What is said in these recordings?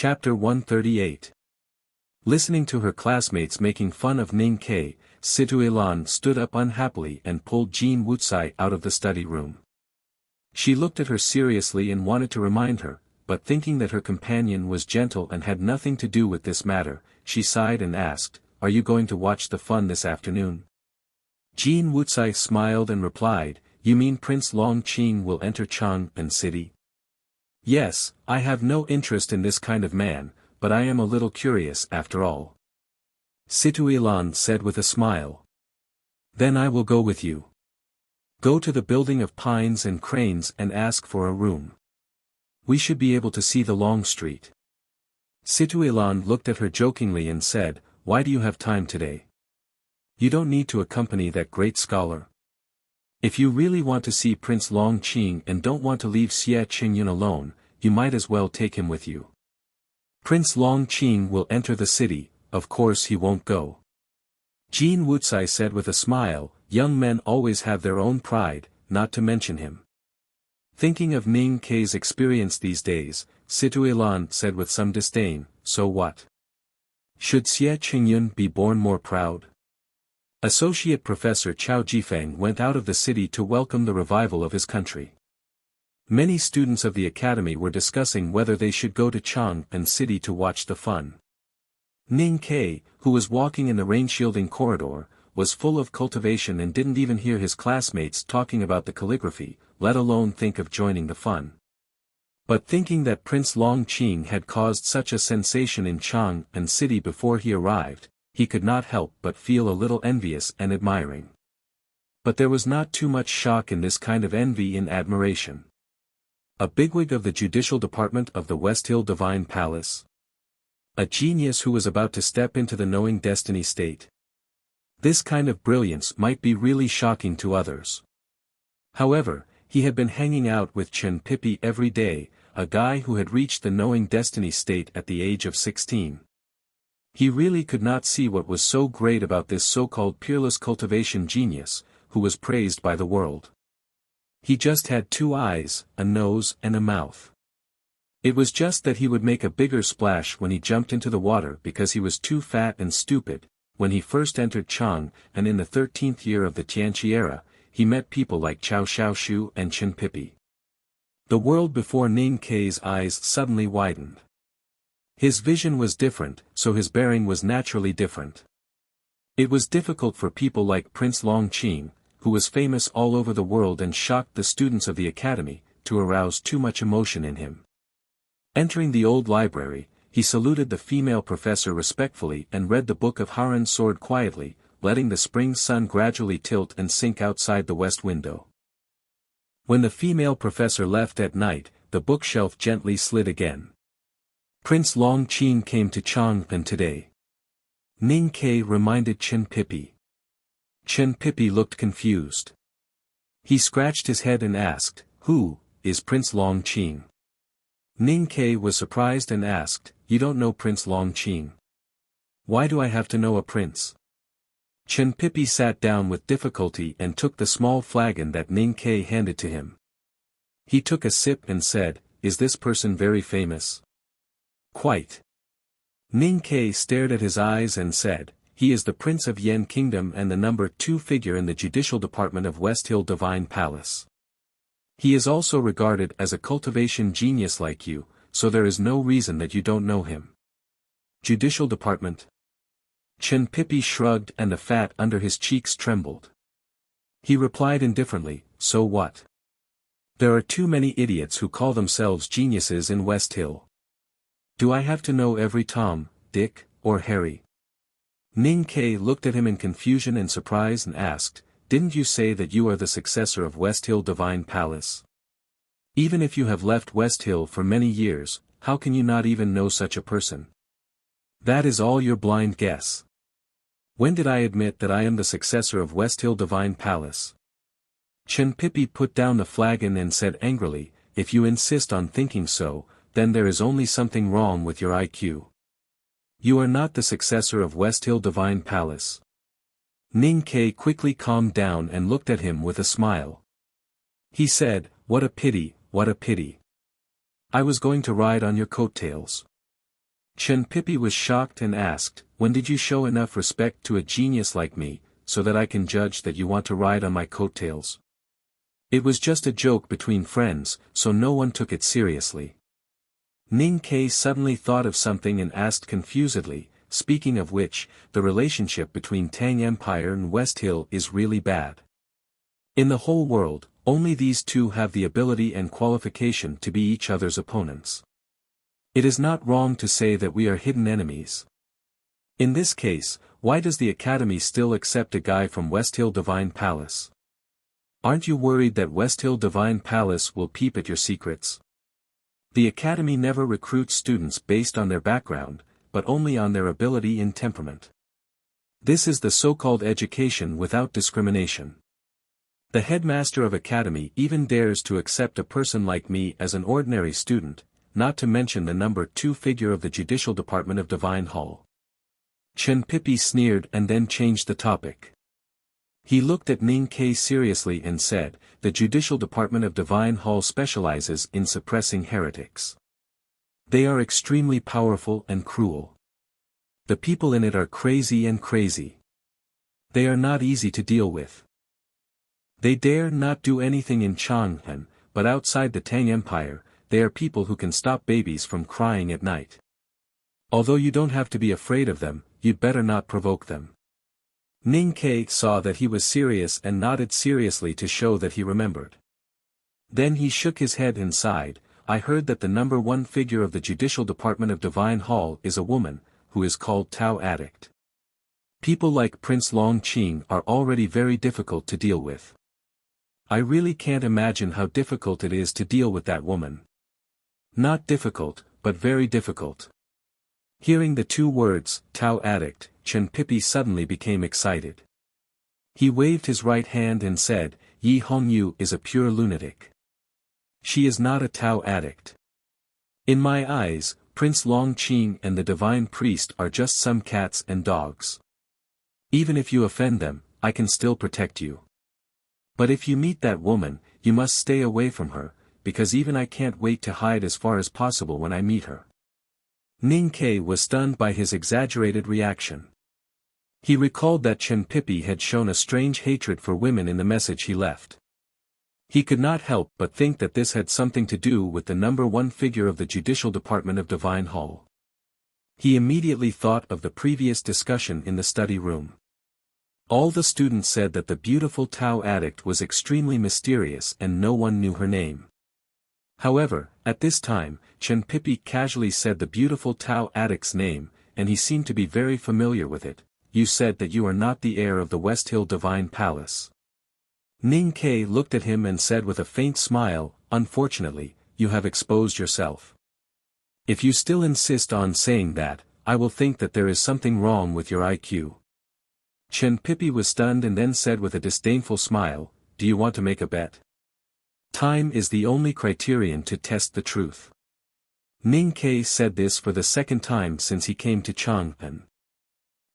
Chapter 138. Listening to her classmates making fun of Ning Ke, Situelan stood up unhappily and pulled Jean Wuxia out of the study room. She looked at her seriously and wanted to remind her, but thinking that her companion was gentle and had nothing to do with this matter, she sighed and asked, "Are you going to watch the fun this afternoon?" Jean Wuxia smiled and replied, "You mean Prince Longqing will enter Chang'an City?" "Yes, I have no interest in this kind of man, but I am a little curious after all," Situelan said with a smile. "Then I will go with you. Go to the building of pines and cranes and ask for a room. We should be able to see the long street." Situelan looked at her jokingly and said, "Why do you have time today? You don't need to accompany that great scholar. If you really want to see Prince Longqing and don't want to leave Xie Qingyun alone, you might as well take him with you. Prince Longqing will enter the city, of course he won't go." Jean Wuxia said with a smile, "Young men always have their own pride, not to mention him." Thinking of Ning Ke's experience these days, Situelan said with some disdain, "So what? Should Xie Qingyun be born more proud?" Associate Professor Chao Jifeng went out of the city to welcome the revival of his country. Many students of the academy were discussing whether they should go to Chang'an City to watch the fun. Ning Ke, who was walking in the rain-shielding corridor, was full of cultivation and didn't even hear his classmates talking about the calligraphy, let alone think of joining the fun. But thinking that Prince Longqing had caused such a sensation in Chang'an City before he arrived, he could not help but feel a little envious and admiring. But there was not too much shock in this kind of envy and admiration. A bigwig of the judicial department of the West Hill Divine Palace. A genius who was about to step into the knowing destiny state. This kind of brilliance might be really shocking to others. However, he had been hanging out with Chen Pipi every day, a guy who had reached the knowing destiny state at the age of 16. He really could not see what was so great about this so-called peerless cultivation genius, who was praised by the world. He just had 2 eyes, a nose and a mouth. It was just that he would make a bigger splash when he jumped into the water because he was too fat and stupid. When he first entered Chang'an in the 13th year of the Tianqi era, he met people like Chao Xiaoshu and Chen Pipi. The world before Ning Ke's eyes suddenly widened. His vision was different, so his bearing was naturally different. It was difficult for people like Prince Longqing, who was famous all over the world and shocked the students of the academy, to arouse too much emotion in him. Entering the old library, he saluted the female professor respectfully and read the book of Haran's sword quietly, letting the spring sun gradually tilt and sink outside the west window. When the female professor left at night, the bookshelf gently slid again. Prince Longqing came to Chang'an today. Ning Ke reminded Chen Pipi. Chen Pipi looked confused. He scratched his head and asked, "Who is Prince Longqing?" Ning Ke was surprised and asked, "You don't know Prince Longqing? Why do I have to know a prince?" Chen Pipi sat down with difficulty and took the small flagon that Ning Ke handed to him. He took a sip and said, "Is this person very famous?" "Quite." Ning Ke stared at his eyes and said, "He is the Prince of Yen Kingdom and the number 2 figure in the judicial department of West Hill Divine Palace. He is also regarded as a cultivation genius like you, so there is no reason that you don't know him." Judicial department? Chen Pipi shrugged and the fat under his cheeks trembled. He replied indifferently, "So what? There are too many idiots who call themselves geniuses in West Hill. Do I have to know every Tom, Dick, or Harry?" Ning Ke looked at him in confusion and surprise and asked, "Didn't you say that you are the successor of West Hill Divine Palace? Even if you have left West Hill for many years, how can you not even know such a person? That is all your blind guess. When did I admit that I am the successor of West Hill Divine Palace?" Chen Pipi put down the flagon and said angrily, "If you insist on thinking so, then there is only something wrong with your IQ. You are not the successor of West Hill Divine Palace." Ning Ke quickly calmed down and looked at him with a smile. He said, "What a pity, what a pity. I was going to ride on your coattails. Chen Pippi was shocked and asked, "When did you show enough respect to a genius like me, so that I can judge that you want to ride on my coattails?" It was just a joke between friends, so no one took it seriously. Ning Ke suddenly thought of something and asked confusedly, "Speaking of which, the relationship between Tang Empire and West Hill is really bad. In the whole world, only these two have the ability and qualification to be each other's opponents. It is not wrong to say that we are hidden enemies. In this case, why does the Academy still accept a guy from West Hill Divine Palace? Aren't you worried that West Hill Divine Palace will peep at your secrets? The Academy never recruits students based on their background, but only on their ability and temperament. This is the so-called education without discrimination. The headmaster of Academy even dares to accept a person like me as an ordinary student, not to mention the number 2 figure of the Judicial Department of Divine Hall." Chen Pippi sneered and then changed the topic. He looked at Ning Ke seriously and said, "The Judicial Department of Divine Hall specializes in suppressing heretics. They are extremely powerful and cruel. The people in it are crazy and crazy. They are not easy to deal with. They dare not do anything in Chang'an, but outside the Tang Empire, they are people who can stop babies from crying at night. Although you don't have to be afraid of them, you'd better not provoke them." Ning Ke saw that he was serious and nodded seriously to show that he remembered. Then he shook his head and sighed, "I heard that the number 1 figure of the Judicial Department of Divine Hall is a woman, who is called Tao Addict. People like Prince Long Qing are already very difficult to deal with. I really can't imagine how difficult it is to deal with that woman. Not difficult, but very difficult." Hearing the 2 words, Tao Addict, Chen Pippi suddenly became excited. He waved his right hand and said, "Yi Hongyu is a pure lunatic. She is not a Tao Addict. In my eyes, Prince Long Qing and the Divine Priest are just some cats and dogs. Even if you offend them, I can still protect you. But if you meet that woman, you must stay away from her, because even I can't wait to hide as far as possible when I meet her." Ning Ke was stunned by his exaggerated reaction. He recalled that Chen Pippi had shown a strange hatred for women in the message he left. He could not help but think that this had something to do with the number 1 figure of the Judicial Department of Divine Hall. He immediately thought of the previous discussion in the study room. All the students said that the beautiful Tao Addict was extremely mysterious and no one knew her name. However, at this time, Chen Pippi casually said the beautiful Tao Addict's name, and he seemed to be very familiar with it. "You said that you are not the heir of the West Hill Divine Palace." Ning Ke looked at him and said with a faint smile, "Unfortunately, you have exposed yourself. If you still insist on saying that, I will think that there is something wrong with your IQ." Chen Pippi was stunned and then said with a disdainful smile, "Do you want to make a bet? Time is the only criterion to test the truth." Ning Ke said this for the 2nd time since he came to Chang'an.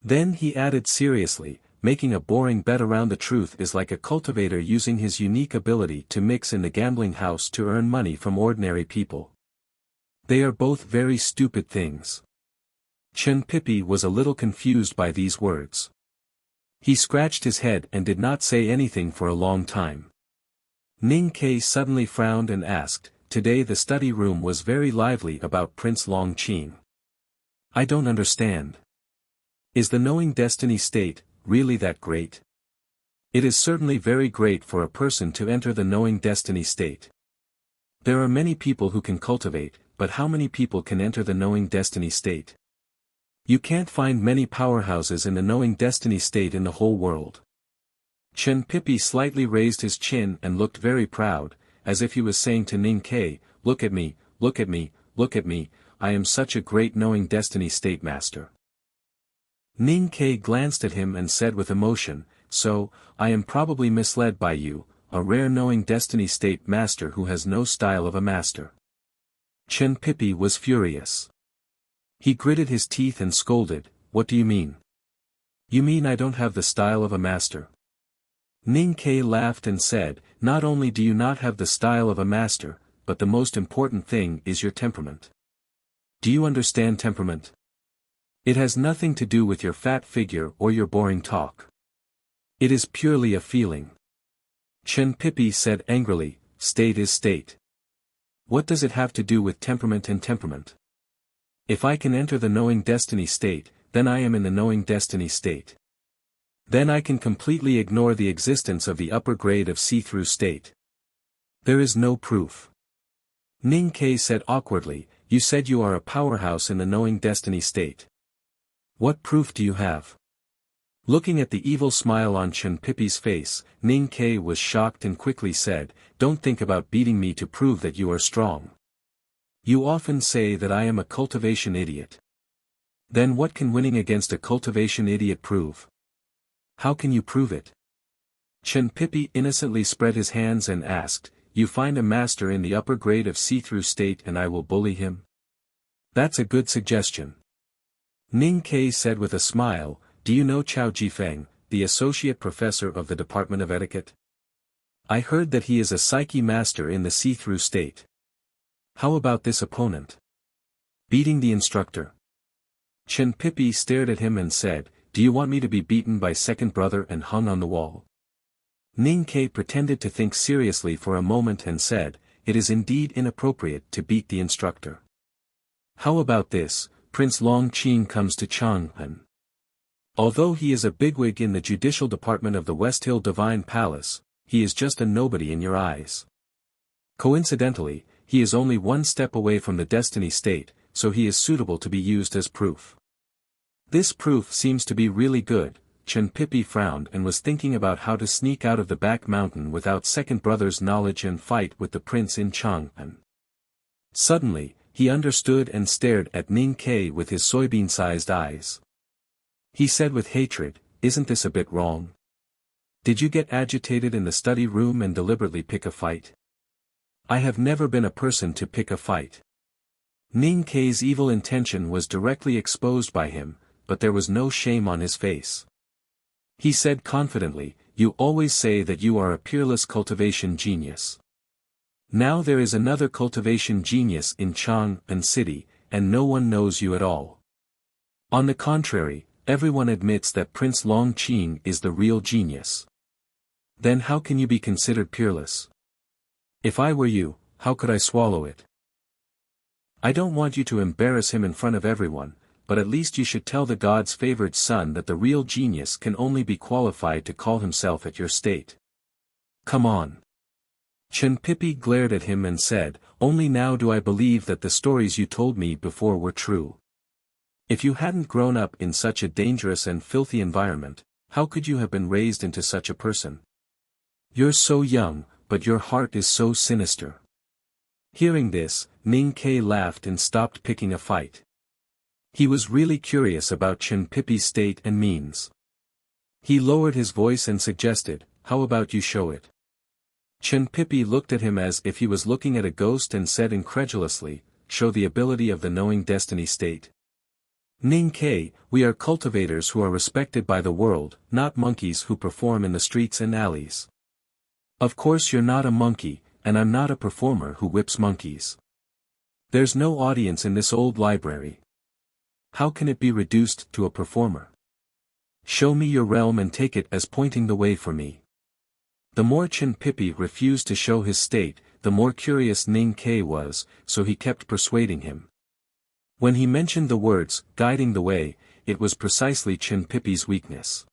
Then he added seriously, "Making a boring bet around the truth is like a cultivator using his unique ability to mix in the gambling house to earn money from ordinary people. They are both very stupid things." Chen Pippi was a little confused by these words. He scratched his head and did not say anything for a long time. Ning Ke suddenly frowned and asked, "Today the study room was very lively about Prince Long Qing. I don't understand. Is the knowing destiny state really that great? It is certainly very great for a person to enter the knowing destiny state. There are many people who can cultivate, but how many people can enter the knowing destiny state? You can't find many powerhouses in the knowing destiny state in the whole world." Chen Pippi slightly raised his chin and looked very proud, as if he was saying to Ning Ke, "Look at me, look at me, look at me, I am such a great knowing destiny state master." Ning Ke glanced at him and said with emotion, "So, I am probably misled by you, a rare knowing destiny state master who has no style of a master." Chen Pippi was furious. He gritted his teeth and scolded, "What do you mean? You mean I don't have the style of a master?" Ning Ke laughed and said, "Not only do you not have the style of a master, but the most important thing is your temperament. Do you understand temperament? It has nothing to do with your fat figure or your boring talk. It is purely a feeling. Chen Pipi said angrily, state is state. What does it have to do with temperament and temperament? If I can enter the knowing destiny state, then I am in the knowing destiny state. Then I can completely ignore the existence of the upper grade of see-through state. There is no proof. Ning Ke said awkwardly, you said you are a powerhouse in the knowing destiny state. What proof do you have? Looking at the evil smile on Chen Pipi's face, Ning Ke was shocked and quickly said, don't think about beating me to prove that you are strong. You often say that I am a cultivation idiot. Then what can winning against a cultivation idiot prove? How can you prove it? Chen Pipi innocently spread his hands and asked, you find a master in the upper grade of see-through state and I will bully him? That's a good suggestion. Ning Ke said with a smile, do you know Chao Jifeng, the associate professor of the Department of Etiquette? I heard that he is a psyche master in the see-through state. How about this opponent? Beating the instructor. Chen Pipi stared at him and said, do you want me to be beaten by second brother and hung on the wall? Ning Ke pretended to think seriously for a moment and said, it is indeed inappropriate to beat the instructor. How about this, Prince Long Qing comes to Chang'an. Although he is a bigwig in the judicial department of the West Hill Divine Palace, he is just a nobody in your eyes. Coincidentally, he is only one step away from the destiny state, so he is suitable to be used as proof. This proof seems to be really good. Chen Pipi frowned and was thinking about how to sneak out of the back mountain without second brother's knowledge and fight with the prince in Chang'an. Suddenly, he understood and stared at Ning Ke with his soybean-sized eyes. He said with hatred, isn't this a bit wrong? Did you get agitated in the study room and deliberately pick a fight? I have never been a person to pick a fight. Ning Ke's evil intention was directly exposed by him, but there was no shame on his face. He said confidently, you always say that you are a peerless cultivation genius. Now there is another cultivation genius in Chang'an City, and no one knows you at all. On the contrary, everyone admits that Prince Long Qing is the real genius. Then how can you be considered peerless? If I were you, how could I swallow it? I don't want you to embarrass him in front of everyone, but at least you should tell the God's favored son that the real genius can only be qualified to call himself at your state. Come on. Chen Pipi glared at him and said, only now do I believe that the stories you told me before were true. If you hadn't grown up in such a dangerous and filthy environment, how could you have been raised into such a person? You're so young, but your heart is so sinister. Hearing this, Ning Ke laughed and stopped picking a fight. He was really curious about Chen Pipi's state and means. He lowered his voice and suggested, how about you show it? Chen Pipi looked at him as if he was looking at a ghost and said incredulously, show the ability of the knowing destiny state. Ning Ke, we are cultivators who are respected by the world, not monkeys who perform in the streets and alleys. Of course you're not a monkey, and I'm not a performer who whips monkeys. There's no audience in this old library. How can it be reduced to a performer? Show me your realm and take it as pointing the way for me. The more Chen Pipi refused to show his state, the more curious Ning Ke was, so he kept persuading him. When he mentioned the words, guiding the way, it was precisely Chen Pipi's weakness.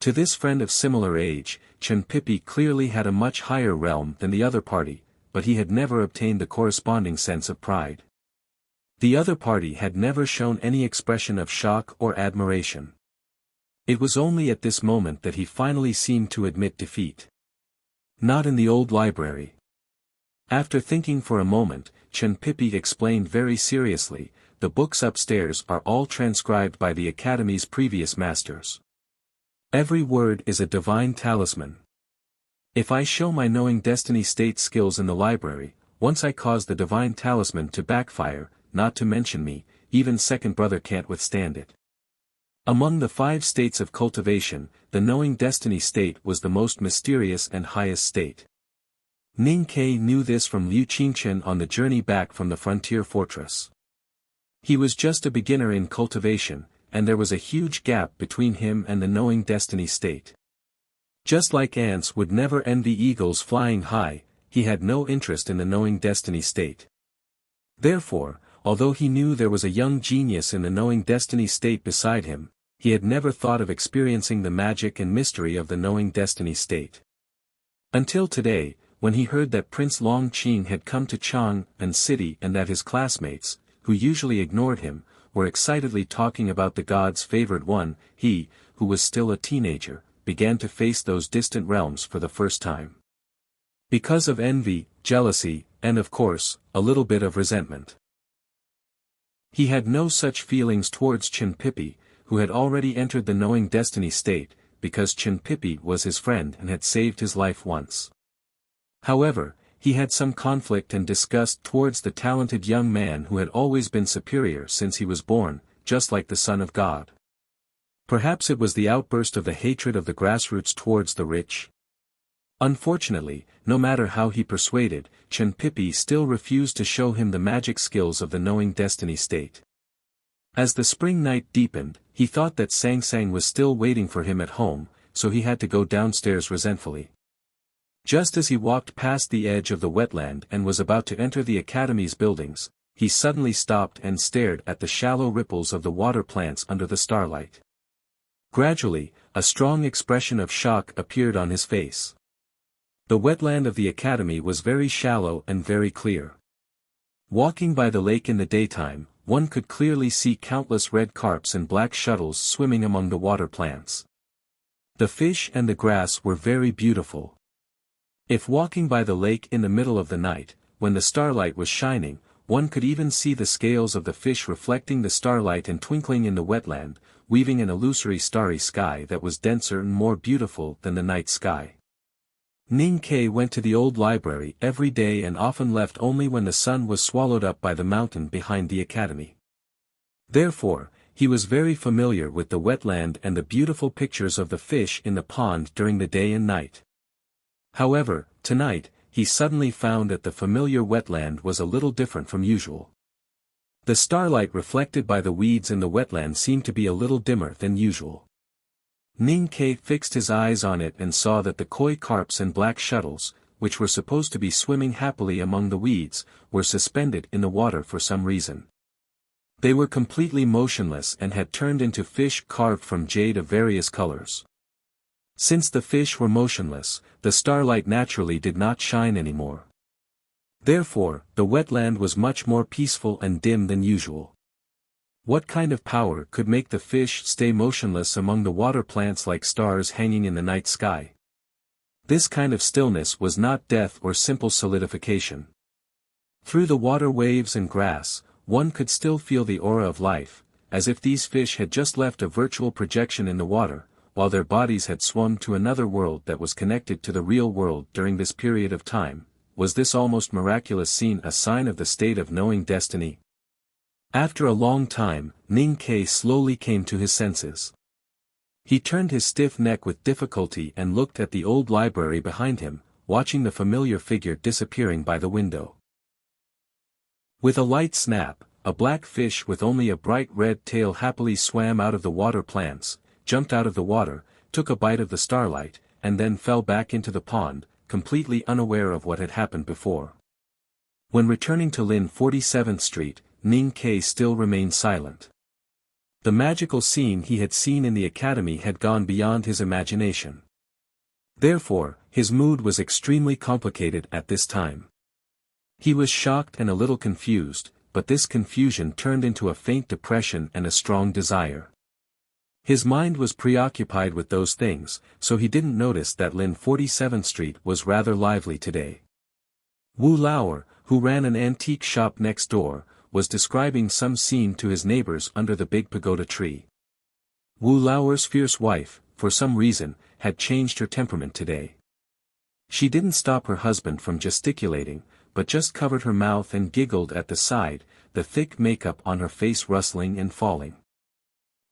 To this friend of similar age, Chen Pipi clearly had a much higher realm than the other party, but he had never obtained the corresponding sense of pride. The other party had never shown any expression of shock or admiration. It was only at this moment that he finally seemed to admit defeat. Not in the old library. After thinking for a moment, Chen Pipi explained very seriously, the books upstairs are all transcribed by the Academy's previous masters. Every word is a divine talisman. If I show my knowing destiny state skills in the library, once I cause the divine talisman to backfire, not to mention me, even second brother can't withstand it. Among the 5 states of cultivation, the knowing destiny state was the most mysterious and highest state. Ning Ke knew this from Liu Qingchen on the journey back from the frontier fortress. He was just a beginner in cultivation, and there was a huge gap between him and the knowing destiny state. Just like ants would never envy eagles flying high, he had no interest in the knowing destiny state. Therefore, although he knew there was a young genius in the knowing destiny state beside him, he had never thought of experiencing the magic and mystery of the knowing destiny state. Until today, when he heard that Prince Longqing had come to Chang'an City and that his classmates, who usually ignored him, were excitedly talking about the god's favored one, he, who was still a teenager, began to face those distant realms for the first time. Because of envy, jealousy, and of course, a little bit of resentment. He had no such feelings towards Chin Pipi, who had already entered the knowing destiny state, because Chin Pipi was his friend and had saved his life once. However, he had some conflict and disgust towards the talented young man who had always been superior since he was born, just like the Son of God. Perhaps it was the outburst of the hatred of the grassroots towards the rich. Unfortunately, no matter how he persuaded, Chin Pipi still refused to show him the magic skills of the knowing destiny state. As the spring night deepened, he thought that Sang Sang was still waiting for him at home, so he had to go downstairs resentfully. Just as he walked past the edge of the wetland and was about to enter the academy's buildings, he suddenly stopped and stared at the shallow ripples of the water plants under the starlight. Gradually, a strong expression of shock appeared on his face. The wetland of the academy was very shallow and very clear. Walking by the lake in the daytime, one could clearly see countless red carps and black shuttles swimming among the water plants. The fish and the grass were very beautiful. If walking by the lake in the middle of the night, when the starlight was shining, one could even see the scales of the fish reflecting the starlight and twinkling in the wetland, weaving an illusory starry sky that was denser and more beautiful than the night sky. Ning Ke went to the old library every day and often left only when the sun was swallowed up by the mountain behind the academy. Therefore, he was very familiar with the wetland and the beautiful pictures of the fish in the pond during the day and night. However, tonight, he suddenly found that the familiar wetland was a little different from usual. The starlight reflected by the weeds in the wetland seemed to be a little dimmer than usual. Ning Ke fixed his eyes on it and saw that the koi carps and black shuttles, which were supposed to be swimming happily among the weeds, were suspended in the water for some reason. They were completely motionless and had turned into fish carved from jade of various colors. Since the fish were motionless, the starlight naturally did not shine anymore. Therefore, the wetland was much more peaceful and dim than usual. What kind of power could make the fish stay motionless among the water plants like stars hanging in the night sky? This kind of stillness was not death or simple solidification. Through the water waves and grass, one could still feel the aura of life, as if these fish had just left a virtual projection in the water, while their bodies had swum to another world that was connected to the real world during this period of time. Was this almost miraculous scene a sign of the state of knowing destiny? After a long time, Ning Ke slowly came to his senses. He turned his stiff neck with difficulty and looked at the old library behind him, watching the familiar figure disappearing by the window. With a light snap, a black fish with only a bright red tail happily swam out of the water plants, jumped out of the water, took a bite of the starlight, and then fell back into the pond, completely unaware of what had happened before. When returning to Lin 47th Street, Ning Ke still remained silent. The magical scene he had seen in the academy had gone beyond his imagination. Therefore, his mood was extremely complicated at this time. He was shocked and a little confused, but this confusion turned into a faint depression and a strong desire. His mind was preoccupied with those things, so he didn't notice that Lin 47th Street was rather lively today. Wu Lauer, who ran an antique shop next door, was describing some scene to his neighbors under the big pagoda tree. Wu Lauer's fierce wife, for some reason, had changed her temperament today. She didn't stop her husband from gesticulating, but just covered her mouth and giggled at the side, the thick makeup on her face rustling and falling.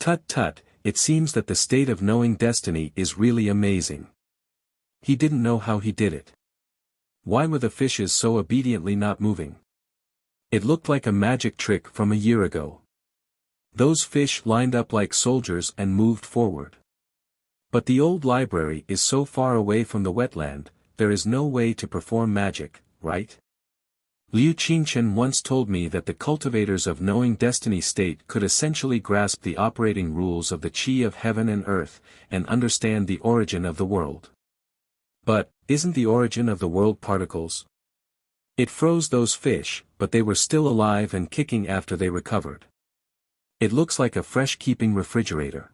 Tut tut, it seems that the state of knowing destiny is really amazing. He didn't know how he did it. Why were the fishes so obediently not moving? It looked like a magic trick from a year ago. Those fish lined up like soldiers and moved forward. But the old library is so far away from the wetland, there is no way to perform magic, right? Liu Qingchen once told me that the cultivators of knowing destiny state could essentially grasp the operating rules of the qi of heaven and earth, and understand the origin of the world. But, isn't the origin of the world particles? It froze those fish, but they were still alive and kicking after they recovered. It looks like a fresh-keeping refrigerator.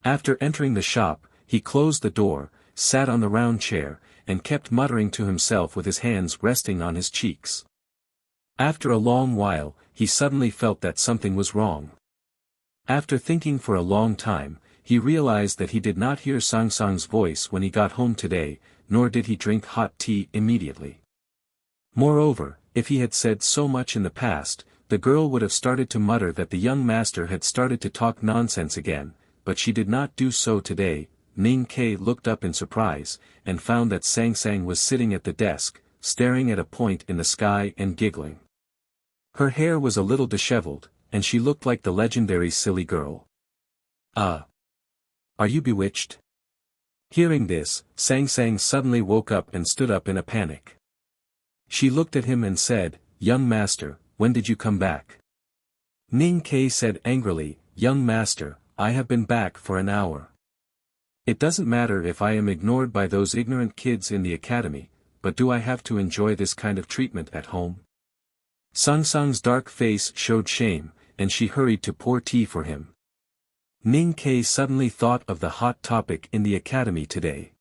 After entering the shop, he closed the door, sat on the round chair, and kept muttering to himself with his hands resting on his cheeks. After a long while, he suddenly felt that something was wrong. After thinking for a long time, he realized that he did not hear Sang Sang's voice when he got home today, nor did he drink hot tea immediately. Moreover, if he had said so much in the past, the girl would have started to mutter that the young master had started to talk nonsense again, but she did not do so today. Ning Ke looked up in surprise, and found that Sang Sang was sitting at the desk, staring at a point in the sky and giggling. Her hair was a little disheveled, and she looked like the legendary silly girl. Are you bewitched? Hearing this, Sang Sang suddenly woke up and stood up in a panic. She looked at him and said, "Young master, when did you come back?" Ning Ke said angrily, "Young master, I have been back for an hour. It doesn't matter if I am ignored by those ignorant kids in the academy, but do I have to enjoy this kind of treatment at home?" Sang Sang's dark face showed shame, and she hurried to pour tea for him. Ning Ke suddenly thought of the hot topic in the academy today.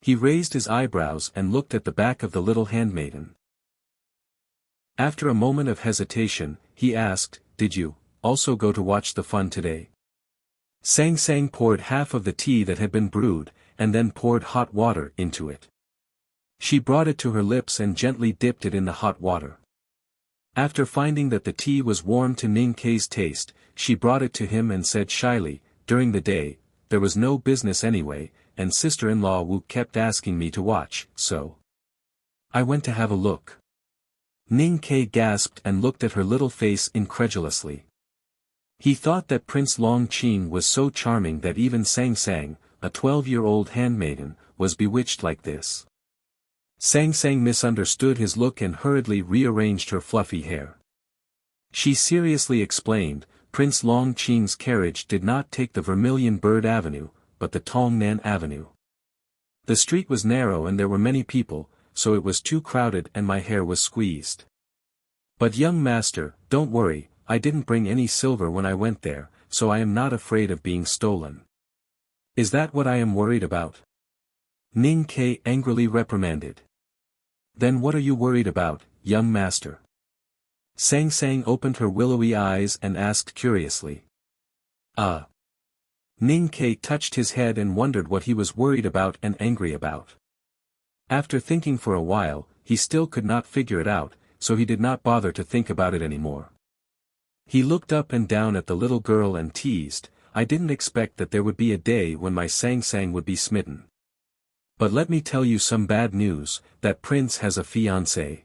He raised his eyebrows and looked at the back of the little handmaiden. After a moment of hesitation, he asked, "Did you also go to watch the fun today?" Sang Sang poured half of the tea that had been brewed, and then poured hot water into it. She brought it to her lips and gently dipped it in the hot water. After finding that the tea was warm to Ning Ke's taste, she brought it to him and said shyly, "During the day, there was no business anyway, and sister-in-law Wu kept asking me to watch, so I went to have a look." Ning Ke gasped and looked at her little face incredulously. He thought that Prince Long Qing was so charming that even Sang Sang, a 12-year-old handmaiden, was bewitched like this. Sang Sang misunderstood his look and hurriedly rearranged her fluffy hair. She seriously explained, Prince Long Qing's carriage did not take the Vermilion Bird Avenue, but the Tongnan Avenue. The street was narrow and there were many people, so it was too crowded and my hair was squeezed. But young master, don't worry, I didn't bring any silver when I went there, so I am not afraid of being stolen. Is that what I am worried about? Ning Ke angrily reprimanded. Then what are you worried about, young master? Sang Sang opened her willowy eyes and asked curiously. Ning Ke touched his head and wondered what he was worried about and angry about. After thinking for a while, he still could not figure it out, so he did not bother to think about it anymore. He looked up and down at the little girl and teased, "I didn't expect that there would be a day when my Sang Sang would be smitten. But let me tell you some bad news, that prince has a fiancée."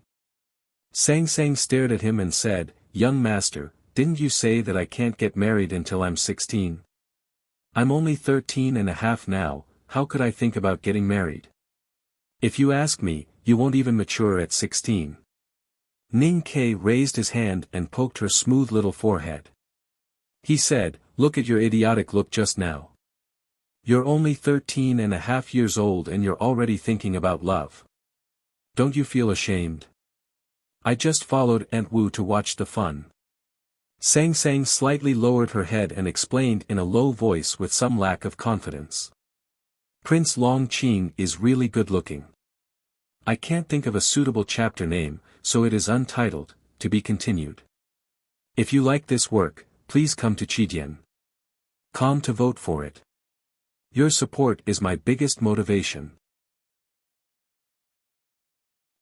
Sang Sang stared at him and said, "Young master, didn't you say that I can't get married until I'm 16? I'm only 13 and a half now, how could I think about getting married? If you ask me, you won't even mature at 16. Ning Ke raised his hand and poked her smooth little forehead. He said, "Look at your idiotic look just now. You're only 13 and a half years old and you're already thinking about love. Don't you feel ashamed? I just followed Aunt Wu to watch the fun." Sang Sang slightly lowered her head and explained in a low voice with some lack of confidence. "Prince Long Qing is really good-looking. I can't think of a suitable chapter name, so it is untitled, to be continued. If you like this work, please come to Chidian.com to vote for it. Your support is my biggest motivation."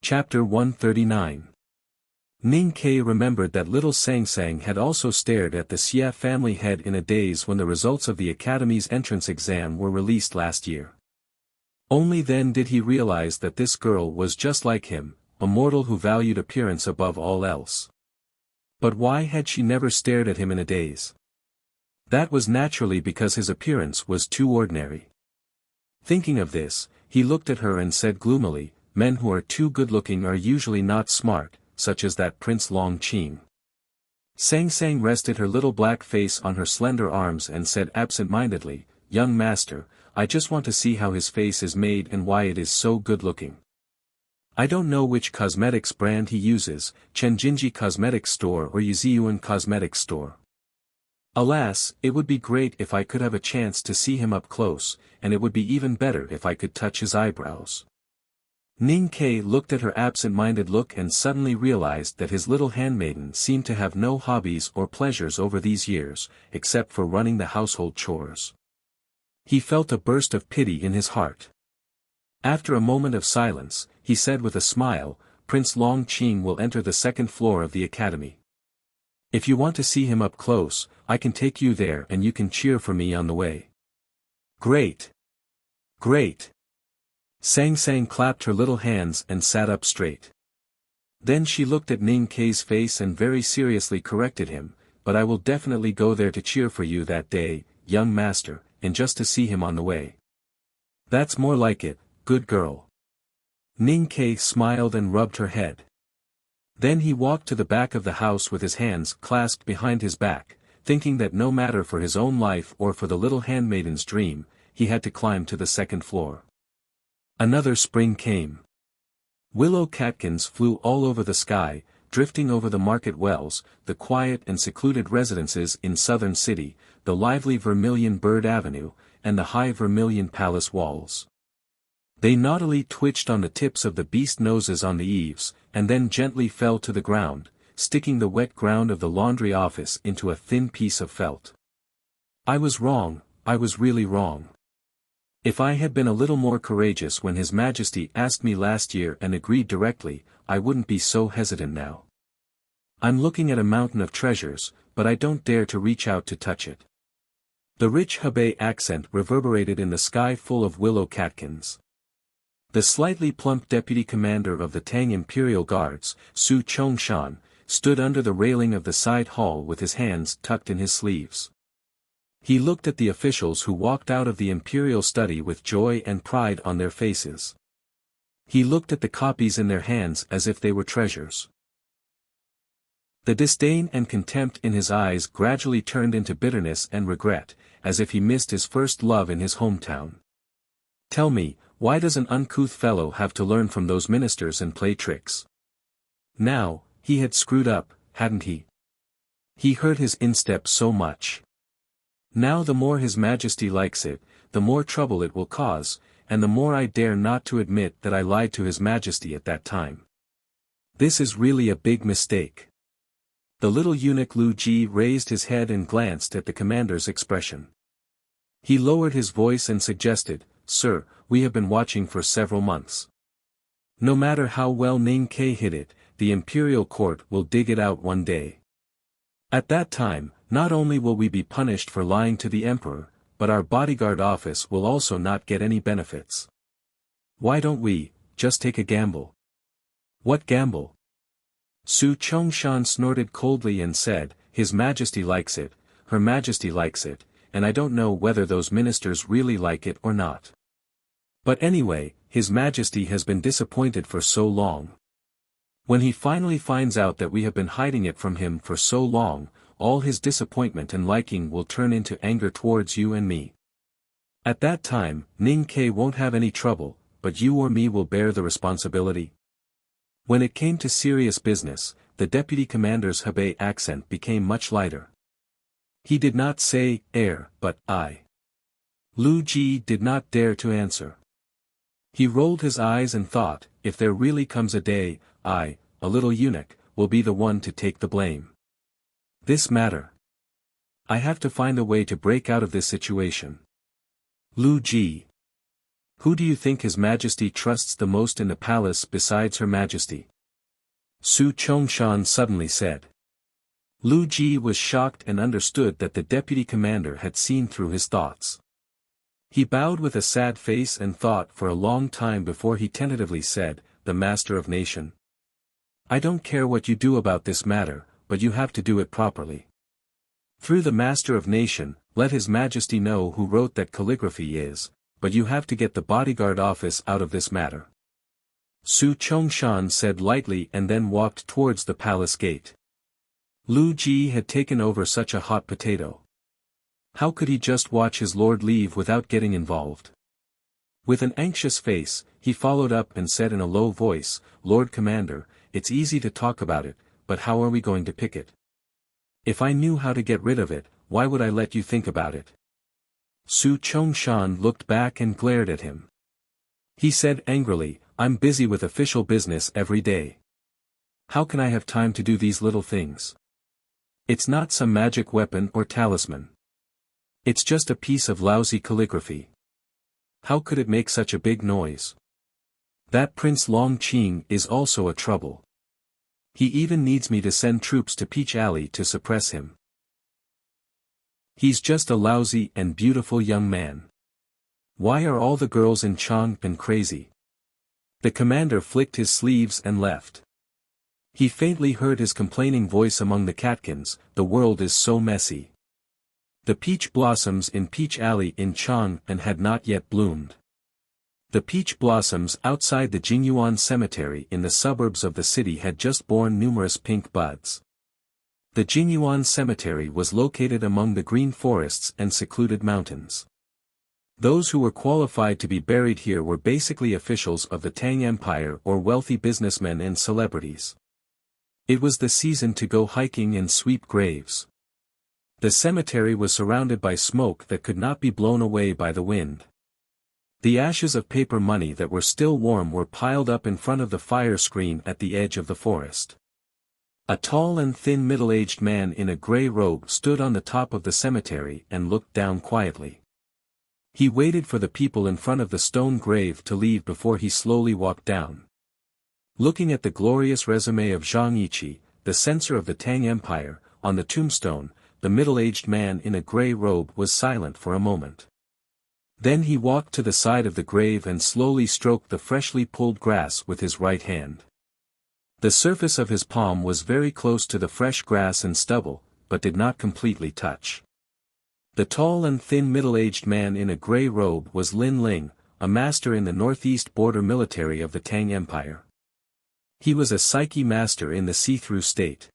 Chapter 139. Ning Ke remembered that little Sang Sang had also stared at the Xia family head in a daze when the results of the academy's entrance exam were released last year. Only then did he realize that this girl was just like him, a mortal who valued appearance above all else. But why had she never stared at him in a daze? That was naturally because his appearance was too ordinary. Thinking of this, he looked at her and said gloomily, "Men who are too good-looking are usually not smart, such as that Prince Long Qing." Sang Sang rested her little black face on her slender arms and said absent-mindedly, "Young master, I just want to see how his face is made and why it is so good-looking. I don't know which cosmetics brand he uses, Chenjinji Cosmetics Store or Yuziyuan Cosmetics Store. Alas, it would be great if I could have a chance to see him up close, and it would be even better if I could touch his eyebrows." Ning Ke looked at her absent-minded look and suddenly realized that his little handmaiden seemed to have no hobbies or pleasures over these years, except for running the household chores. He felt a burst of pity in his heart. After a moment of silence, he said with a smile, "Prince Long Qing will enter the second floor of the academy. If you want to see him up close, I can take you there and you can cheer for me on the way." "Great! Great!" Sang Sang clapped her little hands and sat up straight. Then she looked at Ning Ke's face and very seriously corrected him, "But I will definitely go there to cheer for you that day, young master, and just to see him on the way." "That's more like it, good girl." Ning Ke smiled and rubbed her head. Then he walked to the back of the house with his hands clasped behind his back, thinking that no matter for his own life or for the little handmaiden's dream, he had to climb to the second floor. Another spring came. Willow catkins flew all over the sky, drifting over the market wells, the quiet and secluded residences in Southern City, the lively Vermilion Bird Avenue, and the high Vermilion Palace walls. They naughtily twitched on the tips of the beast noses on the eaves, and then gently fell to the ground, sticking the wet ground of the laundry office into a thin piece of felt. "I was wrong, I was really wrong. If I had been a little more courageous when His Majesty asked me last year and agreed directly, I wouldn't be so hesitant now. I'm looking at a mountain of treasures, but I don't dare to reach out to touch it." The rich Hebei accent reverberated in the sky full of willow catkins. The slightly plump deputy commander of the Tang Imperial Guards, Su Chongshan, stood under the railing of the side hall with his hands tucked in his sleeves. He looked at the officials who walked out of the imperial study with joy and pride on their faces. He looked at the copies in their hands as if they were treasures. The disdain and contempt in his eyes gradually turned into bitterness and regret, as if he missed his first love in his hometown. "Tell me, why does an uncouth fellow have to learn from those ministers and play tricks?" Now, he had screwed up, hadn't he? He hurt his instep so much. Now the more His Majesty likes it, the more trouble it will cause, and the more I dare not to admit that I lied to His Majesty at that time. This is really a big mistake. The little eunuch Lu Ji raised his head and glanced at the commander's expression. He lowered his voice and suggested, "Sir, we have been watching for several months. No matter how well Ning Ke hid it, the imperial court will dig it out one day. At that time, not only will we be punished for lying to the emperor, but our bodyguard office will also not get any benefits. Why don't we just take a gamble?" "What gamble?" Su Chongshan snorted coldly and said, "His Majesty likes it, Her Majesty likes it, and I don't know whether those ministers really like it or not. But anyway, His Majesty has been disappointed for so long. When he finally finds out that we have been hiding it from him for so long, all his disappointment and liking will turn into anger towards you and me. At that time, Ning Ke won't have any trouble, but you or me will bear the responsibility." When it came to serious business, the deputy commander's Hebei accent became much lighter. He did not say, "Heir," but "I." Lu Ji did not dare to answer. He rolled his eyes and thought, if there really comes a day, I, a little eunuch, will be the one to take the blame. This matter. I have to find a way to break out of this situation. Lu Ji. Who do you think His Majesty trusts the most in the palace besides Her Majesty? Su Chongshan suddenly said. Lu Ji was shocked and understood that the deputy commander had seen through his thoughts. He bowed with a sad face and thought for a long time before he tentatively said, "The Master of Nation." I don't care what you do about this matter, but you have to do it properly. Through the Master of Nation, let His Majesty know who wrote that calligraphy is, but you have to get the bodyguard office out of this matter. Su Chongshan said lightly and then walked towards the palace gate. Lu Ji had taken over such a hot potato. How could he just watch his lord leave without getting involved? With an anxious face, he followed up and said in a low voice, "Lord Commander, it's easy to talk about it, but how are we going to pick it? If I knew how to get rid of it, why would I let you think about it?" Su Chongshan looked back and glared at him. He said angrily, "I'm busy with official business every day. How can I have time to do these little things? It's not some magic weapon or talisman. It's just a piece of lousy calligraphy. How could it make such a big noise? That Prince Long Qing is also a trouble. He even needs me to send troops to Peach Alley to suppress him. He's just a lousy and beautiful young man. Why are all the girls in Chang'an crazy?" The commander flicked his sleeves and left. He faintly heard his complaining voice among the catkins, "The world is so messy." The peach blossoms in Peach Alley in Chang'an had not yet bloomed. The peach blossoms outside the Jingyuan Cemetery in the suburbs of the city had just borne numerous pink buds. The Jingyuan Cemetery was located among the green forests and secluded mountains. Those who were qualified to be buried here were basically officials of the Tang Empire or wealthy businessmen and celebrities. It was the season to go hiking and sweep graves. The cemetery was surrounded by smoke that could not be blown away by the wind. The ashes of paper money that were still warm were piled up in front of the fire screen at the edge of the forest. A tall and thin middle-aged man in a gray robe stood on the top of the cemetery and looked down quietly. He waited for the people in front of the stone grave to leave before he slowly walked down. Looking at the glorious resume of Zhang Yiqi, the censor of the Tang Empire, on the tombstone, the middle-aged man in a gray robe was silent for a moment. Then he walked to the side of the grave and slowly stroked the freshly pulled grass with his right hand. The surface of his palm was very close to the fresh grass and stubble, but did not completely touch. The tall and thin middle-aged man in a gray robe was Lin Ling, a master in the northeast border military of the Tang Empire. He was a Psyche master in the see-through state.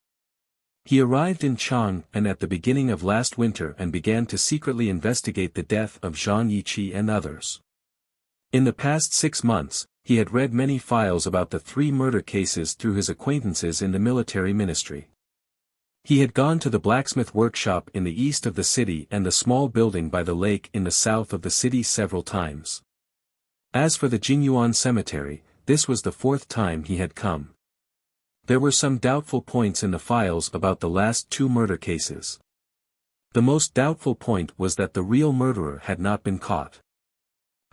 He arrived in Chang'an at the beginning of last winter and began to secretly investigate the death of Zhang Yiqi and others. In the past 6 months, he had read many files about the 3 murder cases through his acquaintances in the military ministry. He had gone to the blacksmith workshop in the east of the city and the small building by the lake in the south of the city several times. As for the Jingyuan Cemetery, this was the 4th time he had come. There were some doubtful points in the files about the last 2 murder cases. The most doubtful point was that the real murderer had not been caught.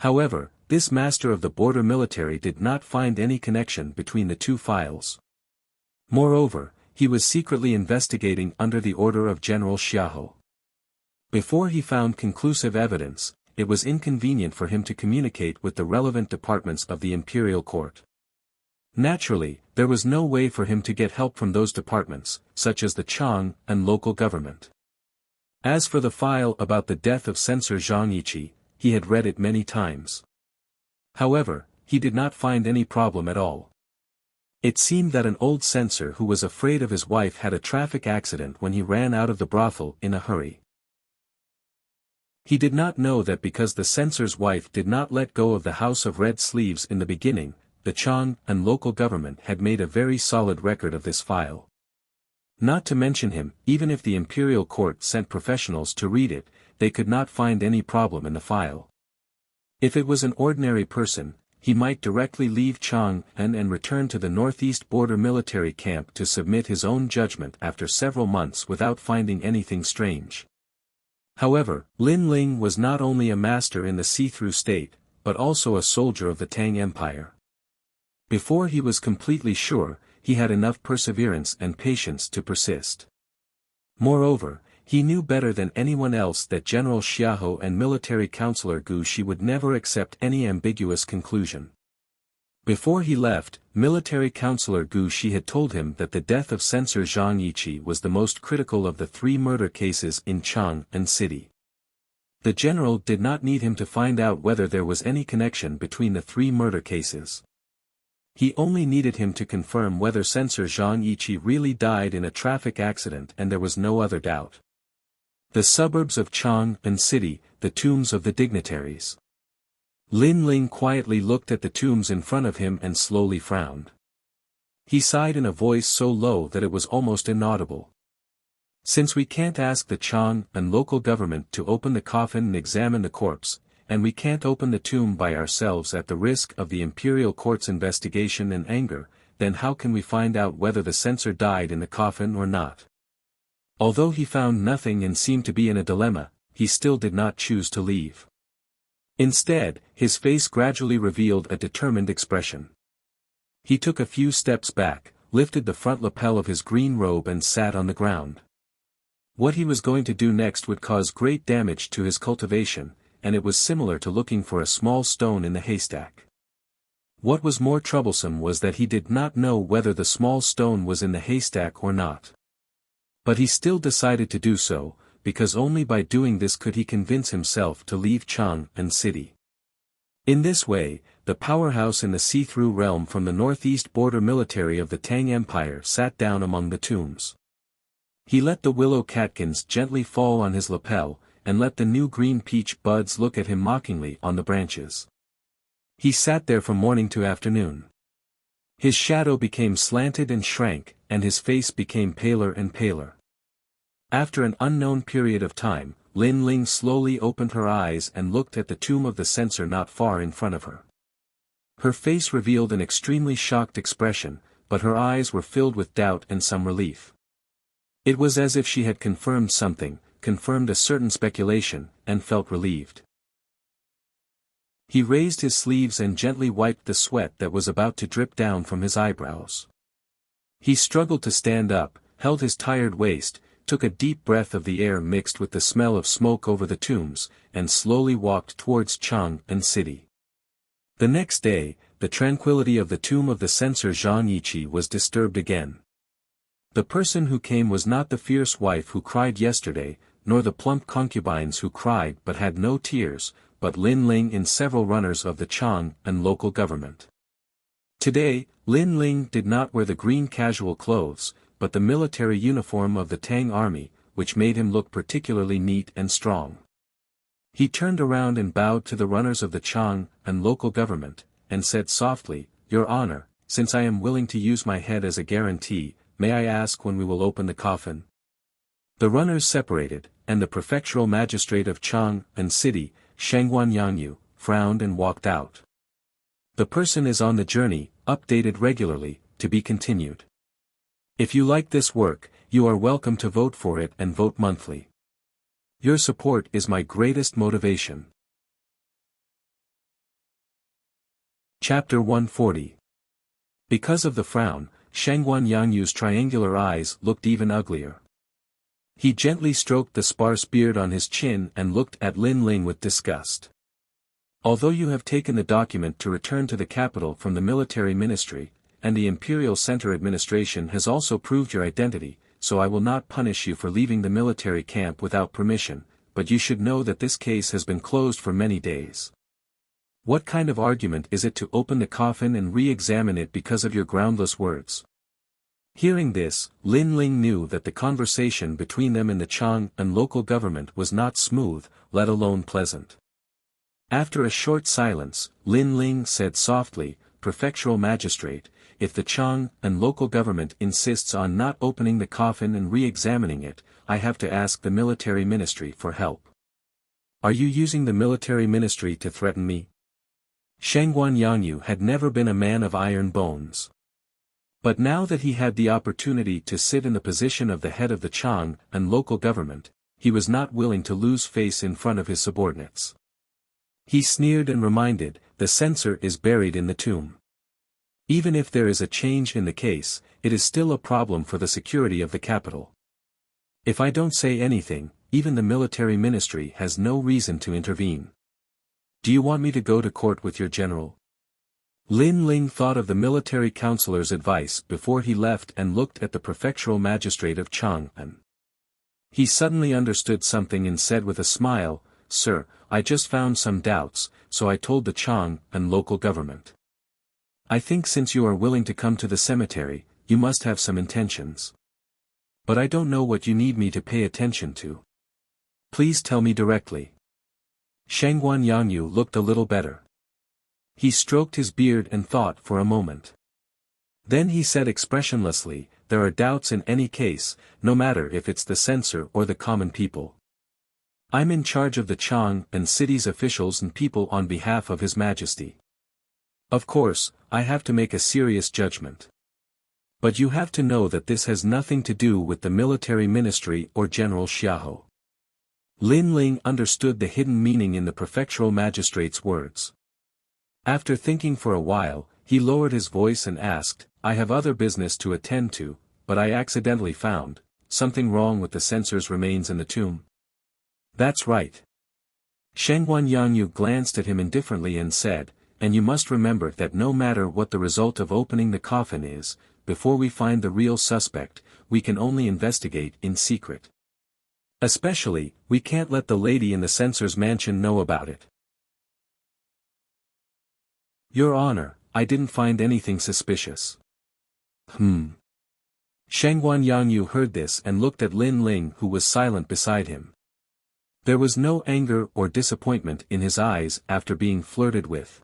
However, this master of the border military did not find any connection between the 2 files. Moreover, he was secretly investigating under the order of General Xiahou. Before he found conclusive evidence, it was inconvenient for him to communicate with the relevant departments of the imperial court. Naturally, there was no way for him to get help from those departments, such as the Chang and local government. As for the file about the death of censor Zhang Yiqi, he had read it many times. However, he did not find any problem at all. It seemed that an old censor who was afraid of his wife had a traffic accident when he ran out of the brothel in a hurry. He did not know that because the censor's wife did not let go of the House of Red Sleeves in the beginning, the Chang and local government had made a very solid record of this file. Not to mention him, even if the imperial court sent professionals to read it, they could not find any problem in the file. If it was an ordinary person, he might directly leave Chang'an and return to the northeast border military camp to submit his own judgment after several months without finding anything strange. However, Lin Ling was not only a master in the see-through state, but also a soldier of the Tang Empire. Before he was completely sure, he had enough perseverance and patience to persist. Moreover, he knew better than anyone else that General Xiahou and military counselor Gu Shi would never accept any ambiguous conclusion. Before he left, military counselor Gu Shi had told him that the death of censor Zhang Yiqi was the most critical of the 3 murder cases in Chang'an City. The general did not need him to find out whether there was any connection between the 3 murder cases. He only needed him to confirm whether censor Zhang Yiqi really died in a traffic accident, and there was no other doubt. The suburbs of Chang'an City, the tombs of the dignitaries. Lin Ling quietly looked at the tombs in front of him and slowly frowned. He sighed in a voice so low that it was almost inaudible. Since we can't ask the Chang'an local government to open the coffin and examine the corpse, and we can't open the tomb by ourselves at the risk of the imperial court's investigation and anger, then how can we find out whether the censor died in the coffin or not? Although he found nothing and seemed to be in a dilemma, he still did not choose to leave. Instead, his face gradually revealed a determined expression. He took a few steps back, lifted the front lapel of his green robe and sat on the ground. What he was going to do next would cause great damage to his cultivation, and it was similar to looking for a small stone in the haystack. What was more troublesome was that he did not know whether the small stone was in the haystack or not. But he still decided to do so, because only by doing this could he convince himself to leave Chang'an City. In this way, the powerhouse in the see-through realm from the northeast border military of the Tang Empire sat down among the tombs. He let the willow catkins gently fall on his lapel, and let the new green peach buds look at him mockingly on the branches. He sat there from morning to afternoon. His shadow became slanted and shrank, and his face became paler and paler. After an unknown period of time, Lin Ling slowly opened her eyes and looked at the tomb of the censor not far in front of her. Her face revealed an extremely shocked expression, but her eyes were filled with doubt and some relief. It was as if she had confirmed something, confirmed a certain speculation, and felt relieved. He raised his sleeves and gently wiped the sweat that was about to drip down from his eyebrows. He struggled to stand up, held his tired waist, took a deep breath of the air mixed with the smell of smoke over the tombs, and slowly walked towards Chang'an City. The next day, the tranquility of the tomb of the censor Zhang Yiqi was disturbed again. The person who came was not the fierce wife who cried yesterday, nor the plump concubines who cried but had no tears, but Lin Ling and several runners of the Chang'an local government. Today, Lin Ling did not wear the green casual clothes, but the military uniform of the Tang army, which made him look particularly neat and strong. He turned around and bowed to the runners of the Chang'an local government, and said softly, "Your Honor, since I am willing to use my head as a guarantee, may I ask when we will open the coffin?" The runners separated, and the prefectural magistrate of Chang'an City, Shangguan Yangyu, frowned and walked out. The person is on the journey, updated regularly, to be continued. If you like this work, you are welcome to vote for it and vote monthly. Your support is my greatest motivation. Chapter 140. Because of the frown, Shangguan Yangyu's triangular eyes looked even uglier. He gently stroked the sparse beard on his chin and looked at Lin Ling with disgust. Although you have taken the document to return to the capital from the military ministry, and the Imperial Center administration has also proved your identity, so I will not punish you for leaving the military camp without permission, but you should know that this case has been closed for many days. What kind of argument is it to open the coffin and re-examine it because of your groundless words? Hearing this, Lin Ling knew that the conversation between them and the Chang'an local government was not smooth, let alone pleasant. After a short silence, Lin Ling said softly, "Prefectural magistrate, if the Chang'an local government insists on not opening the coffin and re-examining it, I have to ask the military ministry for help." "Are you using the military ministry to threaten me?" Shangguan Yangyu had never been a man of iron bones. But now that he had the opportunity to sit in the position of the head of the Chang'an local government, he was not willing to lose face in front of his subordinates. He sneered and reminded, "The censor is buried in the tomb. Even if there is a change in the case, it is still a problem for the security of the capital. If I don't say anything, even the military ministry has no reason to intervene. Do you want me to go to court with your general?" Lin Ling thought of the military counselor's advice before he left and looked at the prefectural magistrate of Chang'an. He suddenly understood something and said with a smile, "Sir, I just found some doubts, so I told the Chang'an local government. I think since you are willing to come to the cemetery, you must have some intentions. But I don't know what you need me to pay attention to. Please tell me directly." Shangguan Yangyu looked a little better. He stroked his beard and thought for a moment. Then he said expressionlessly, "There are doubts in any case, no matter if it's the censor or the common people. I'm in charge of the Chang'an city's officials and people on behalf of His Majesty. Of course, I have to make a serious judgment. But you have to know that this has nothing to do with the military ministry or General Xiahou." Lin Ling understood the hidden meaning in the prefectural magistrate's words. After thinking for a while, he lowered his voice and asked, "I have other business to attend to, but I accidentally found something wrong with the censor's remains in the tomb." "That's right." Shangguan Yangyu glanced at him indifferently and said, "And you must remember that no matter what the result of opening the coffin is, before we find the real suspect, we can only investigate in secret. Especially, we can't let the lady in the censor's mansion know about it." "Your Honor, I didn't find anything suspicious." Shangguan Yangyu heard this and looked at Lin Ling, who was silent beside him. There was no anger or disappointment in his eyes after being flirted with.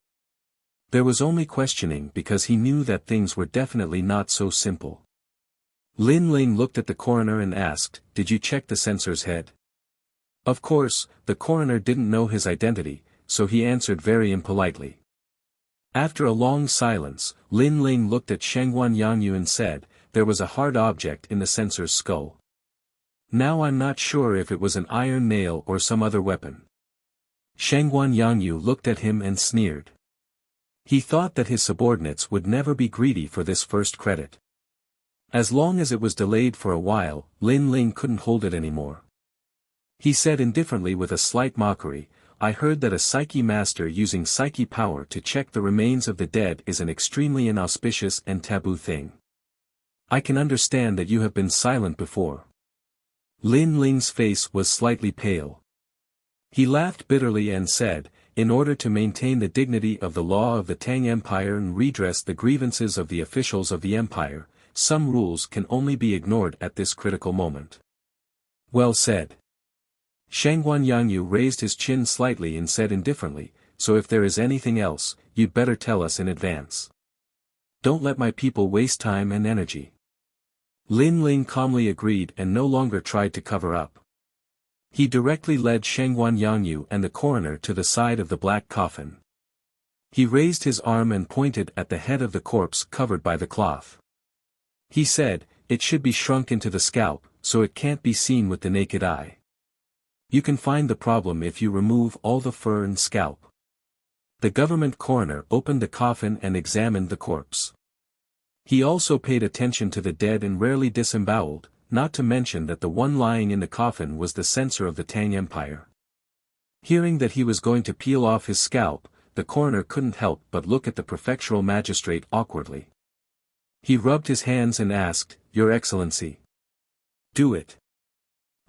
There was only questioning because he knew that things were definitely not so simple. Lin Ling looked at the coroner and asked, "Did you check the censor's head?" Of course, the coroner didn't know his identity, so he answered very impolitely. After a long silence, Lin Ling looked at Shangguan Yangyu and said, "There was a hard object in the censor's skull. Now I'm not sure if it was an iron nail or some other weapon." Shangguan Yangyu looked at him and sneered. He thought that his subordinates would never be greedy for this first credit. As long as it was delayed for a while, Lin Ling couldn't hold it anymore. He said indifferently with a slight mockery, "I heard that a psyche master using psyche power to check the remains of the dead is an extremely inauspicious and taboo thing. I can understand that you have been silent before." Lin Ling's face was slightly pale. He laughed bitterly and said, "In order to maintain the dignity of the law of the Tang Empire and redress the grievances of the officials of the empire, some rules can only be ignored at this critical moment." "Well said." Shangguan Yangyu raised his chin slightly and said indifferently, "So if there is anything else, you'd better tell us in advance. Don't let my people waste time and energy." Lin Ling calmly agreed and no longer tried to cover up. He directly led Shangguan Yangyu and the coroner to the side of the black coffin. He raised his arm and pointed at the head of the corpse covered by the cloth. He said, "It should be shrunk into the scalp, so it can't be seen with the naked eye. You can find the problem if you remove all the fur and scalp." The government coroner opened the coffin and examined the corpse. He also paid attention to the dead and rarely disemboweled, not to mention that the one lying in the coffin was the censor of the Tang Empire. Hearing that he was going to peel off his scalp, the coroner couldn't help but look at the prefectural magistrate awkwardly. He rubbed his hands and asked, "Your Excellency." "Do it."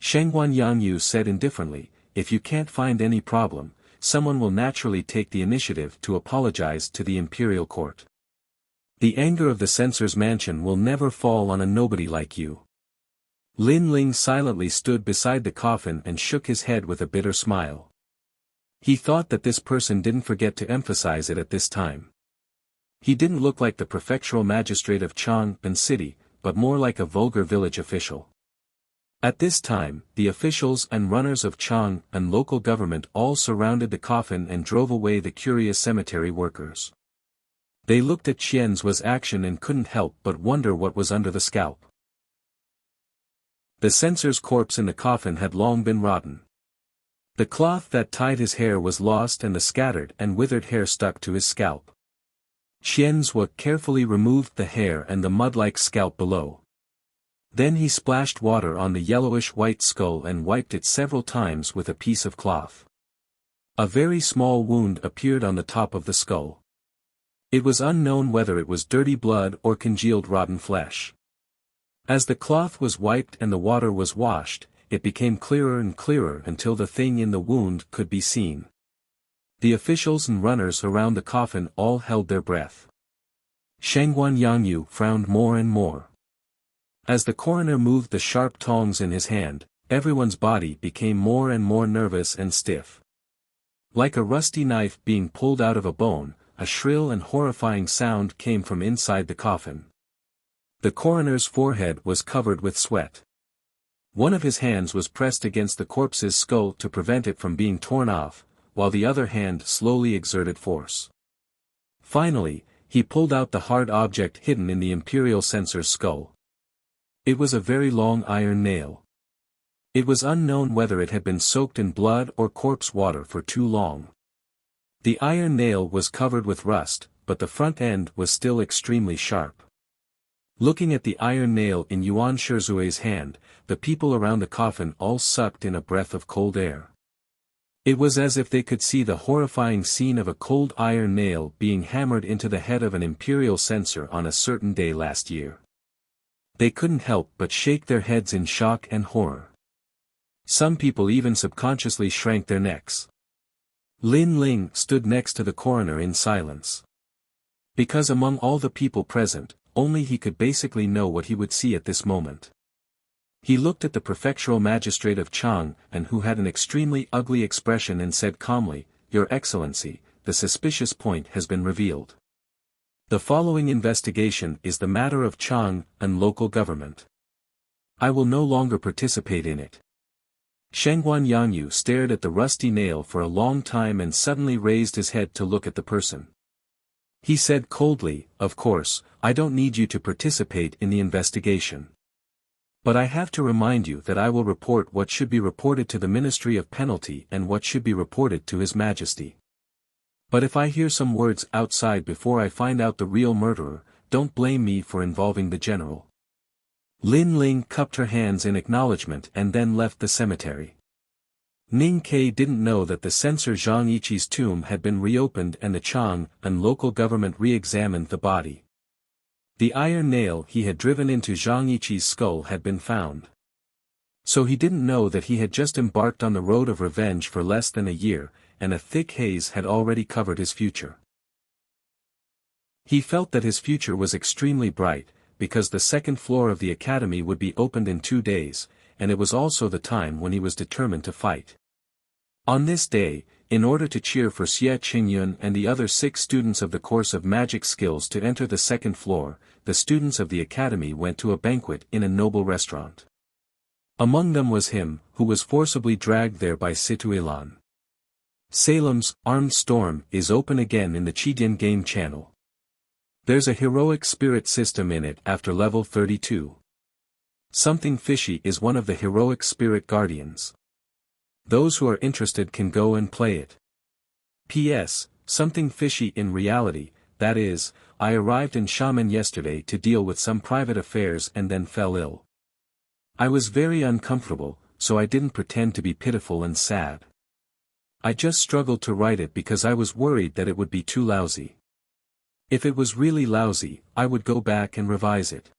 Shangguan Yangyu said indifferently, "If you can't find any problem, someone will naturally take the initiative to apologize to the imperial court. The anger of the censor's mansion will never fall on a nobody like you." Lin Ling silently stood beside the coffin and shook his head with a bitter smile. He thought that this person didn't forget to emphasize it at this time. He didn't look like the prefectural magistrate of Chang'an City, but more like a vulgar village official. At this time, the officials and runners of Chang'an local government all surrounded the coffin and drove away the curious cemetery workers. They looked at Qian's action and couldn't help but wonder what was under the scalp. The censor's corpse in the coffin had long been rotten. The cloth that tied his hair was lost and the scattered and withered hair stuck to his scalp. Qian's carefully removed the hair and the mud-like scalp below. Then he splashed water on the yellowish-white skull and wiped it several times with a piece of cloth. A very small wound appeared on the top of the skull. It was unknown whether it was dirty blood or congealed rotten flesh. As the cloth was wiped and the water was washed, it became clearer and clearer until the thing in the wound could be seen. The officials and runners around the coffin all held their breath. Shangguan Yangyu frowned more and more. As the coroner moved the sharp tongs in his hand, everyone's body became more and more nervous and stiff. Like a rusty knife being pulled out of a bone, a shrill and horrifying sound came from inside the coffin. The coroner's forehead was covered with sweat. One of his hands was pressed against the corpse's skull to prevent it from being torn off, while the other hand slowly exerted force. Finally, he pulled out the hard object hidden in the imperial censor's skull. It was a very long iron nail. It was unknown whether it had been soaked in blood or corpse water for too long. The iron nail was covered with rust, but the front end was still extremely sharp. Looking at the iron nail in Yuan Shizue's hand, the people around the coffin all sucked in a breath of cold air. It was as if they could see the horrifying scene of a cold iron nail being hammered into the head of an imperial censor on a certain day last year. They couldn't help but shake their heads in shock and horror. Some people even subconsciously shrank their necks. Lin Ling stood next to the coroner in silence. Because among all the people present, only he could basically know what he would see at this moment. He looked at the prefectural magistrate of Chang, and who had an extremely ugly expression, and said calmly, "Your Excellency, the suspicious point has been revealed. The following investigation is the matter of Chang and local government. I will no longer participate in it." Shangguan Yangyu stared at the rusty nail for a long time and suddenly raised his head to look at the person. He said coldly, "Of course, I don't need you to participate in the investigation. But I have to remind you that I will report what should be reported to the Ministry of Penalty and what should be reported to His Majesty. But if I hear some words outside before I find out the real murderer, don't blame me for involving the general." Lin Ling cupped her hands in acknowledgement and then left the cemetery. Ning Ke didn't know that the censor Zhang Yiqi's tomb had been reopened and the Chang and local government re-examined the body. The iron nail he had driven into Zhang Yiqi's skull had been found. So he didn't know that he had just embarked on the road of revenge for less than a year, and a thick haze had already covered his future. He felt that his future was extremely bright, because the second floor of the academy would be opened in 2 days, and it was also the time when he was determined to fight. On this day, in order to cheer for Xie Qingyun and the other 6 students of the course of magic skills to enter the second floor, the students of the academy went to a banquet in a noble restaurant. Among them was him, who was forcibly dragged there by Situelan. Salem's Armed Storm is open again in the Chidian game channel. There's a heroic spirit system in it after level 32. Something Fishy is one of the heroic spirit guardians. Those who are interested can go and play it. P.S. Something fishy in reality, that is, I arrived in Xiamen yesterday to deal with some private affairs and then fell ill. I was very uncomfortable, so I didn't pretend to be pitiful and sad. I just struggled to write it because I was worried that it would be too lousy. If it was really lousy, I would go back and revise it.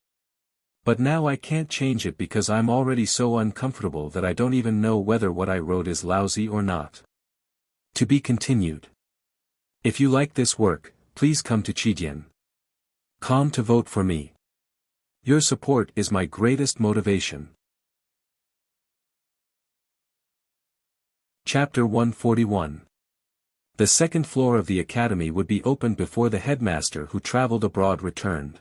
But now I can't change it because I'm already so uncomfortable that I don't even know whether what I wrote is lousy or not. To be continued. If you like this work, please come to Chidian.com to vote for me. Your support is my greatest motivation. Chapter 141. The second floor of the academy would be opened before the headmaster who traveled abroad returned.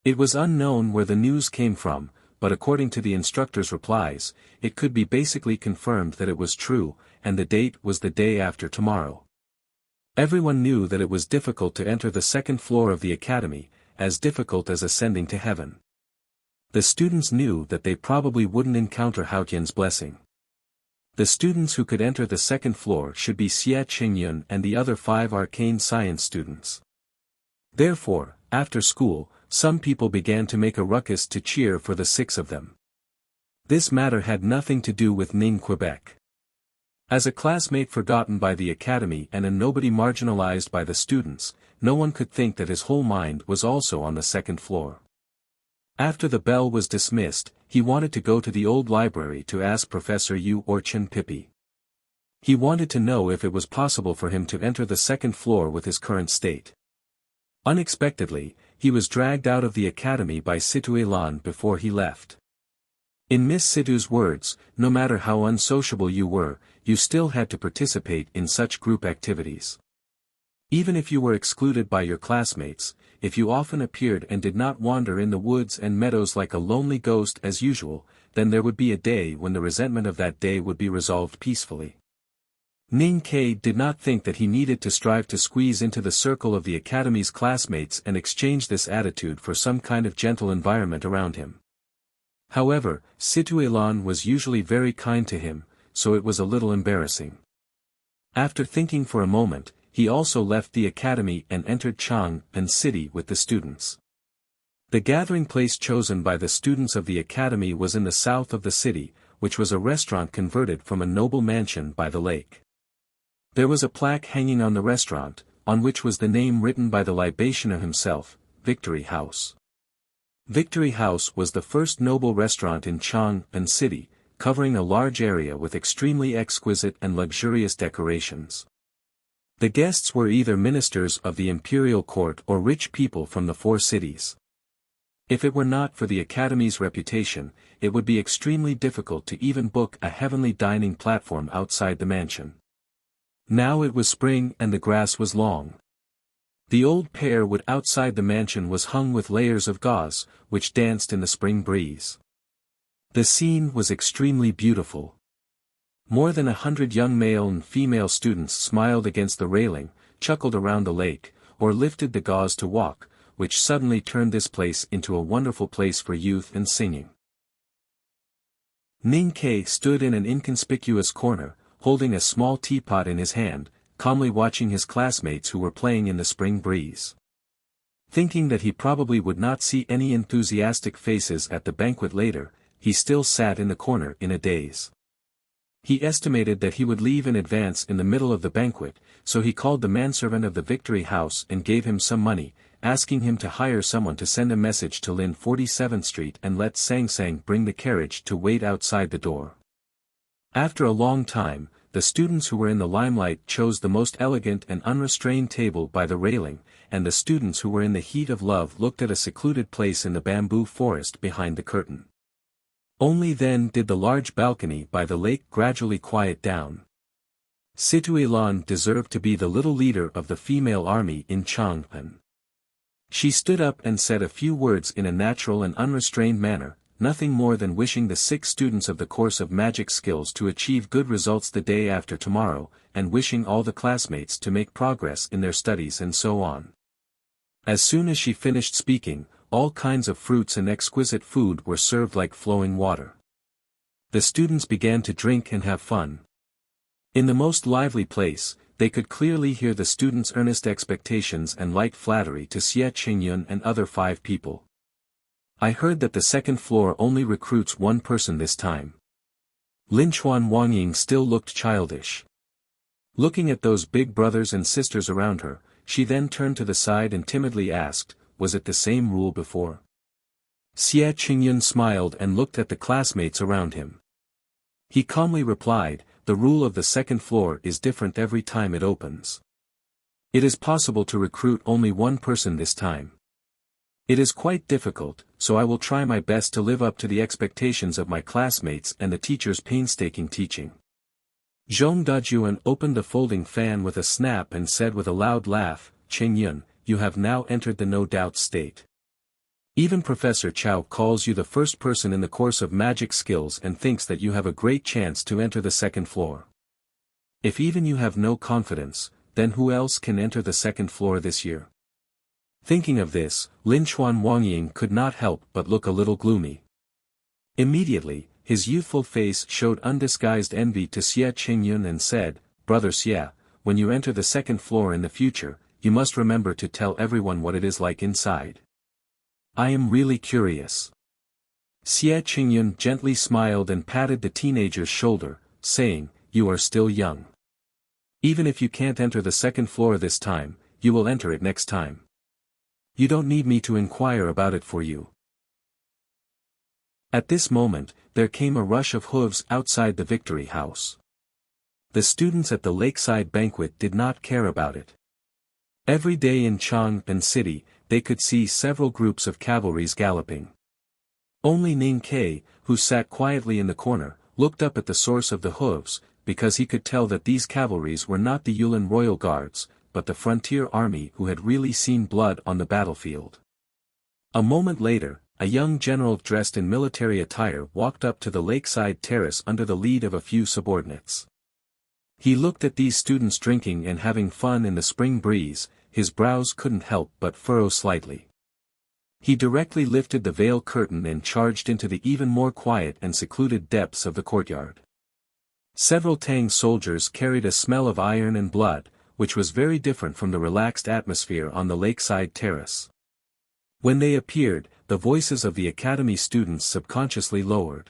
It was unknown where the news came from, but according to the instructor's replies, it could be basically confirmed that it was true, and the date was the day after tomorrow. Everyone knew that it was difficult to enter the second floor of the academy, as difficult as ascending to heaven. The students knew that they probably wouldn't encounter Haotian's blessing. The students who could enter the second floor should be Xie Qingyun and the other 5 arcane science students. Therefore, after school, some people began to make a ruckus to cheer for the 6 of them. This matter had nothing to do with Ning Quebec. As a classmate forgotten by the academy and a nobody marginalized by the students, no one could think that his whole mind was also on the second floor. After the bell was dismissed, he wanted to go to the old library to ask Professor Yu Orchin Pippi. He wanted to know if it was possible for him to enter the second floor with his current state. Unexpectedly, he was dragged out of the academy by Situ Lan before he left. In Miss Situ's words, no matter how unsociable you were, you still had to participate in such group activities. Even if you were excluded by your classmates, if you often appeared and did not wander in the woods and meadows like a lonely ghost as usual, then there would be a day when the resentment of that day would be resolved peacefully. Ning Ke did not think that he needed to strive to squeeze into the circle of the academy's classmates and exchange this attitude for some kind of gentle environment around him. However, Situ Lan was usually very kind to him, so it was a little embarrassing. After thinking for a moment, he also left the academy and entered Chang'an City with the students. The gathering place chosen by the students of the academy was in the south of the city, which was a restaurant converted from a noble mansion by the lake. There was a plaque hanging on the restaurant, on which was the name written by the libationer himself, Victory House. Victory House was the first noble restaurant in Chang'an City, covering a large area with extremely exquisite and luxurious decorations. The guests were either ministers of the imperial court or rich people from the four cities. If it were not for the academy's reputation, it would be extremely difficult to even book a heavenly dining platform outside the mansion. Now it was spring and the grass was long. The old pear wood outside the mansion was hung with layers of gauze, which danced in the spring breeze. The scene was extremely beautiful. More than 100 young male and female students smiled against the railing, chuckled around the lake, or lifted the gauze to walk, which suddenly turned this place into a wonderful place for youth and singing. Ning Ke stood in an inconspicuous corner, holding a small teapot in his hand, calmly watching his classmates who were playing in the spring breeze. Thinking that he probably would not see any enthusiastic faces at the banquet later, he still sat in the corner in a daze. He estimated that he would leave in advance in the middle of the banquet, so he called the manservant of the Victory House and gave him some money, asking him to hire someone to send a message to Lin 47th Street and let Sang Sang bring the carriage to wait outside the door. After a long time, the students who were in the limelight chose the most elegant and unrestrained table by the railing, and the students who were in the heat of love looked at a secluded place in the bamboo forest behind the curtain. Only then did the large balcony by the lake gradually quiet down. Situ Lan deserved to be the little leader of the female army in Chang'an. She stood up and said a few words in a natural and unrestrained manner, nothing more than wishing the 6 students of the course of magic skills to achieve good results the day after tomorrow, and wishing all the classmates to make progress in their studies and so on. As soon as she finished speaking, all kinds of fruits and exquisite food were served like flowing water. The students began to drink and have fun. In the most lively place, they could clearly hear the students' earnest expectations and light flattery to Xie Qingyun and other 5 people. I heard that the second floor only recruits 1 person this time. Linchuan Wangying still looked childish. Looking at those big brothers and sisters around her, she then turned to the side and timidly asked, was it the same rule before? Xie Qingyun smiled and looked at the classmates around him. He calmly replied, the rule of the second floor is different every time it opens. It is possible to recruit only 1 person this time. It is quite difficult, so I will try my best to live up to the expectations of my classmates and the teacher's painstaking teaching. Zhong Dajuan opened the folding fan with a snap and said with a loud laugh, Qingyun, you have now entered the no-doubt state. Even Professor Chao calls you the first person in the course of magic skills and thinks that you have a great chance to enter the second floor. If even you have no confidence, then who else can enter the second floor this year? Thinking of this, Linchuan Wangying could not help but look a little gloomy. Immediately, his youthful face showed undisguised envy to Xie Qingyun and said, Brother Xie, when you enter the second floor in the future, you must remember to tell everyone what it is like inside. I am really curious. Xie Qingyun gently smiled and patted the teenager's shoulder, saying, you are still young. Even if you can't enter the second floor this time, you will enter it next time. You don't need me to inquire about it for you. At this moment, there came a rush of hooves outside the Victory House. The students at the lakeside banquet did not care about it. Every day in Chang'an City, they could see several groups of cavalries galloping. Only Ning Kai, who sat quietly in the corner, looked up at the source of the hooves, because he could tell that these cavalries were not the Yulin Royal Guards, but the frontier army who had really seen blood on the battlefield. A moment later, a young general dressed in military attire walked up to the lakeside terrace under the lead of a few subordinates. He looked at these students drinking and having fun in the spring breeze, his brows couldn't help but furrow slightly. He directly lifted the veil curtain and charged into the even more quiet and secluded depths of the courtyard. Several Tang soldiers carried a smell of iron and blood, which was very different from the relaxed atmosphere on the lakeside terrace. When they appeared, the voices of the academy students subconsciously lowered.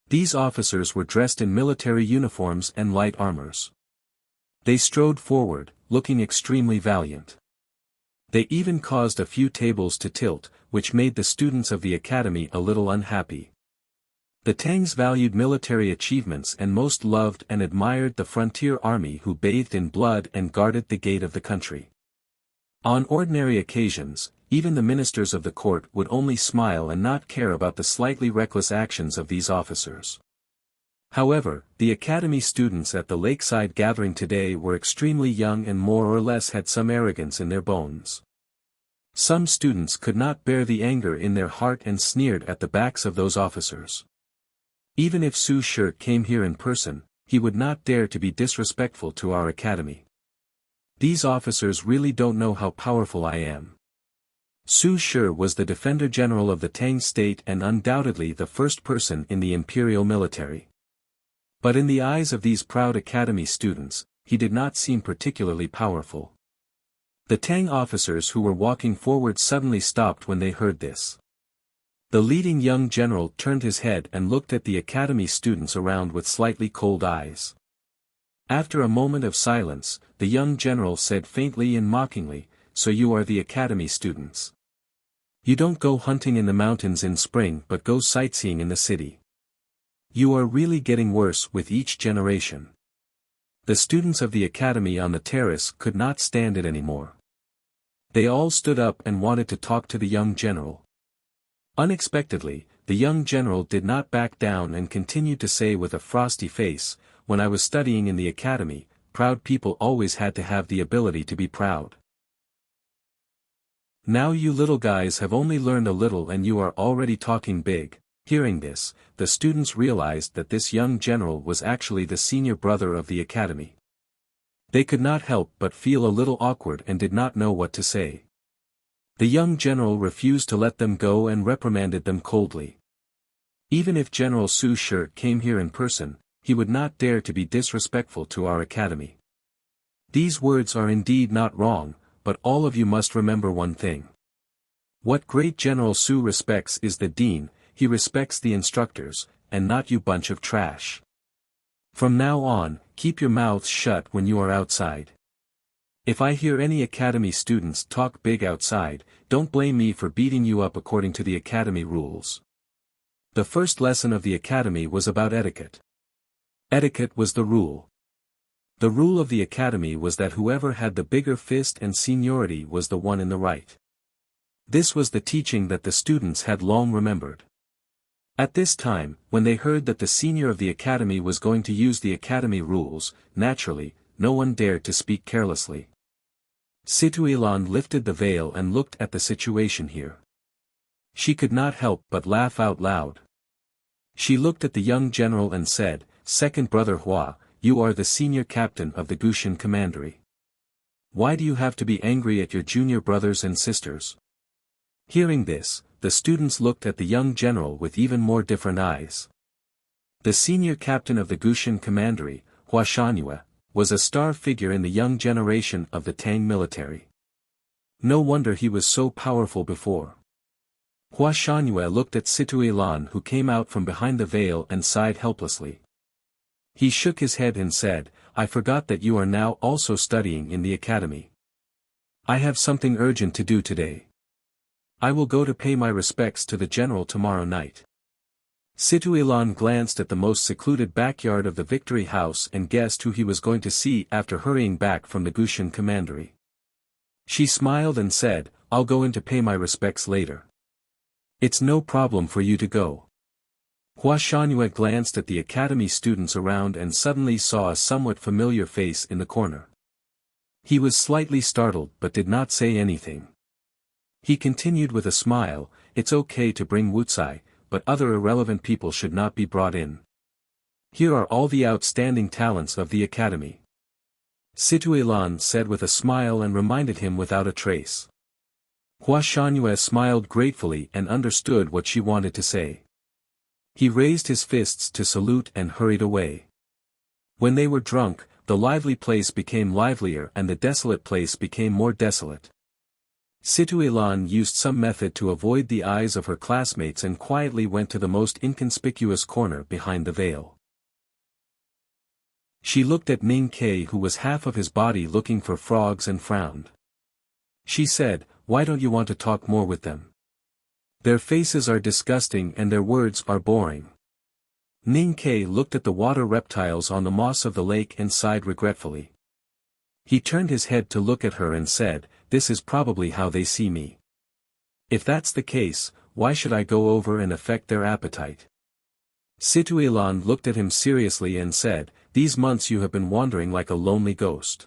These officers were dressed in military uniforms and light armors. They strode forward, looking extremely valiant. They even caused a few tables to tilt, which made the students of the academy a little unhappy. The Tangs valued military achievements and most loved and admired the frontier army who bathed in blood and guarded the gate of the country. On ordinary occasions, even the ministers of the court would only smile and not care about the slightly reckless actions of these officers. However, the academy students at the lakeside gathering today were extremely young and more or less had some arrogance in their bones. Some students could not bear the anger in their heart and sneered at the backs of those officers. Even if Su Shi came here in person, he would not dare to be disrespectful to our academy. These officers really don't know how powerful I am. Su Shi was the Defender General of the Tang state and undoubtedly the first person in the imperial military. But in the eyes of these proud academy students, he did not seem particularly powerful. The Tang officers who were walking forward suddenly stopped when they heard this. The leading young general turned his head and looked at the academy students around with slightly cold eyes. After a moment of silence, the young general said faintly and mockingly, "So you are the academy students. You don't go hunting in the mountains in spring but go sightseeing in the city. You are really getting worse with each generation." The students of the academy on the terrace could not stand it anymore. They all stood up and wanted to talk to the young general. Unexpectedly, the young general did not back down and continued to say with a frosty face, "When I was studying in the academy, proud people always had to have the ability to be proud. Now you little guys have only learned a little and you are already talking big." Hearing this, the students realized that this young general was actually the senior brother of the academy. They could not help but feel a little awkward and did not know what to say. The young general refused to let them go and reprimanded them coldly. Even if General Su Shi came here in person, he would not dare to be disrespectful to our academy. These words are indeed not wrong, but all of you must remember one thing. What great General Su respects is the dean, he respects the instructors, and not you bunch of trash. From now on, keep your mouths shut when you are outside. If I hear any academy students talk big outside, don't blame me for beating you up according to the academy rules. The first lesson of the academy was about etiquette. Etiquette was the rule. The rule of the academy was that whoever had the bigger fist and seniority was the one in the right. This was the teaching that the students had long remembered. At this time, when they heard that the senior of the academy was going to use the academy rules, naturally, no one dared to speak carelessly. Situilan lifted the veil and looked at the situation here. She could not help but laugh out loud. She looked at the young general and said, "Second brother Hua, you are the senior captain of the Gushan Commandery. Why do you have to be angry at your junior brothers and sisters?" Hearing this, the students looked at the young general with even more different eyes. The senior captain of the Gushan Commandery, Hua Shanhua, was a star figure in the young generation of the Tang military. No wonder he was so powerful before. Hua Shanhua looked at Situilan who came out from behind the veil and sighed helplessly. He shook his head and said, I forgot that you are now also studying in the academy. I have something urgent to do today. I will go to pay my respects to the general tomorrow night. Situelon glanced at the most secluded backyard of the Victory House and guessed who he was going to see after hurrying back from the Gutian commandery. She smiled and said, I'll go in to pay my respects later. It's no problem for you to go. Hua Shangyue glanced at the academy students around and suddenly saw a somewhat familiar face in the corner. He was slightly startled but did not say anything. He continued with a smile, it's okay to bring Wuxia, but other irrelevant people should not be brought in. Here are all the outstanding talents of the academy. Situelon said with a smile and reminded him without a trace. Hua Shangyue smiled gratefully and understood what she wanted to say. He raised his fists to salute and hurried away. When they were drunk, the lively place became livelier and the desolate place became more desolate. Situelon used some method to avoid the eyes of her classmates and quietly went to the most inconspicuous corner behind the veil. She looked at Ning Ke, who was half of his body looking for frogs, and frowned. She said, why don't you want to talk more with them? Their faces are disgusting and their words are boring. Ning Ke looked at the water reptiles on the moss of the lake and sighed regretfully. He turned his head to look at her and said, this is probably how they see me. If that's the case, why should I go over and affect their appetite? Situelon looked at him seriously and said, these months you have been wandering like a lonely ghost.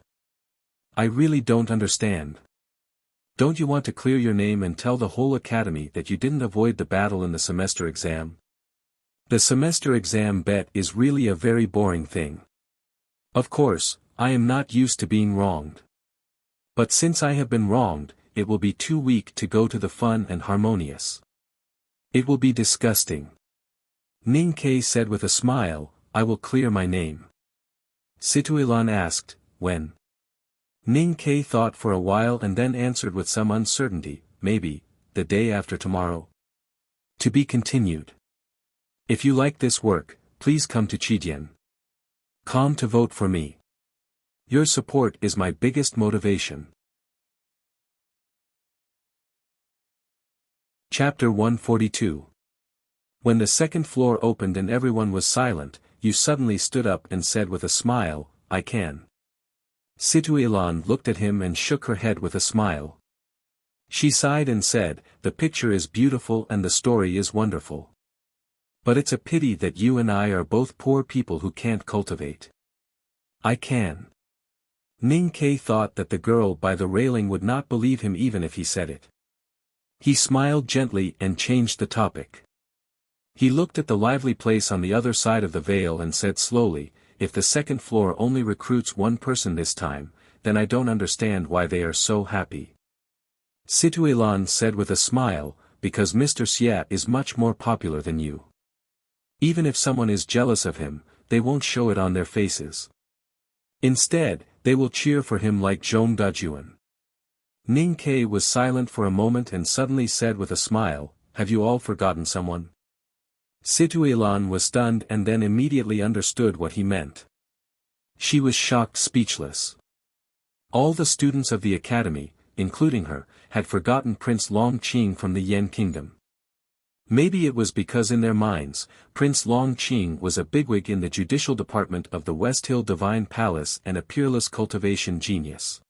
I really don't understand. Don't you want to clear your name and tell the whole academy that you didn't avoid the battle in the semester exam? The semester exam bet is really a very boring thing. Of course, I am not used to being wronged. But since I have been wronged, it will be too weak to go to the fun and harmonious. It will be disgusting. Ning Ke said with a smile, I will clear my name. Situelon asked, when? Ning Ke thought for a while and then answered with some uncertainty, maybe, the day after tomorrow. To be continued. If you like this work, please come to Chidian. Come to vote for me. Your support is my biggest motivation. Chapter 142. When the second floor opened and everyone was silent, you suddenly stood up and said with a smile, I can. Situelon looked at him and shook her head with a smile. She sighed and said, the picture is beautiful and the story is wonderful. But it's a pity that you and I are both poor people who can't cultivate. I can. Ning Ke thought that the girl by the railing would not believe him even if he said it. He smiled gently and changed the topic. He looked at the lively place on the other side of the veil and said slowly, if the second floor only recruits one person this time, then I don't understand why they are so happy. Situelon said with a smile, because Mr. Xia is much more popular than you. Even if someone is jealous of him, they won't show it on their faces. Instead, they will cheer for him like Zhong Dajuan. Ning Ke was silent for a moment and suddenly said with a smile, have you all forgotten someone? Situelon was stunned and then immediately understood what he meant. She was shocked speechless. All the students of the academy, including her, had forgotten Prince Longqing from the Yan Kingdom. Maybe it was because in their minds, Prince Longqing was a bigwig in the judicial department of the West Hill Divine Palace and a peerless cultivation genius.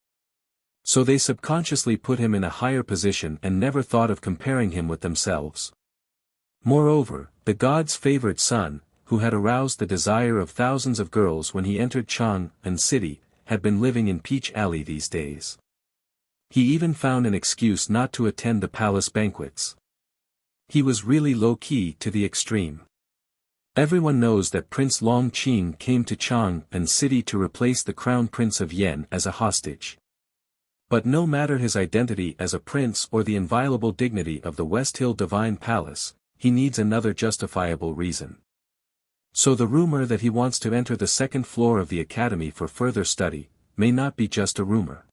So they subconsciously put him in a higher position and never thought of comparing him with themselves. Moreover, the god's favored son, who had aroused the desire of thousands of girls when he entered Chang'an City, had been living in Peach Alley these days. He even found an excuse not to attend the palace banquets. He was really low-key to the extreme. Everyone knows that Prince Longqing came to Chang'an City to replace the Crown Prince of Yen as a hostage. But no matter his identity as a prince or the inviolable dignity of the West Hill Divine Palace, he needs another justifiable reason. So the rumor that he wants to enter the second floor of the academy for further study, may not be just a rumor.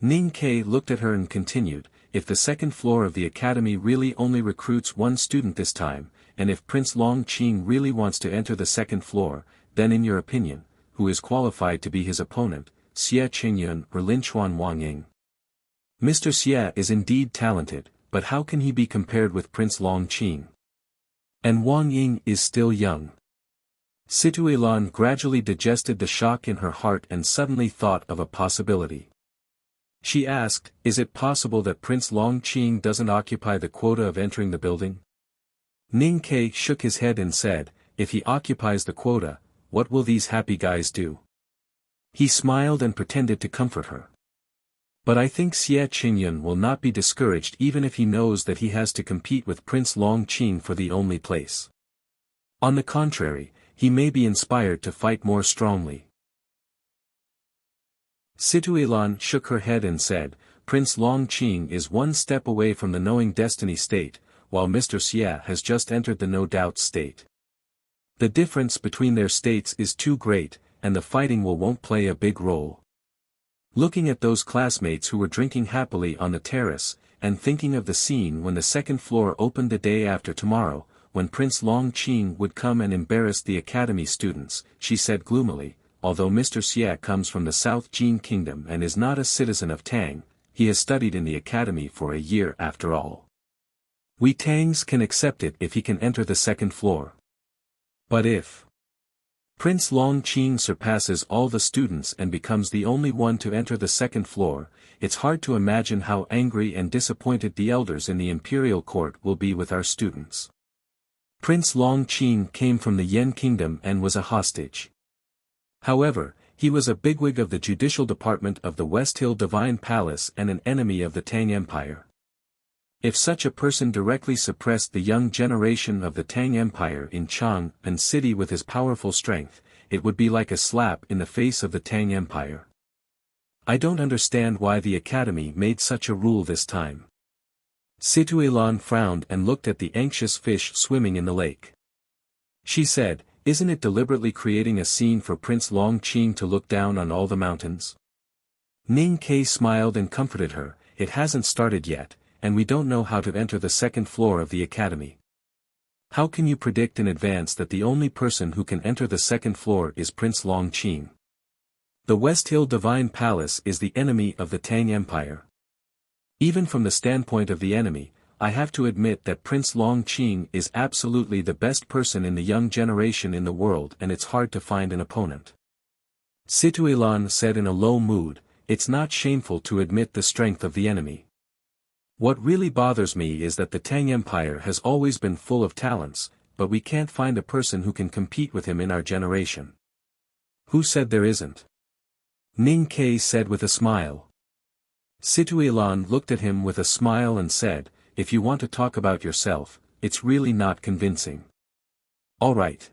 Ning Ke looked at her and continued, if the second floor of the academy really only recruits one student this time, and if Prince Longqing really wants to enter the second floor, then in your opinion, who is qualified to be his opponent, Xie Qingyun or Linchuan Wangying? Mr. Xie is indeed talented, but how can he be compared with Prince Long Qing? And Wang Ying is still young. Situelan gradually digested the shock in her heart and suddenly thought of a possibility. She asked, is it possible that Prince Long Qing doesn't occupy the quota of entering the building? Ning Ke shook his head and said, if he occupies the quota, what will these happy guys do? He smiled and pretended to comfort her. But I think Xie Qingyun will not be discouraged even if he knows that he has to compete with Prince Long Qing for the only place. On the contrary, he may be inspired to fight more strongly. Situelan shook her head and said, Prince Long Qing is one step away from the knowing destiny state, while Mr. Xie has just entered the no-doubt state. The difference between their states is too great, and the fighting won't play a big role. Looking at those classmates who were drinking happily on the terrace, and thinking of the scene when the second floor opened the day after tomorrow, when Prince Long Qing would come and embarrass the academy students, she said gloomily, although Mr. Xie comes from the South Jin Kingdom and is not a citizen of Tang, he has studied in the academy for a year after all. We Tangs can accept it if he can enter the second floor. But if Prince Long Qing surpasses all the students and becomes the only one to enter the second floor, it's hard to imagine how angry and disappointed the elders in the imperial court will be with our students. Prince Long Qing came from the Yen Kingdom and was a hostage. However, he was a bigwig of the judicial department of the West Hill Divine Palace and an enemy of the Tang Empire. If such a person directly suppressed the young generation of the Tang Empire in Chang'an City with his powerful strength, it would be like a slap in the face of the Tang Empire. I don't understand why the Academy made such a rule this time. Situelan frowned and looked at the anxious fish swimming in the lake. She said, isn't it deliberately creating a scene for Prince Long Qing to look down on all the mountains? Ning Ke smiled and comforted her, it hasn't started yet, and we don't know how to enter the second floor of the academy. How can you predict in advance that the only person who can enter the second floor is Prince Long Qing? The West Hill Divine Palace is the enemy of the Tang Empire. Even from the standpoint of the enemy, I have to admit that Prince Long Qing is absolutely the best person in the young generation in the world and it's hard to find an opponent. Situelan said in a low mood, it's not shameful to admit the strength of the enemy. What really bothers me is that the Tang Empire has always been full of talents, but we can't find a person who can compete with him in our generation. Who said there isn't? Ning Ke said with a smile. Situelan looked at him with a smile and said, if you want to talk about yourself, it's really not convincing. All right.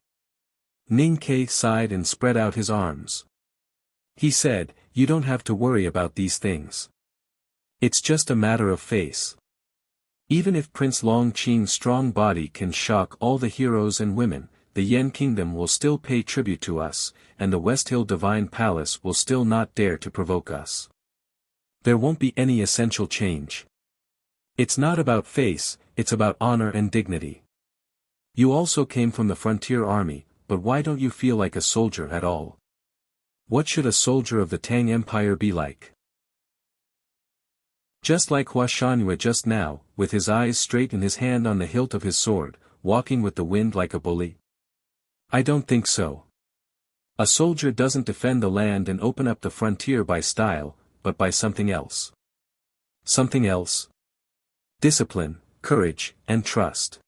Ning Ke sighed and spread out his arms. He said, you don't have to worry about these things. It's just a matter of face. Even if Prince Long Qing's strong body can shock all the heroes and women, the Yen Kingdom will still pay tribute to us, and the West Hill Divine Palace will still not dare to provoke us. There won't be any essential change. It's not about face, it's about honor and dignity. You also came from the frontier army, but why don't you feel like a soldier at all? What should a soldier of the Tang Empire be like? Just like Hua Shanhua just now, with his eyes straight and his hand on the hilt of his sword, walking with the wind like a bully? I don't think so. A soldier doesn't defend the land and open up the frontier by style, but by something else. Something else? Discipline, courage, and trust.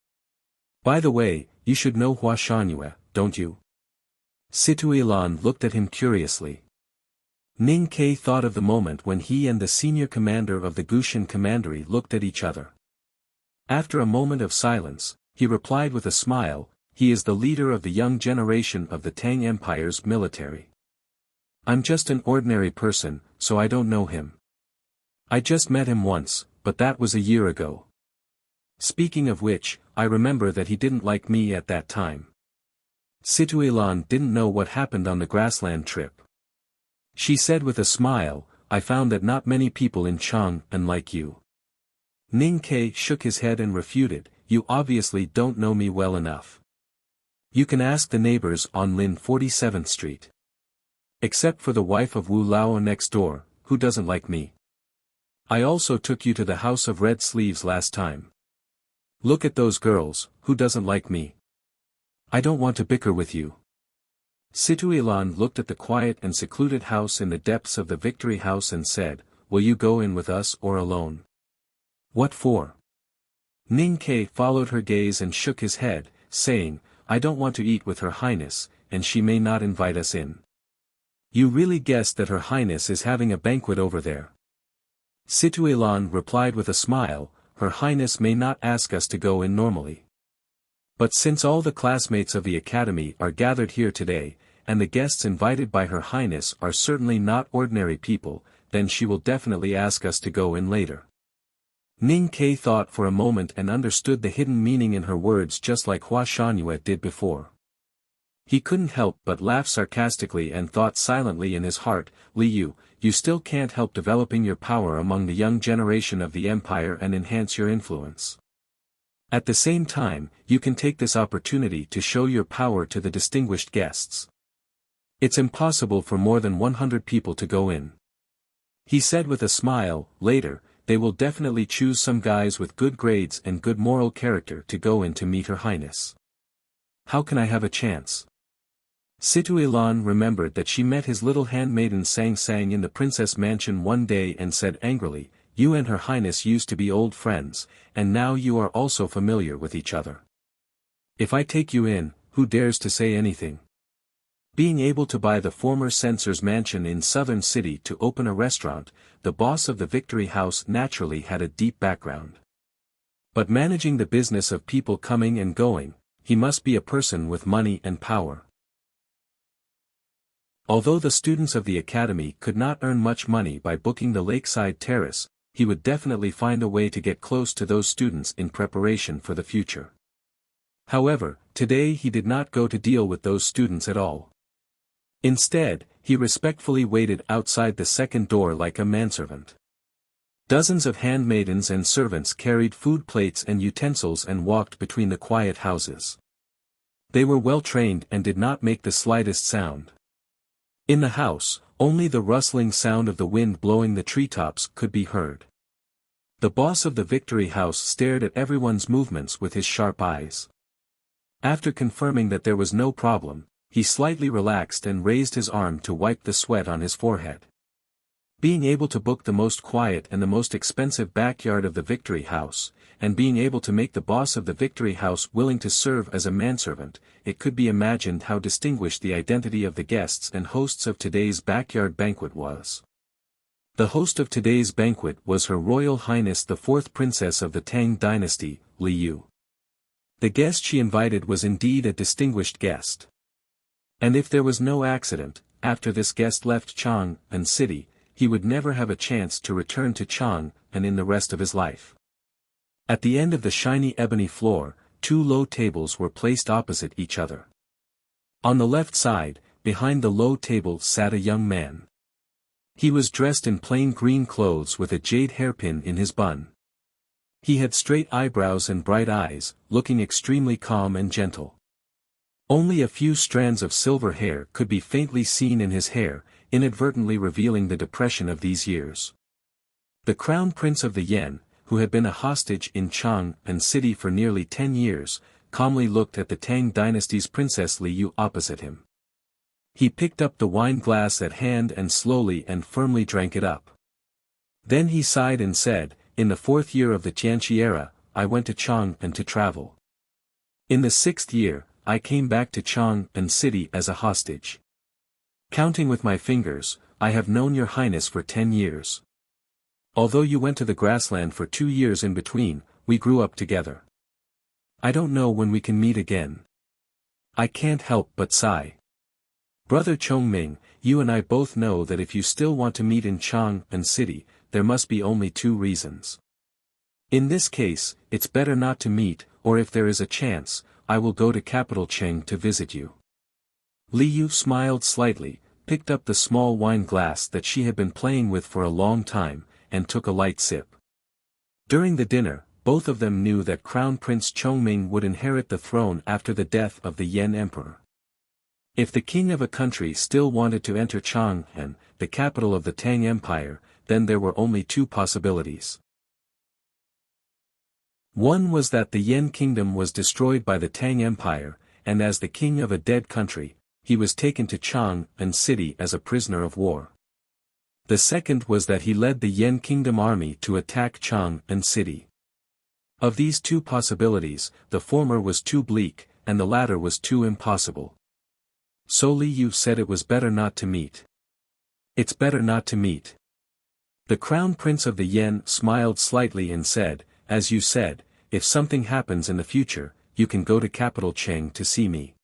By the way, you should know Hua Shanhua, don't you? Situelan looked at him curiously. Ning Ke thought of the moment when he and the senior commander of the Gushan Commandery looked at each other. After a moment of silence, he replied with a smile, he is the leader of the young generation of the Tang Empire's military. I'm just an ordinary person, so I don't know him. I just met him once, but that was a year ago. Speaking of which, I remember that he didn't like me at that time. Situelan didn't know what happened on the grassland trip. She said with a smile, I found that not many people in Chang'an like you. Ning Ke shook his head and refuted, you obviously don't know me well enough. You can ask the neighbors on Lin 47th Street. Except for the wife of Wu Lao next door, who doesn't like me. I also took you to the House of Red Sleeves last time. Look at those girls, who doesn't like me? I don't want to bicker with you. Situilan looked at the quiet and secluded house in the depths of the Victory House and said, will you go in with us or alone? What for? Ning Ke followed her gaze and shook his head, saying, I don't want to eat with Her Highness, and she may not invite us in. You really guessed that Her Highness is having a banquet over there? Situilan replied with a smile, Her Highness may not ask us to go in normally. But since all the classmates of the academy are gathered here today, and the guests invited by Her Highness are certainly not ordinary people, then she will definitely ask us to go in later. Ning Ke thought for a moment and understood the hidden meaning in her words just like Hua Shangyue did before. He couldn't help but laugh sarcastically and thought silently in his heart, Li Yu, you still can't help developing your power among the young generation of the empire and enhance your influence. At the same time, you can take this opportunity to show your power to the distinguished guests. It's impossible for more than 100 people to go in. He said with a smile, later, they will definitely choose some guys with good grades and good moral character to go in to meet Her Highness. How can I have a chance? Situilan remembered that she met his little handmaiden Sang Sang in the princess mansion one day and said angrily, you and Her Highness used to be old friends, and now you are also familiar with each other. If I take you in, who dares to say anything? Being able to buy the former censor's mansion in Southern City to open a restaurant, the boss of the Victory House naturally had a deep background. But managing the business of people coming and going, he must be a person with money and power. Although the students of the academy could not earn much money by booking the lakeside terrace, he would definitely find a way to get close to those students in preparation for the future. However, today he did not go to deal with those students at all. Instead, he respectfully waited outside the second door like a manservant. Dozens of handmaidens and servants carried food plates and utensils and walked between the quiet houses. They were well trained and did not make the slightest sound. In the house, only the rustling sound of the wind blowing the treetops could be heard. The boss of the Victory House stared at everyone's movements with his sharp eyes. After confirming that there was no problem, he slightly relaxed and raised his arm to wipe the sweat on his forehead. Being able to book the most quiet and the most expensive backyard of the Victory House, and being able to make the boss of the Victory House willing to serve as a manservant, it could be imagined how distinguished the identity of the guests and hosts of today's backyard banquet was. The host of today's banquet was Her Royal Highness the 4th Princess of the Tang Dynasty, Li Yu. The guest she invited was indeed a distinguished guest. And if there was no accident, after this guest left Chang'an City, he would never have a chance to return to Chang'an in the rest of his life. At the end of the shiny ebony floor, 2 low tables were placed opposite each other. On the left side, behind the low table sat a young man. He was dressed in plain green clothes with a jade hairpin in his bun. He had straight eyebrows and bright eyes, looking extremely calm and gentle. Only a few strands of silver hair could be faintly seen in his hair, inadvertently revealing the depression of these years. The crown prince of the Yen, who had been a hostage in Chang'an City for nearly 10 years, calmly looked at the Tang dynasty's Princess Li Yu opposite him. He picked up the wine glass at hand and slowly and firmly drank it up. Then he sighed and said, in the 4th year of the Tianqi era, I went to Chang'an to travel. In the 6th year, I came back to Chang'an City as a hostage. Counting with my fingers, I have known your highness for 10 years. Although you went to the grassland for 2 years in between, we grew up together. I don't know when we can meet again. I can't help but sigh. Brother Chongming, you and I both know that if you still want to meet in Chang'an City, there must be only 2 reasons. In this case, it's better not to meet, or if there is a chance, I will go to capital Cheng to visit you. Li Yu smiled slightly, picked up the small wine glass that she had been playing with for a long time, and took a light sip. During the dinner, both of them knew that Crown Prince Chongming would inherit the throne after the death of the Yan Emperor. If the king of a country still wanted to enter Chang'an, the capital of the Tang Empire, then there were only two possibilities. One was that the Yan kingdom was destroyed by the Tang Empire, and as the king of a dead country, he was taken to Chang'an city as a prisoner of war. The second was that he led the Yan kingdom army to attack Chang'an city. Of these two possibilities, the former was too bleak, and the latter was too impossible. So Li Yu said it was better not to meet. It's better not to meet. The crown prince of the Yan smiled slightly and said, as you said, if something happens in the future, you can go to capital Cheng to see me.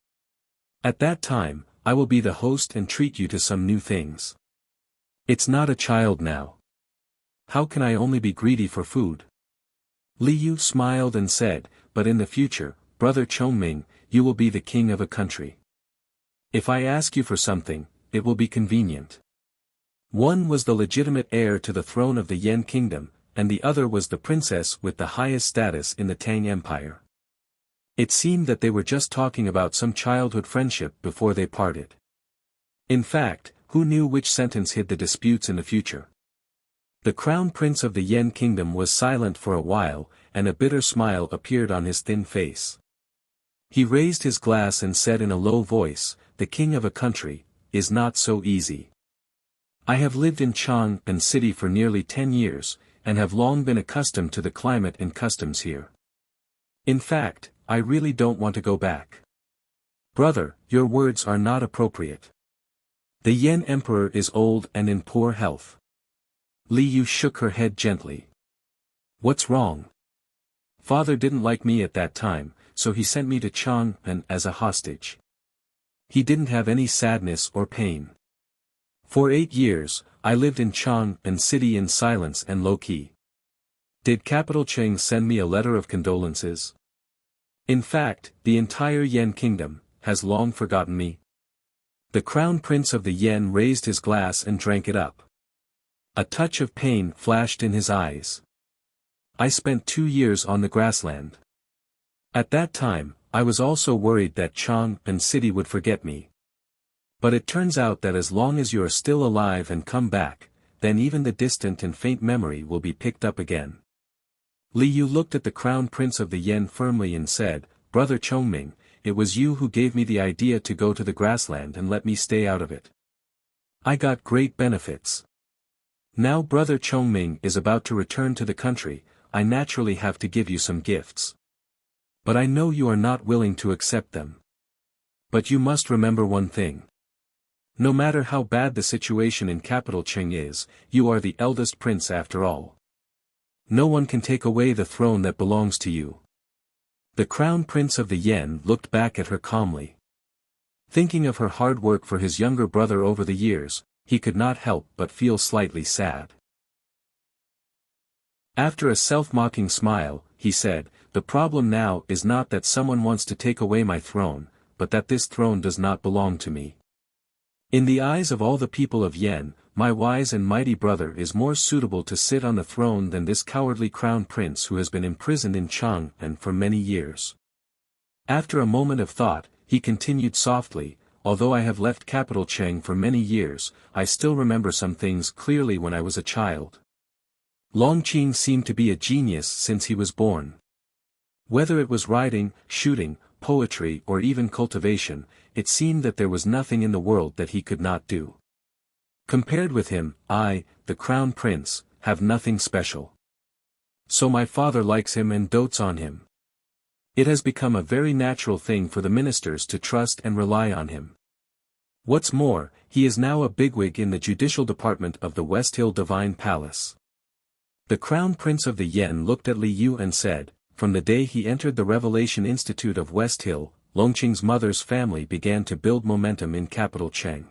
At that time, I will be the host and treat you to some new things. It's not a child now. How can I only be greedy for food? Li Yu smiled and said, but in the future, brother Chongming, you will be the king of a country. If I ask you for something, it will be convenient. One was the legitimate heir to the throne of the Yan kingdom, and the other was the princess with the highest status in the Tang Empire. It seemed that they were just talking about some childhood friendship before they parted. In fact, who knew which sentence hid the disputes in the future? The crown prince of the Yan kingdom was silent for a while, and a bitter smile appeared on his thin face. He raised his glass and said in a low voice, the king of a country, is not so easy. I have lived in Chang'an city for nearly 10 years, and have long been accustomed to the climate and customs here. In fact, I really don't want to go back. Brother, your words are not appropriate. The Yan emperor is old and in poor health. Li Yu shook her head gently. What's wrong? Father didn't like me at that time, so he sent me to Chang'an as a hostage. He didn't have any sadness or pain. For 8 years, I lived in Chang'an city in silence and low-key. Did capital Cheng send me a letter of condolences? In fact, the entire Yan kingdom has long forgotten me. The crown prince of the Yan raised his glass and drank it up. A touch of pain flashed in his eyes. I spent 2 years on the grassland. At that time, I was also worried that Chang'an city would forget me. But it turns out that as long as you are still alive and come back, then even the distant and faint memory will be picked up again. Li Yu looked at the crown prince of the Yan firmly and said, Brother Chongming, it was you who gave me the idea to go to the grassland and let me stay out of it. I got great benefits. Now brother Chongming is about to return to the country, I naturally have to give you some gifts. But I know you are not willing to accept them. But you must remember one thing. No matter how bad the situation in capital Cheng is, you are the eldest prince after all. No one can take away the throne that belongs to you. The crown prince of the Yan looked back at her calmly. Thinking of her hard work for his younger brother over the years, he could not help but feel slightly sad. After a self-mocking smile, he said, the problem now is not that someone wants to take away my throne, but that this throne does not belong to me. In the eyes of all the people of Yan, my wise and mighty brother is more suitable to sit on the throne than this cowardly crown prince who has been imprisoned in Chang'an for many years. After a moment of thought, he continued softly, although I have left capital Cheng for many years, I still remember some things clearly when I was a child. Longqing seemed to be a genius since he was born. Whether it was riding, shooting, poetry or even cultivation, it seemed that there was nothing in the world that he could not do. Compared with him, I, the crown prince, have nothing special. So my father likes him and dotes on him. It has become a very natural thing for the ministers to trust and rely on him. What's more, he is now a bigwig in the judicial department of the West Hill Divine Palace. The crown prince of the Yan looked at Li Yu and said, from the day he entered the Revelation Institute of West Hill, Longqing's mother's family began to build momentum in capital Cheng.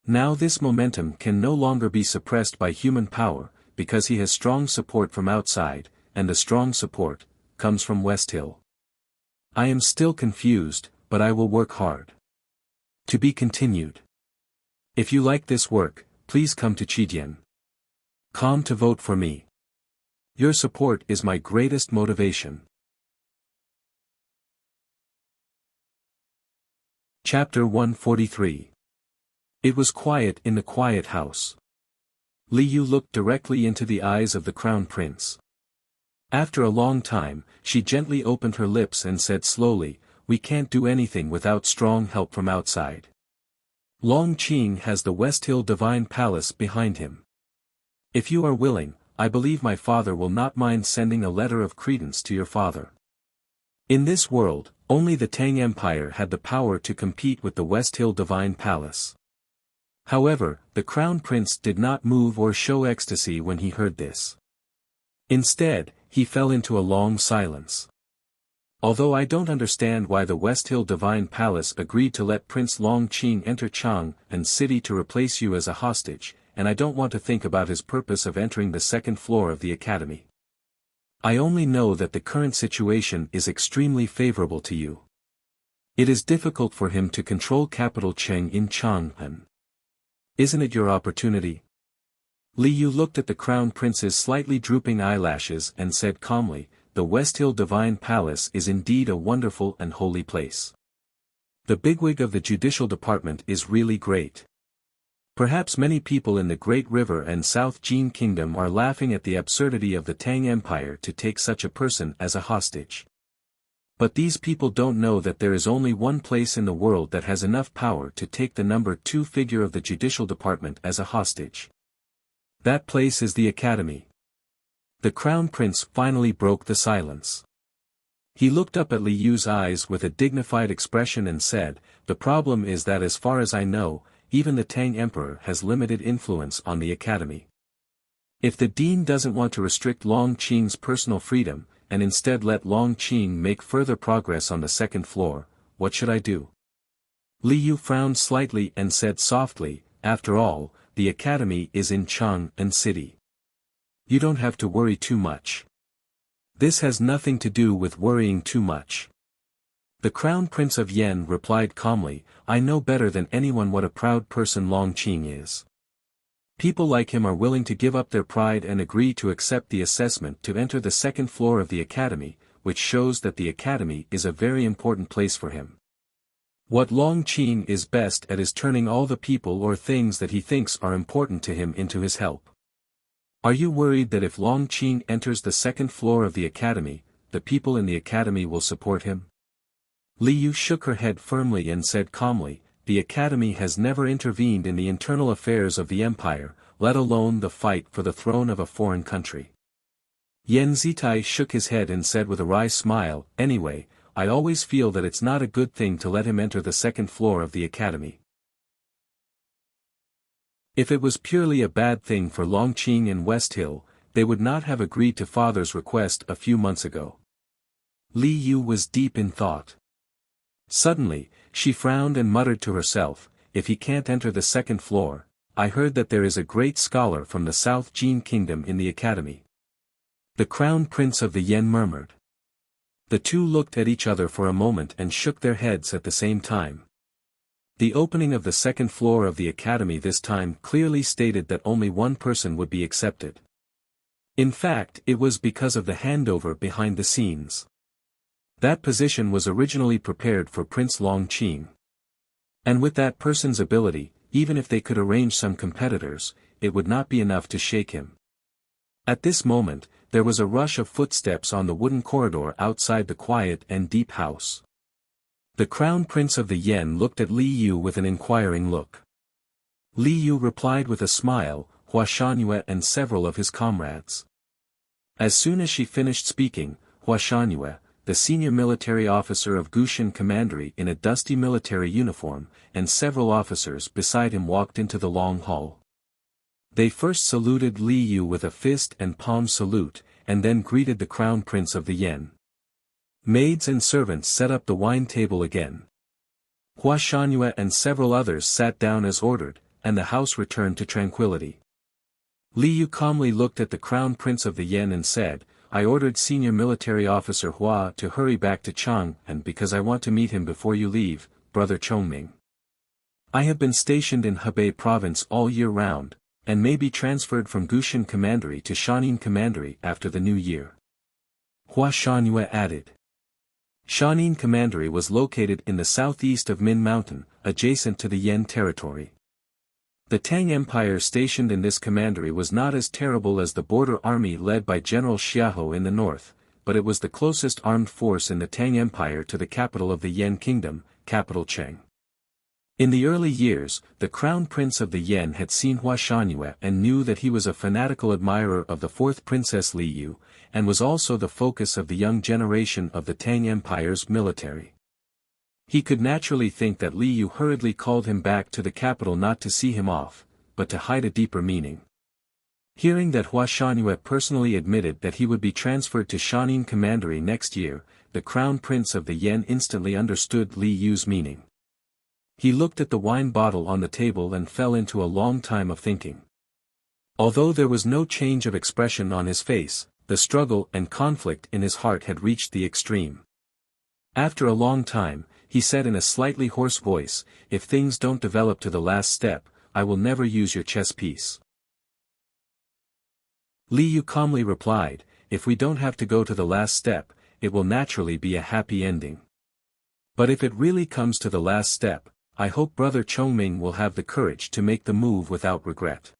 Now this momentum can no longer be suppressed by human power, because he has strong support from outside, and the strong support comes from West Hill. I am still confused, but I will work hard. To be continued. If you like this work, please come to Chidian. Com to vote for me. Your support is my greatest motivation. Chapter 143. It was quiet in the quiet house. Li Yu looked directly into the eyes of the crown prince. After a long time, she gently opened her lips and said slowly, "We can't do anything without strong help from outside. Long Qing has the West Hill Divine Palace behind him. If you are willing, I believe my father will not mind sending a letter of credence to your father." In this world, only the Tang Empire had the power to compete with the West Hill Divine Palace. However, the crown prince did not move or show ecstasy when he heard this. Instead, he fell into a long silence. "Although I don't understand why the West Hill Divine Palace agreed to let Prince Long Qing enter Chang'an City to replace you as a hostage, and I don't want to think about his purpose of entering the second floor of the academy. I only know that the current situation is extremely favorable to you. It is difficult for him to control capital Cheng in Chang'an. Isn't it your opportunity?" Li Yu looked at the crown prince's slightly drooping eyelashes and said calmly, "The West Hill Divine Palace is indeed a wonderful and holy place. The bigwig of the judicial department is really great. Perhaps many people in the Great River and South Jin Kingdom are laughing at the absurdity of the Tang Empire to take such a person as a hostage. But these people don't know that there is only one place in the world that has enough power to take the number 2 figure of the judicial department as a hostage. That place is the academy." The crown prince finally broke the silence. He looked up at Li Yu's eyes with a dignified expression and said, "The problem is that as far as I know, even the Tang Emperor has limited influence on the academy. If the dean doesn't want to restrict Long Qing's personal freedom, and instead let Long Qing make further progress on the second floor, what should I do?" Li Yu frowned slightly and said softly, "After all, the academy is in Chang'an City. You don't have to worry too much. This has nothing to do with worrying too much." The crown prince of Yen replied calmly, "I know better than anyone what a proud person Long Qing is. People like him are willing to give up their pride and agree to accept the assessment to enter the second floor of the academy, which shows that the academy is a very important place for him. What Long Qing is best at is turning all the people or things that he thinks are important to him into his help. Are you worried that if Long Qing enters the second floor of the academy, the people in the academy will support him?" Li Yu shook her head firmly and said calmly, "The academy has never intervened in the internal affairs of the empire, let alone the fight for the throne of a foreign country." Yen Zitai shook his head and said with a wry smile, "Anyway, I always feel that it's not a good thing to let him enter the second floor of the academy. If it was purely a bad thing for Long Qing and West Hill, they would not have agreed to father's request a few months ago." Li Yu was deep in thought. Suddenly, she frowned and muttered to herself, "If he can't enter the second floor, I heard that there is a great scholar from the South Jin Kingdom in the academy." The crown prince of the Yen murmured. The two looked at each other for a moment and shook their heads at the same time. The opening of the second floor of the academy this time clearly stated that only one person would be accepted. In fact, it was because of the handover behind the scenes. That position was originally prepared for Prince Long Qing. And with that person's ability, even if they could arrange some competitors, it would not be enough to shake him. At this moment, there was a rush of footsteps on the wooden corridor outside the quiet and deep house. The crown prince of the Yen looked at Li Yu with an inquiring look. Li Yu replied with a smile, "Hua Shangyue and several of his comrades." As soon as she finished speaking, Hua Shangyue, the senior military officer of Gushan Commandery in a dusty military uniform, and several officers beside him walked into the long hall. They first saluted Li Yu with a fist and palm salute, and then greeted the crown prince of the Yen. Maids and servants set up the wine table again. Hua Shangyue and several others sat down as ordered, and the house returned to tranquility. Li Yu calmly looked at the crown prince of the Yen and said, "I ordered senior military officer Hua to hurry back to Chang'an because I want to meet him before you leave, brother Chongming. I have been stationed in Hebei province all year round, and may be transferred from Gushan Commandery to Shanin Commandery after the new year. Hua Shangyue added. Shanin Commandery was located in the southeast of Min Mountain, adjacent to the Yan territory. The Tang Empire stationed in this commandery was not as terrible as the border army led by General Xiahou in the north, but it was the closest armed force in the Tang Empire to the capital of the Yan Kingdom, capital Cheng. In the early years, the crown prince of the Yan had seen Hua Shangyue and knew that he was a fanatical admirer of the fourth princess Li Yu, and was also the focus of the young generation of the Tang Empire's military. He could naturally think that Li Yu hurriedly called him back to the capital not to see him off, but to hide a deeper meaning. Hearing that Hua Shangyue personally admitted that he would be transferred to Shanin Commandery next year, the crown prince of the Yan instantly understood Li Yu's meaning. He looked at the wine bottle on the table and fell into a long time of thinking. Although there was no change of expression on his face, the struggle and conflict in his heart had reached the extreme. After a long time, he said in a slightly hoarse voice, "If things don't develop to the last step, I will never use your chess piece." Li Yu calmly replied, "If we don't have to go to the last step, it will naturally be a happy ending. But if it really comes to the last step, I hope Brother Chongming will have the courage to make the move without regret.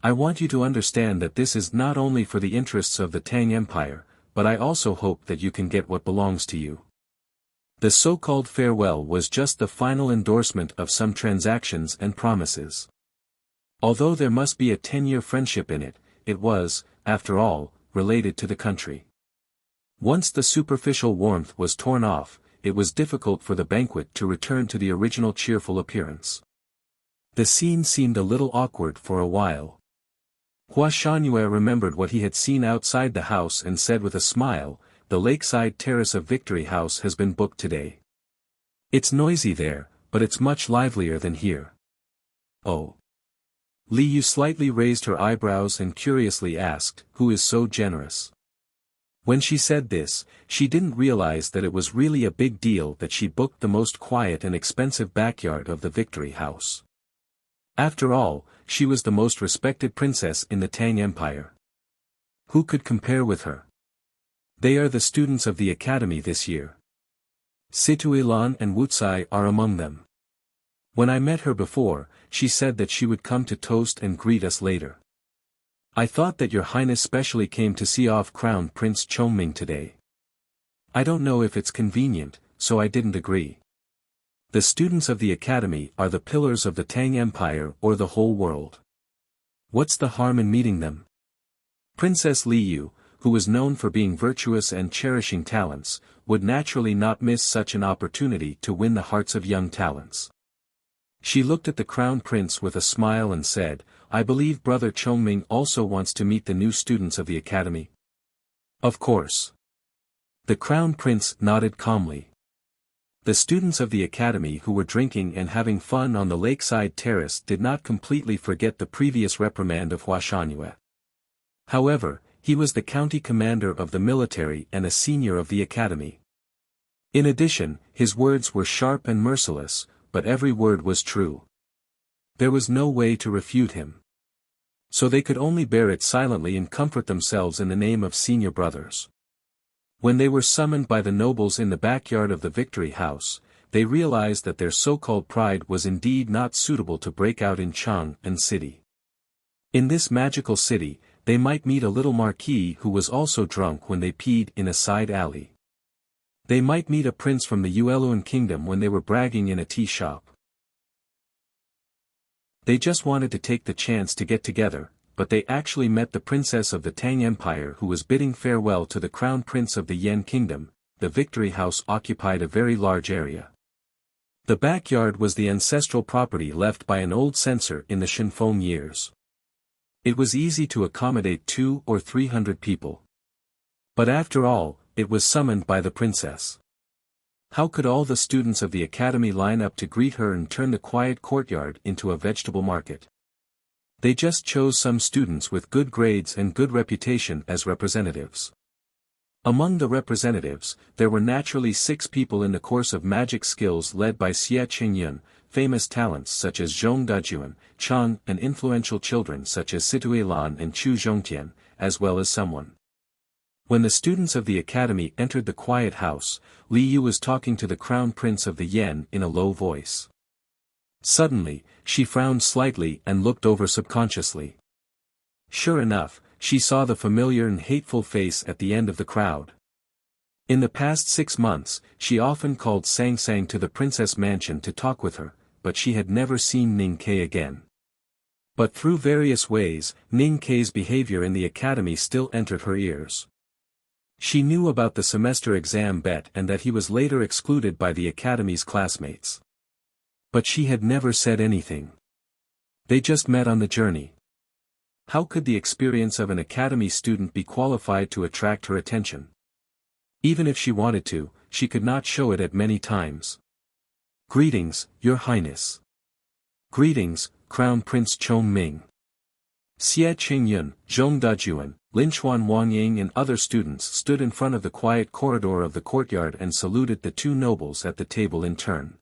I want you to understand that this is not only for the interests of the Tang Empire, but I also hope that you can get what belongs to you." The so-called farewell was just the final endorsement of some transactions and promises. Although there must be a 10-year friendship in it, it was, after all, related to the country. Once the superficial warmth was torn off, it was difficult for the banquet to return to the original cheerful appearance. The scene seemed a little awkward for a while. Hua Shangyue remembered what he had seen outside the house and said with a smile, "The lakeside terrace of Victory House has been booked today. It's noisy there, but it's much livelier than here." "Oh." Li Yu slightly raised her eyebrows and curiously asked, "Who is so generous?" When she said this, she didn't realize that it was really a big deal that she booked the most quiet and expensive backyard of the Victory House. After all, she was the most respected princess in the Tang Empire. Who could compare with her? They are the students of the academy this year. Situilan and Wuxia are among them. When I met her before, she said that she would come to toast and greet us later. I thought that your highness specially came to see off Crown Prince Chongming today. I don't know if it's convenient, so I didn't agree. The students of the academy are the pillars of the Tang Empire or the whole world. What's the harm in meeting them? Princess Li Yu, who was known for being virtuous and cherishing talents, would naturally not miss such an opportunity to win the hearts of young talents. She looked at the crown prince with a smile and said, "I believe Brother Chongming also wants to meet the new students of the academy." "Of course." The crown prince nodded calmly. The students of the academy who were drinking and having fun on the lakeside terrace did not completely forget the previous reprimand of Hua Shangyue. However, he was the county commander of the military and a senior of the academy. In addition, his words were sharp and merciless, but every word was true. There was no way to refute him. So they could only bear it silently and comfort themselves in the name of senior brothers. When they were summoned by the nobles in the backyard of the Victory House, they realized that their so-called pride was indeed not suitable to break out in Chang'an City. In this magical city, they might meet a little marquis who was also drunk when they peed in a side alley. They might meet a prince from the Yueluan kingdom when they were bragging in a tea shop. They just wanted to take the chance to get together, but they actually met the princess of the Tang Empire who was bidding farewell to the crown prince of the Yan kingdom. The Victory House occupied a very large area. The backyard was the ancestral property left by an old censor in the Shinfeng years. It was easy to accommodate 200 or 300 people. But after all, it was summoned by the princess. How could all the students of the academy line up to greet her and turn the quiet courtyard into a vegetable market? They just chose some students with good grades and good reputation as representatives. Among the representatives, there were naturally 6 people in the course of magic skills led by Xie Qingyun, famous talents such as Zhong Dajuan, Chang, and influential children such as Situe Lan and Chu Zhongtian, as well as someone. When the students of the academy entered the quiet house, Li Yu was talking to the crown prince of the Yan in a low voice. Suddenly, she frowned slightly and looked over subconsciously. Sure enough, she saw the familiar and hateful face at the end of the crowd. In the past 6 months, she often called Sang Sang to the princess mansion to talk with her, but she had never seen Ning Ke again. But through various ways, Ning Ke's behavior in the academy still entered her ears. She knew about the semester exam bet and that he was later excluded by the academy's classmates. But she had never said anything. They just met on the journey. How could the experience of an academy student be qualified to attract her attention? Even if she wanted to, she could not show it at many times. Greetings, Your Highness. Greetings, Crown Prince Chong Ming. Xie Qingyun, Zhong Dajuan, Linchuan Wangying and other students stood in front of the quiet corridor of the courtyard and saluted the 2 nobles at the table in turn.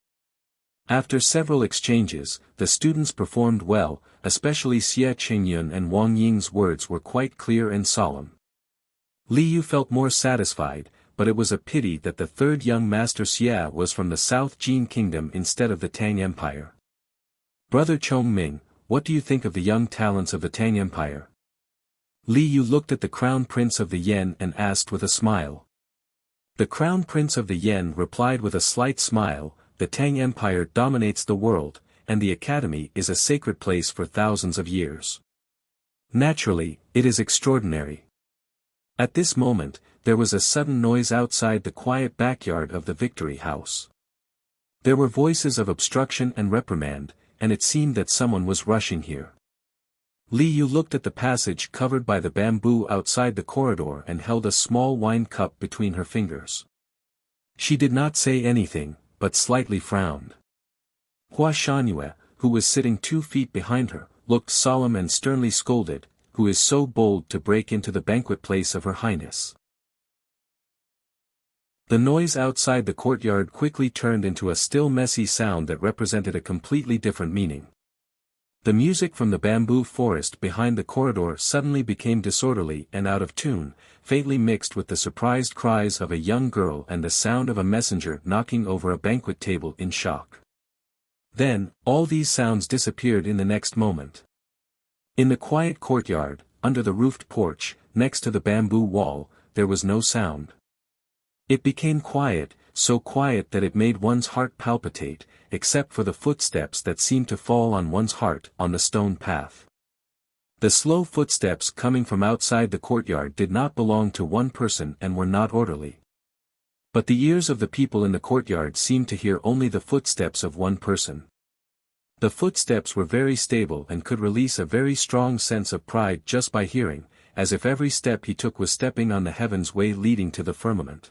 After several exchanges, the students performed well, especially Xie Qingyun and Wang Ying's words were quite clear and solemn. Li Yu felt more satisfied, but it was a pity that the 3rd young master Xie was from the South Jin Kingdom instead of the Tang Empire. Brother Chong Ming, what do you think of the young talents of the Tang Empire? Li Yu looked at the Crown Prince of the Yan and asked with a smile. The Crown Prince of the Yan replied with a slight smile, the Tang Empire dominates the world, and the academy is a sacred place for thousands of years. Naturally, it is extraordinary. At this moment, there was a sudden noise outside the quiet backyard of the Victory House. There were voices of obstruction and reprimand, and it seemed that someone was rushing here. Li Yu looked at the passage covered by the bamboo outside the corridor and held a small wine cup between her fingers. She did not say anything, but slightly frowned. Hua Shangyue, who was sitting 2 feet behind her, looked solemn and sternly scolded, "Who is so bold to break into the banquet place of Her Highness?" The noise outside the courtyard quickly turned into a still messy sound that represented a completely different meaning. The music from the bamboo forest behind the corridor suddenly became disorderly and out of tune, faintly mixed with the surprised cries of a young girl and the sound of a messenger knocking over a banquet table in shock. Then, all these sounds disappeared in the next moment. In the quiet courtyard, under the roofed porch, next to the bamboo wall, there was no sound. It became quiet, so quiet that it made one's heart palpitate, except for the footsteps that seemed to fall on one's heart on the stone path. The slow footsteps coming from outside the courtyard did not belong to one person and were not orderly. But the ears of the people in the courtyard seemed to hear only the footsteps of one person. The footsteps were very stable and could release a very strong sense of pride just by hearing, as if every step he took was stepping on the heaven's way leading to the firmament.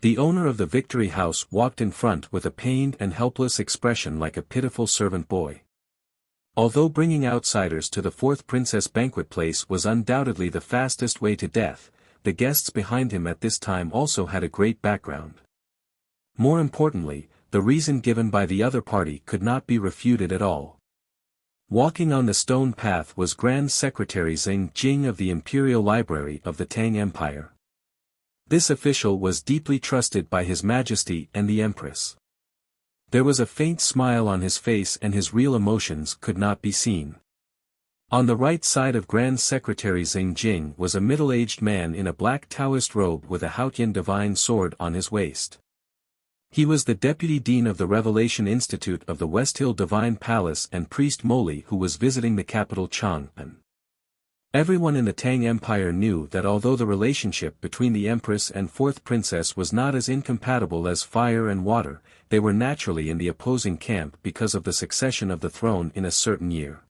The owner of the Victory House walked in front with a pained and helpless expression like a pitiful servant boy. Although bringing outsiders to the 4th princess banquet place was undoubtedly the fastest way to death, the guests behind him at this time also had a great background. More importantly, the reason given by the other party could not be refuted at all. Walking on the stone path was Grand Secretary Zheng Jing of the Imperial Library of the Tang Empire. This official was deeply trusted by His Majesty and the Empress. There was a faint smile on his face and his real emotions could not be seen. On the right side of Grand Secretary Zheng Jing was a middle-aged man in a black Taoist robe with a Haotian divine sword on his waist. He was the Deputy Dean of the Revelation Institute of the West Hill Divine Palace and Priest Moli who was visiting the capital Chang'an. Everyone in the Tang Empire knew that although the relationship between the Empress and 4th Princess was not as incompatible as fire and water, they were naturally in the opposing camp because of the succession of the throne in a certain year.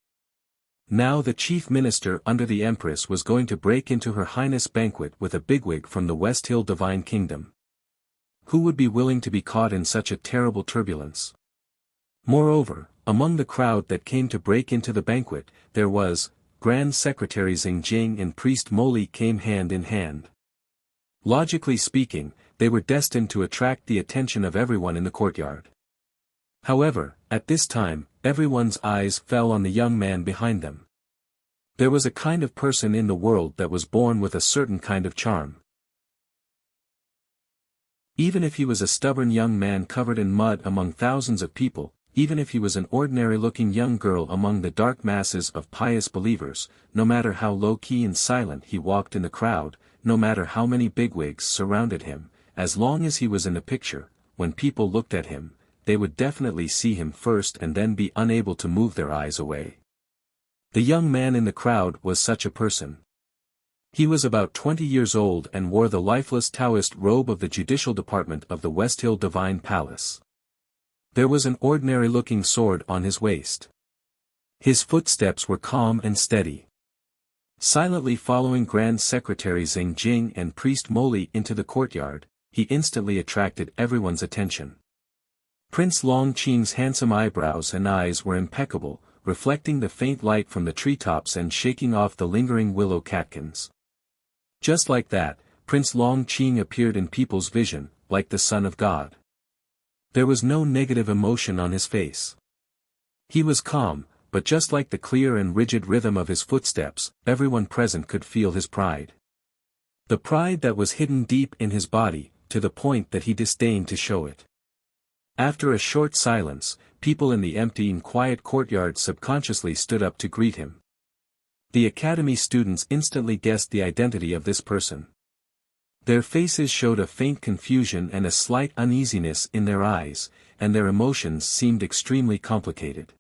Now the chief minister under the Empress was going to break into Her Highness banquet with a bigwig from the West Hill Divine Kingdom. Who would be willing to be caught in such a terrible turbulence? Moreover, among the crowd that came to break into the banquet, there was, Grand Secretary Zheng Jing and Priest Moli came hand in hand. Logically speaking, they were destined to attract the attention of everyone in the courtyard. However, At this time, everyone's eyes fell on the young man behind them. There was a kind of person in the world that was born with a certain kind of charm. Even if he was a stubborn young man covered in mud among thousands of people, even if he was an ordinary-looking young girl among the dark masses of pious believers, no matter how low-key and silent he walked in the crowd, no matter how many bigwigs surrounded him, as long as he was in the picture, when people looked at him, they would definitely see him first and then be unable to move their eyes away. The young man in the crowd was such a person. He was about 20 years old and wore the lifeless Taoist robe of the judicial department of the West Hill Divine Palace. There was an ordinary-looking sword on his waist. His footsteps were calm and steady. Silently following Grand Secretary Xing Jing and Priest Moli into the courtyard, he instantly attracted everyone's attention. Prince Long Qing's handsome eyebrows and eyes were impeccable, reflecting the faint light from the treetops and shaking off the lingering willow catkins. Just like that, Prince Long Qing appeared in people's vision, like the Son of God. There was no negative emotion on his face. He was calm, but just like the clear and rigid rhythm of his footsteps, everyone present could feel his pride. The pride that was hidden deep in his body, to the point that he disdained to show it. After a short silence, people in the empty and quiet courtyard subconsciously stood up to greet him. The academy students instantly guessed the identity of this person. Their faces showed a faint confusion and a slight uneasiness in their eyes, and their emotions seemed extremely complicated.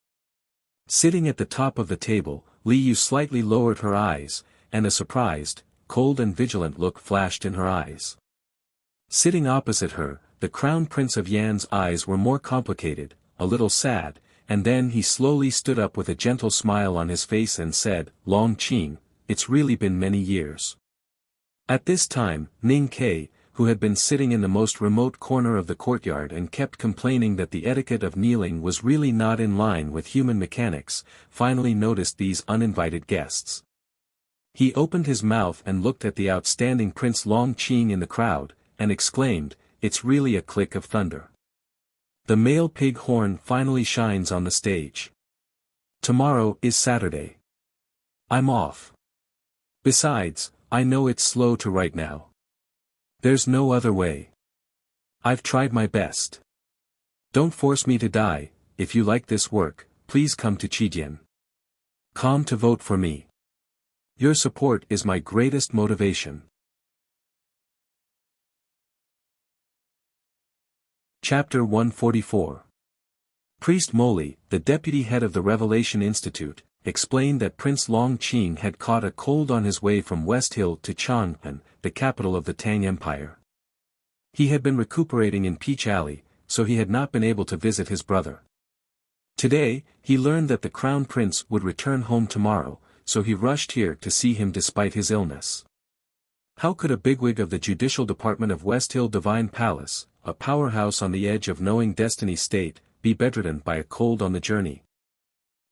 Sitting at the top of the table, Li Yu slightly lowered her eyes, and a surprised, cold and vigilant look flashed in her eyes. Sitting opposite her, the Crown Prince of Yan's eyes were more complicated, a little sad, and then he slowly stood up with a gentle smile on his face and said, "Long Qing, it's really been many years." At this time, Ning Ke, who had been sitting in the most remote corner of the courtyard and kept complaining that the etiquette of kneeling was really not in line with human mechanics, finally noticed these uninvited guests. He opened his mouth and looked at the outstanding Prince Long Qing in the crowd, and exclaimed, "It's really a click of thunder. The male pig horn finally shines on the stage. Tomorrow is Saturday. I'm off. Besides, I know it's slow to write now. There's no other way. I've tried my best. Don't force me to die. If you like this work, please come to Qijian. Come to vote for me. Your support is my greatest motivation." Chapter 144. Priest Moli, the deputy head of the Revelation Institute, explained that Prince Long Qing had caught a cold on his way from West Hill to Chang'an, the capital of the Tang Empire. He had been recuperating in Peach Alley, so he had not been able to visit his brother. Today, he learned that the Crown Prince would return home tomorrow, so he rushed here to see him despite his illness. How could a bigwig of the Judicial Department of West Hill Divine Palace, a powerhouse on the edge of knowing destiny state, be bedridden by a cold on the journey?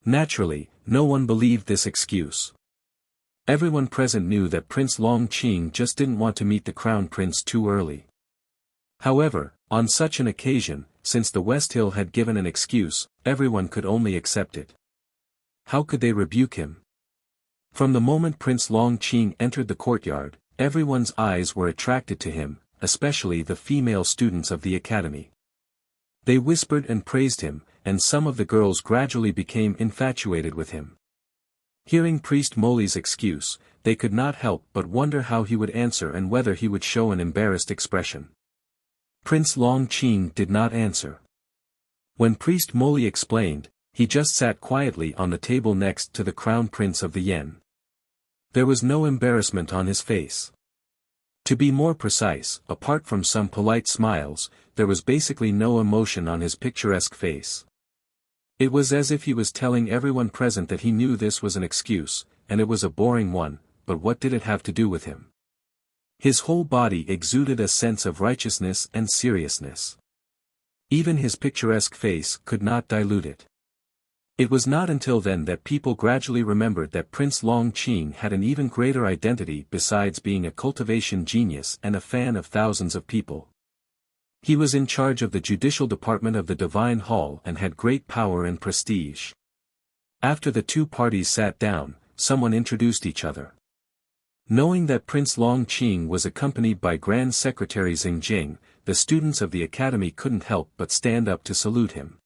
Naturally, no one believed this excuse. Everyone present knew that Prince Long Qing just didn't want to meet the Crown Prince too early. However, on such an occasion, since the West Hill had given an excuse, everyone could only accept it. How could they rebuke him? From the moment Prince Long Qing entered the courtyard, everyone's eyes were attracted to him, especially the female students of the academy. They whispered and praised him, and some of the girls gradually became infatuated with him. Hearing Priest Moli's excuse, they could not help but wonder how he would answer and whether he would show an embarrassed expression. Prince Long Qing did not answer. When Priest Moli explained, he just sat quietly on the table next to the Crown Prince of the Yen. There was no embarrassment on his face. To be more precise, apart from some polite smiles, there was basically no emotion on his picturesque face. It was as if he was telling everyone present that he knew this was an excuse, and it was a boring one, but what did it have to do with him? His whole body exuded a sense of righteousness and seriousness. Even his picturesque face could not dilute it. It was not until then that people gradually remembered that Prince Long Qing had an even greater identity besides being a cultivation genius and a fan of thousands of people. He was in charge of the judicial department of the Divine Hall and had great power and prestige. After the two parties sat down, someone introduced each other. Knowing that Prince Longqing was accompanied by Grand Secretary Xingjing, the students of the academy couldn't help but stand up to salute him.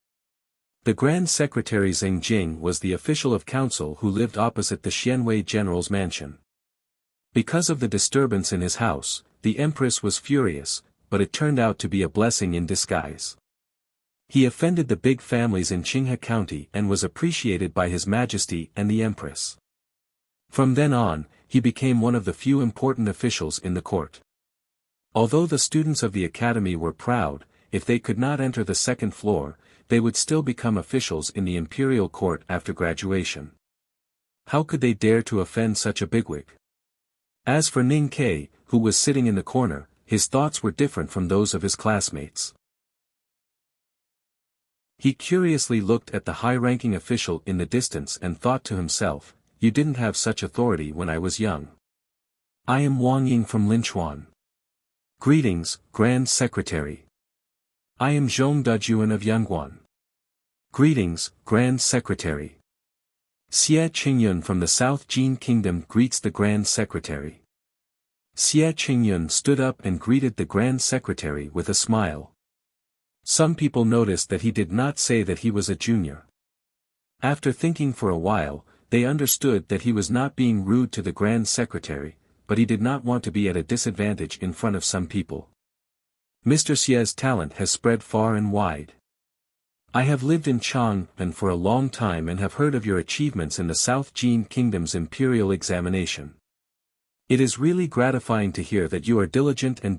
The Grand Secretary Xingjing was the official of council who lived opposite the Xianwei general's mansion. Because of the disturbance in his house, the empress was furious, but it turned out to be a blessing in disguise. He offended the big families in Qinghe County and was appreciated by His Majesty and the Empress. From then on, he became one of the few important officials in the court. Although the students of the academy were proud, if they could not enter the second floor, they would still become officials in the imperial court after graduation. How could they dare to offend such a bigwig? As for Ning Ke, who was sitting in the corner, his thoughts were different from those of his classmates. He curiously looked at the high-ranking official in the distance and thought to himself, "You didn't have such authority when I was young. I am Wang Ying from Linchuan. Greetings, Grand Secretary. I am Zhong Dajuan of Yangguan. Greetings, Grand Secretary. Xie Qingyun from the South Jin Kingdom greets the Grand Secretary." Xie Qingyun stood up and greeted the Grand Secretary with a smile. Some people noticed that he did not say that he was a junior. After thinking for a while, they understood that he was not being rude to the Grand Secretary, but he did not want to be at a disadvantage in front of some people. Mr. Xie's talent has spread far and wide. I have lived in Chang'an for a long time and have heard of your achievements in the South Jin Kingdom's imperial examination. It is really gratifying to hear that you are diligent in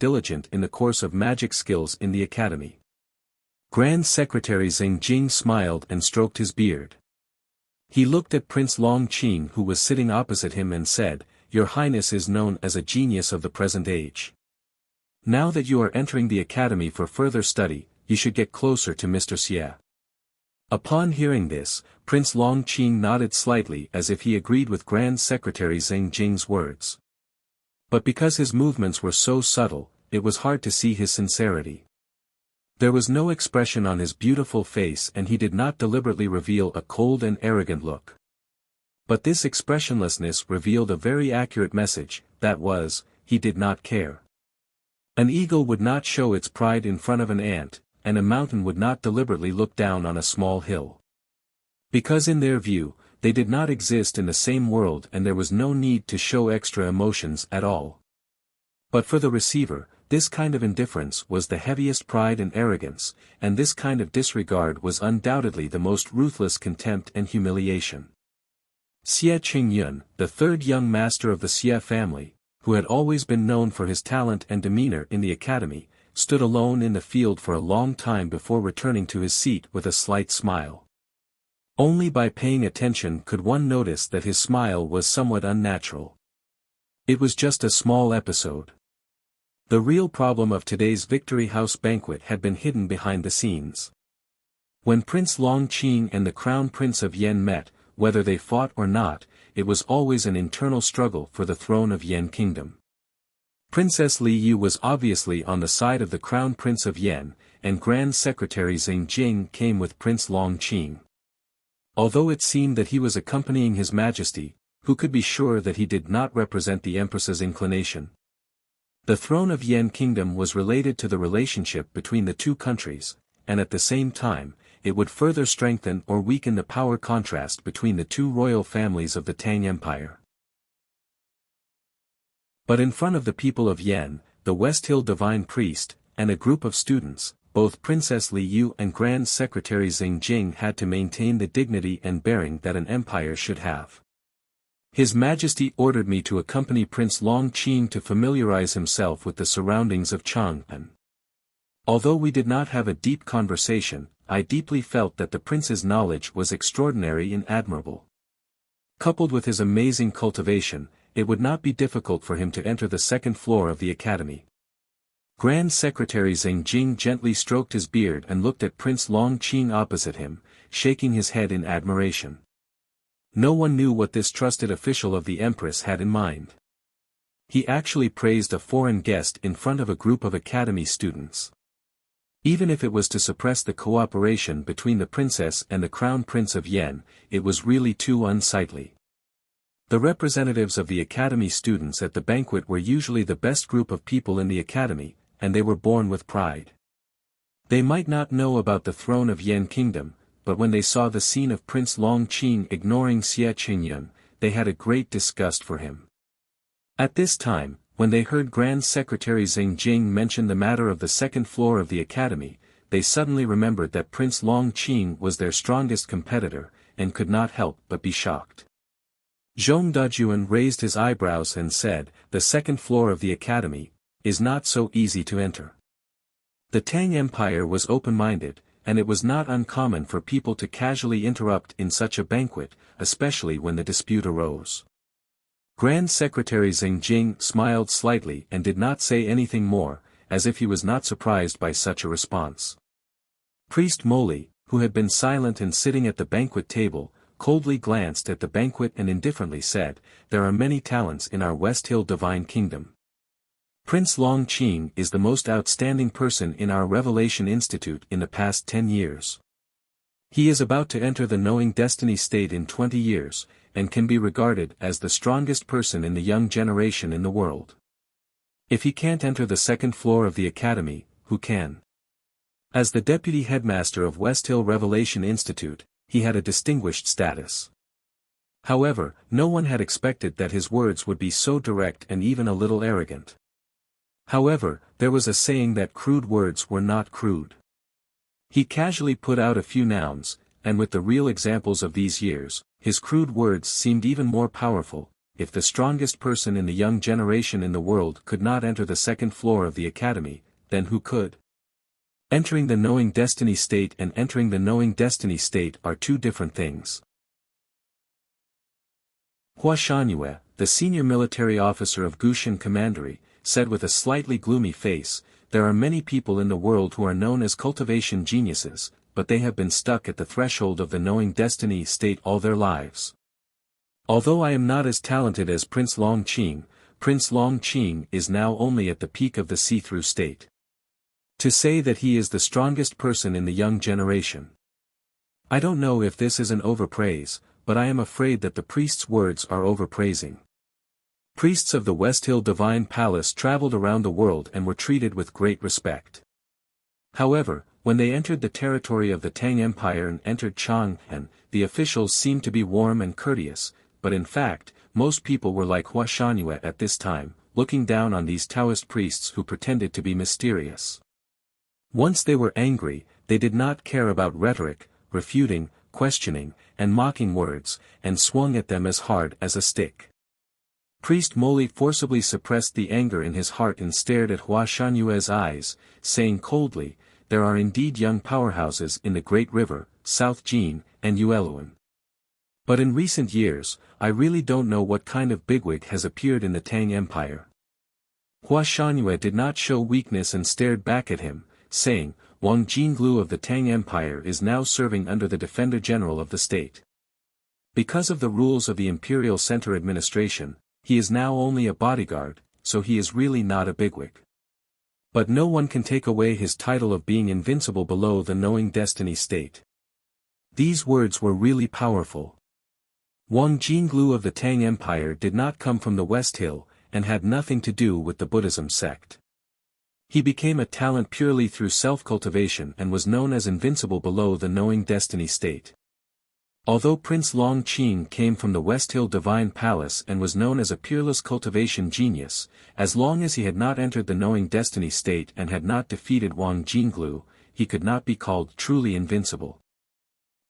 the course of magic skills in the academy. Grand Secretary Xingjing smiled and stroked his beard. He looked at Prince Longqing who was sitting opposite him and said, "Your Highness is known as a genius of the present age. Now that you are entering the academy for further study, you should get closer to Mr. Xie." Upon hearing this, Prince Longqing nodded slightly as if he agreed with Grand Secretary Xingjing's words. But because his movements were so subtle, it was hard to see his sincerity. There was no expression on his beautiful face and he did not deliberately reveal a cold and arrogant look. But this expressionlessness revealed a very accurate message, that was, he did not care. An eagle would not show its pride in front of an ant, and a mountain would not deliberately look down on a small hill. Because in their view, they did not exist in the same world and there was no need to show extra emotions at all. But for the receiver, this kind of indifference was the heaviest pride and arrogance, and this kind of disregard was undoubtedly the most ruthless contempt and humiliation. Xie Qingyun, the third young master of the Xie family, who had always been known for his talent and demeanor in the academy, stood alone in the field for a long time before returning to his seat with a slight smile. Only by paying attention could one notice that his smile was somewhat unnatural. It was just a small episode. The real problem of today's Victory House banquet had been hidden behind the scenes. When Prince Longqing and the Crown Prince of Yen met, whether they fought or not, it was always an internal struggle for the throne of Yen Kingdom. Princess Li Yu was obviously on the side of the Crown Prince of Yen, and Grand Secretary Xingjing came with Prince Longqing. Although it seemed that he was accompanying His Majesty, who could be sure that he did not represent the Empress's inclination? The throne of Yen Kingdom was related to the relationship between the two countries, and at the same time, it would further strengthen or weaken the power contrast between the two royal families of the Tang Empire. But in front of the people of Yen, the West Hill Divine Priest, and a group of students, both Princess Li Yu and Grand Secretary Xingjing had to maintain the dignity and bearing that an empire should have. His Majesty ordered me to accompany Prince Longqing to familiarize himself with the surroundings of Chang'an. Although we did not have a deep conversation, I deeply felt that the prince's knowledge was extraordinary and admirable. Coupled with his amazing cultivation, it would not be difficult for him to enter the second floor of the academy. Grand Secretary Xingjing gently stroked his beard and looked at Prince Longqing opposite him, shaking his head in admiration. No one knew what this trusted official of the Empress had in mind. He actually praised a foreign guest in front of a group of academy students. Even if it was to suppress the cooperation between the princess and the crown prince of Yen, it was really too unsightly. The representatives of the academy students at the banquet were usually the best group of people in the academy, and they were born with pride. They might not know about the throne of Yen Kingdom, but when they saw the scene of Prince Longqing ignoring Xie Qingyun, they had a great disgust for him. At this time, when they heard Grand Secretary Xing Jing mention the matter of the second floor of the academy, they suddenly remembered that Prince Longqing was their strongest competitor, and could not help but be shocked. Zhong Dejuan raised his eyebrows and said, "The second floor of the academy is not so easy to enter." The Tang Empire was open-minded, and it was not uncommon for people to casually interrupt in such a banquet, especially when the dispute arose. Grand Secretary Xing Jing smiled slightly and did not say anything more, as if he was not surprised by such a response. Priest Moli, who had been silent and sitting at the banquet table, coldly glanced at the banquet and indifferently said, "There are many talents in our West Hill Divine Kingdom. Prince Longqing is the most outstanding person in our Revelation Institute in the past 10 years. He is about to enter the Knowing Destiny state in 20 years, and can be regarded as the strongest person in the young generation in the world. If he can't enter the second floor of the academy, who can?" As the deputy headmaster of West Hill Revelation Institute, he had a distinguished status. However, no one had expected that his words would be so direct and even a little arrogant. However, there was a saying that crude words were not crude. He casually put out a few nouns, and with the real examples of these years, his crude words seemed even more powerful. If the strongest person in the young generation in the world could not enter the second floor of the academy, then who could? Entering the Knowing Destiny state and entering the Knowing Destiny state are two different things. Hua Shangyue, the senior military officer of Gushan Commandery, said with a slightly gloomy face, "There are many people in the world who are known as cultivation geniuses, but they have been stuck at the threshold of the Knowing Destiny state all their lives. Although I am not as talented as Prince Longqing is now only at the peak of the see-through state. To say that he is the strongest person in the young generation. I don't know if this is an overpraise, but I am afraid that the priest's words are overpraising." Priests of the West Hill Divine Palace traveled around the world and were treated with great respect. However, when they entered the territory of the Tang Empire and entered Chang'an, the officials seemed to be warm and courteous, but in fact, most people were like Hua Shangyue at this time, looking down on these Taoist priests who pretended to be mysterious. Once they were angry, they did not care about rhetoric, refuting, questioning, and mocking words, and swung at them as hard as a stick. Priest Moli forcibly suppressed the anger in his heart and stared at Hua Shanyue's eyes, saying coldly, "There are indeed young powerhouses in the Great River, South Jin, and Yueluan. But in recent years, I really don't know what kind of bigwig has appeared in the Tang Empire." Hua Shanyue did not show weakness and stared back at him, saying, "Wang Jinglu of the Tang Empire is now serving under the Defender General of the state. Because of the rules of the Imperial Center Administration, he is now only a bodyguard, so he is really not a bigwig. But no one can take away his title of being invincible below the Knowing Destiny state." These words were really powerful. Wang Jinglu of the Tang Empire did not come from the West Hill, and had nothing to do with the Buddhism sect. He became a talent purely through self-cultivation and was known as invincible below the Knowing Destiny state. Although Prince Longqing came from the West Hill Divine Palace and was known as a peerless cultivation genius, as long as he had not entered the Knowing Destiny state and had not defeated Wang Jinglu, he could not be called truly invincible.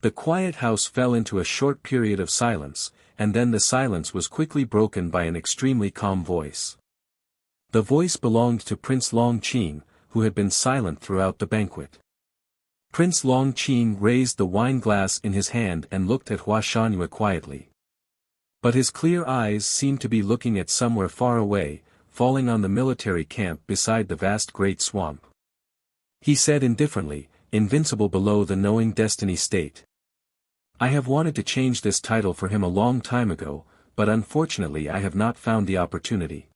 The quiet house fell into a short period of silence, and then the silence was quickly broken by an extremely calm voice. The voice belonged to Prince Longqing, who had been silent throughout the banquet. Prince Longqing raised the wine glass in his hand and looked at Hua Shangyue quietly. But his clear eyes seemed to be looking at somewhere far away, falling on the military camp beside the vast great swamp. He said indifferently, "Invincible below the Knowing Destiny state. I have wanted to change this title for him a long time ago, but unfortunately I have not found the opportunity.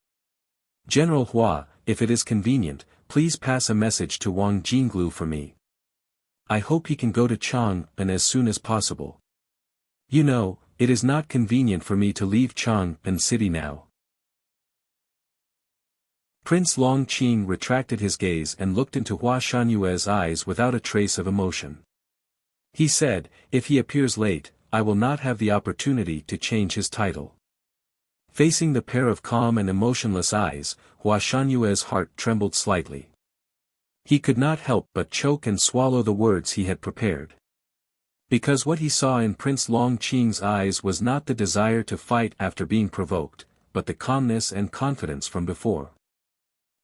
General Hua, if it is convenient, please pass a message to Wang Jinglu for me. I hope he can go to Chang'an as soon as possible. You know, it is not convenient for me to leave Chang'an city now. Prince Longqing retracted his gaze and looked into Hua Shanyue's eyes without a trace of emotion. He said, if he appears late, I will not have the opportunity to change his title. Facing the pair of calm and emotionless eyes, Hua Shanyue's heart trembled slightly. He could not help but choke and swallow the words he had prepared. Because what he saw in Prince Longqing's eyes was not the desire to fight after being provoked, but the calmness and confidence from before.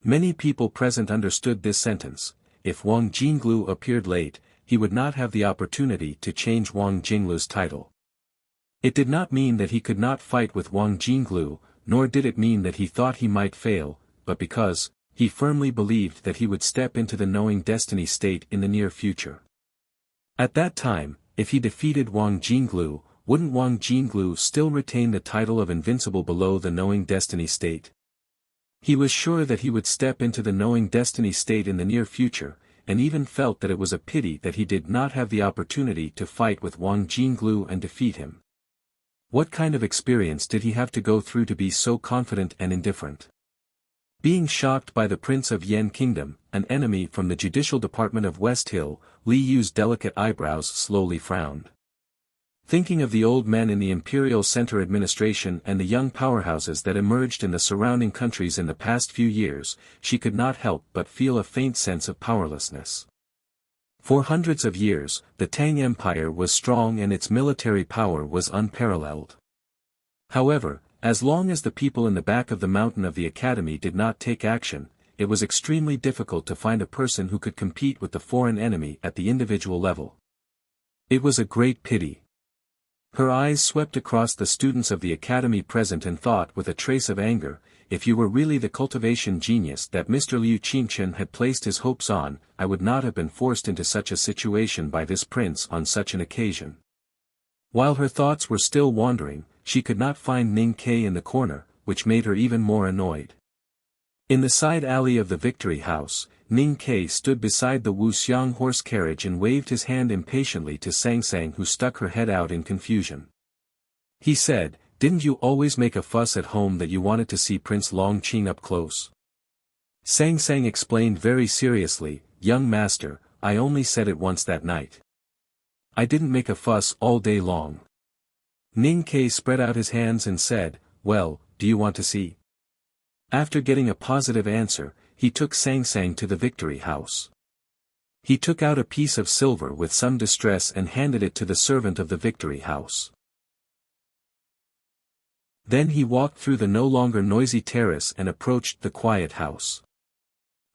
Many people present understood this sentence: if Wang Jinglu appeared late, he would not have the opportunity to change Wang Jinglu's title. It did not mean that he could not fight with Wang Jinglu, nor did it mean that he thought he might fail, but because he firmly believed that he would step into the knowing destiny state in the near future. At that time, if he defeated Wang Jinglu, wouldn't Wang Jinglu still retain the title of invincible below the knowing destiny state? He was sure that he would step into the knowing destiny state in the near future, and even felt that it was a pity that he did not have the opportunity to fight with Wang Jinglu and defeat him. What kind of experience did he have to go through to be so confident and indifferent? Being shocked by the Prince of Yan Kingdom, an enemy from the judicial department of West Hill, Li Yu's delicate eyebrows slowly frowned. Thinking of the old men in the Imperial Center administration and the young powerhouses that emerged in the surrounding countries in the past few years, she could not help but feel a faint sense of powerlessness. For hundreds of years, the Tang Empire was strong and its military power was unparalleled. However, as long as the people in the back of the mountain of the academy did not take action, it was extremely difficult to find a person who could compete with the foreign enemy at the individual level. It was a great pity. Her eyes swept across the students of the academy present and thought with a trace of anger, if you were really the cultivation genius that Mr. Liu Qingchen had placed his hopes on, I would not have been forced into such a situation by this prince on such an occasion. While her thoughts were still wandering, she could not find Ning Ke in the corner, which made her even more annoyed. In the side alley of the Victory House, Ning Ke stood beside the Wuxiang horse carriage and waved his hand impatiently to Sang Sang, who stuck her head out in confusion. He said, "Didn't you always make a fuss at home that you wanted to see Prince Longqing up close?" Sang Sang explained very seriously, "Young master, I only said it once that night. I didn't make a fuss all day long." Ning Ke spread out his hands and said, "Well, do you want to see?" After getting a positive answer, he took Sang Sang to the Victory House. He took out a piece of silver with some distress and handed it to the servant of the Victory House. Then he walked through the no longer noisy terrace and approached the quiet house.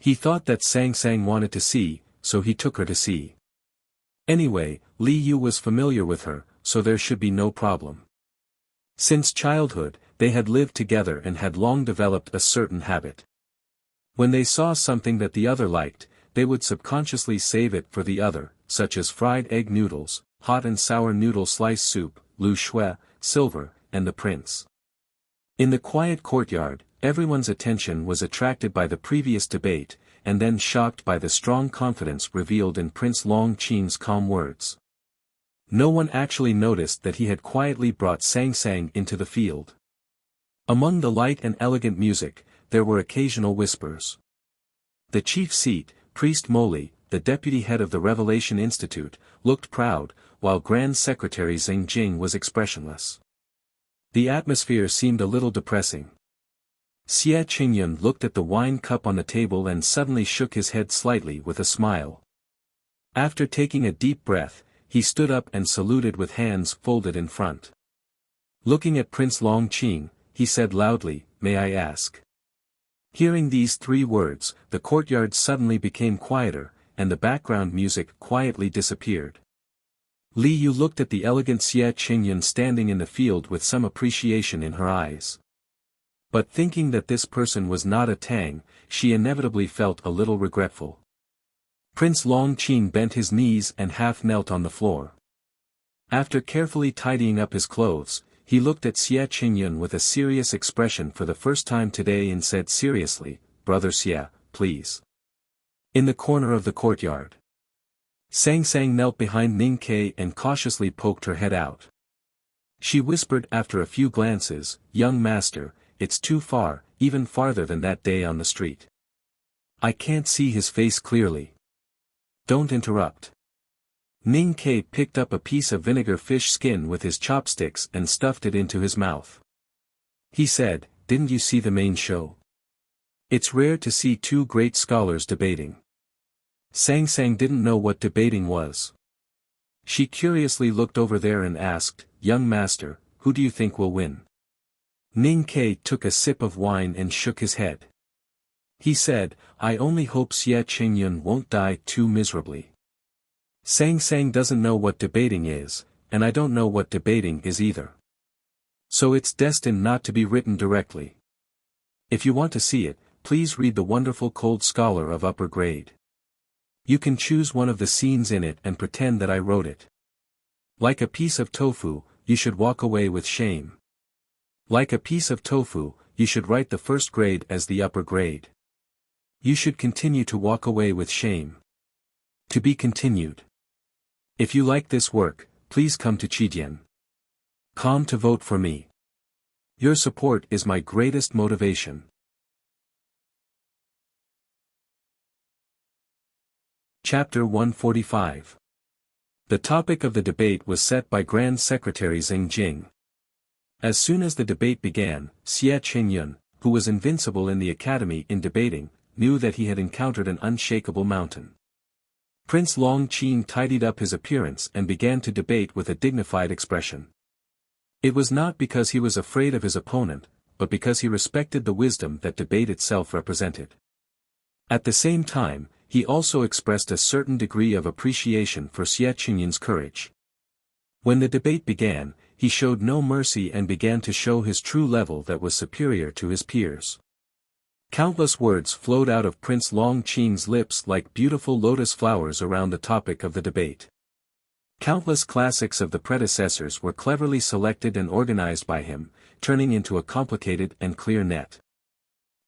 He thought that Sang Sang wanted to see, so he took her to see. Anyway, Li Yu was familiar with her, so there should be no problem. Since childhood, they had lived together and had long developed a certain habit. When they saw something that the other liked, they would subconsciously save it for the other, such as fried egg noodles, hot and sour noodle slice soup, lu shui, silver, and the prince. In the quiet courtyard, everyone's attention was attracted by the previous debate, and then shocked by the strong confidence revealed in Prince Longqing's calm words. No one actually noticed that he had quietly brought Sang Sang into the field. Among the light and elegant music, there were occasional whispers. The chief seat, Priest Moli, the deputy head of the Revelation Institute, looked proud, while Grand Secretary Xing Jing was expressionless. The atmosphere seemed a little depressing. Xie Qingyun looked at the wine cup on the table and suddenly shook his head slightly with a smile. After taking a deep breath, he stood up and saluted with hands folded in front. Looking at Prince Longqing, he said loudly, "May I ask?" Hearing these three words, the courtyard suddenly became quieter, and the background music quietly disappeared. Li Yu looked at the elegant Xie Qingyun standing in the field with some appreciation in her eyes. But thinking that this person was not a Tang, she inevitably felt a little regretful. Prince Longqing bent his knees and half knelt on the floor. After carefully tidying up his clothes, he looked at Xie Qingyun with a serious expression for the first time today and said seriously, "Brother Xie, please. In the corner of the courtyard. Sang Sang knelt behind Ning Ke and cautiously poked her head out. She whispered after a few glances, "Young master, it's too far, even farther than that day on the street. I can't see his face clearly." "Don't interrupt." Ning Ke picked up a piece of vinegar fish skin with his chopsticks and stuffed it into his mouth. He said, "Didn't you see the main show? It's rare to see two great scholars debating." Sang Sang didn't know what debating was. She curiously looked over there and asked, "Young master, who do you think will win?" Ning Ke took a sip of wine and shook his head. He said, "I only hope Xie Qingyun won't die too miserably. Sang Sang doesn't know what debating is, and I don't know what debating is either. So it's destined not to be written directly. If you want to see it, please read The Wonderful Cold Scholar of Upper Grade. You can choose one of the scenes in it and pretend that I wrote it. Like a piece of tofu, you should walk away with shame. Like a piece of tofu, you should write the first grade as the upper grade. You should continue to walk away with shame. To be continued. If you like this work, please come to Chidian.com to vote for me. Your support is my greatest motivation." Chapter 145. The topic of the debate was set by Grand Secretary Xing Jing. As soon as the debate began, Xie Qingyun, who was invincible in the academy in debating, knew that he had encountered an unshakable mountain. Prince Long Qing tidied up his appearance and began to debate with a dignified expression. It was not because he was afraid of his opponent, but because he respected the wisdom that debate itself represented. At the same time, he also expressed a certain degree of appreciation for Xie Qingyun's courage. When the debate began, he showed no mercy and began to show his true level that was superior to his peers. Countless words flowed out of Prince Long Qing's lips like beautiful lotus flowers around the topic of the debate. Countless classics of the predecessors were cleverly selected and organized by him, turning into a complicated and clear net.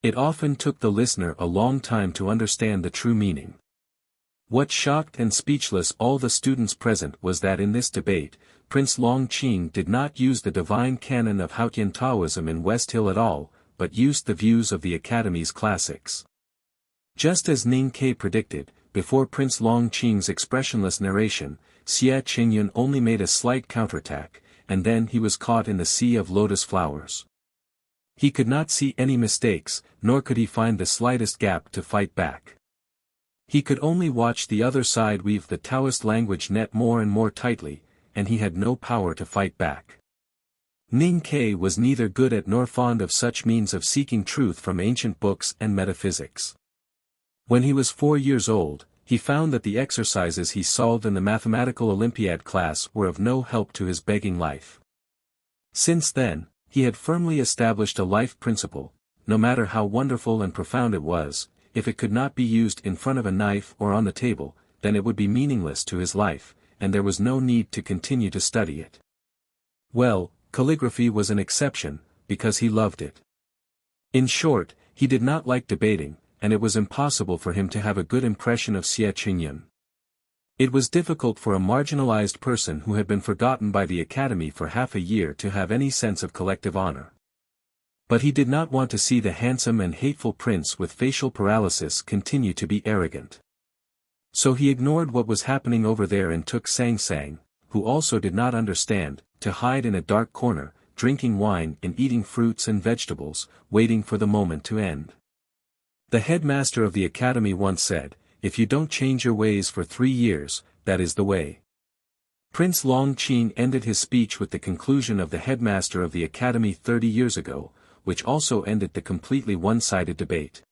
It often took the listener a long time to understand the true meaning. What shocked and speechless all the students present was that in this debate, Prince Long Qing did not use the divine canon of Hautian Taoism in West Hill at all, but used the views of the Academy's classics. Just as Ning Ke predicted, before Prince Long Qing's expressionless narration, Xie Qingyun only made a slight counterattack, and then he was caught in the sea of lotus flowers. He could not see any mistakes, nor could he find the slightest gap to fight back. He could only watch the other side weave the Taoist language net more and more tightly, and he had no power to fight back. Ning Ke was neither good at nor fond of such means of seeking truth from ancient books and metaphysics. When he was 4 years old, he found that the exercises he solved in the mathematical Olympiad class were of no help to his begging life. Since then, he had firmly established a life principle: no matter how wonderful and profound it was, if it could not be used in front of a knife or on the table, then it would be meaningless to his life, and there was no need to continue to study it. Well, calligraphy was an exception, because he loved it. In short, he did not like debating, and it was impossible for him to have a good impression of Xie Qingyun. It was difficult for a marginalized person who had been forgotten by the Academy for half a year to have any sense of collective honor. But he did not want to see the handsome and hateful prince with facial paralysis continue to be arrogant. So he ignored what was happening over there and took Sang Sang, who also did not understand, to hide in a dark corner, drinking wine and eating fruits and vegetables, waiting for the moment to end. The headmaster of the Academy once said, "If you don't change your ways for 3 years, that is the way." Prince Long Qing ended his speech with the conclusion of the headmaster of the Academy 30 years ago, which also ended the completely one-sided debate.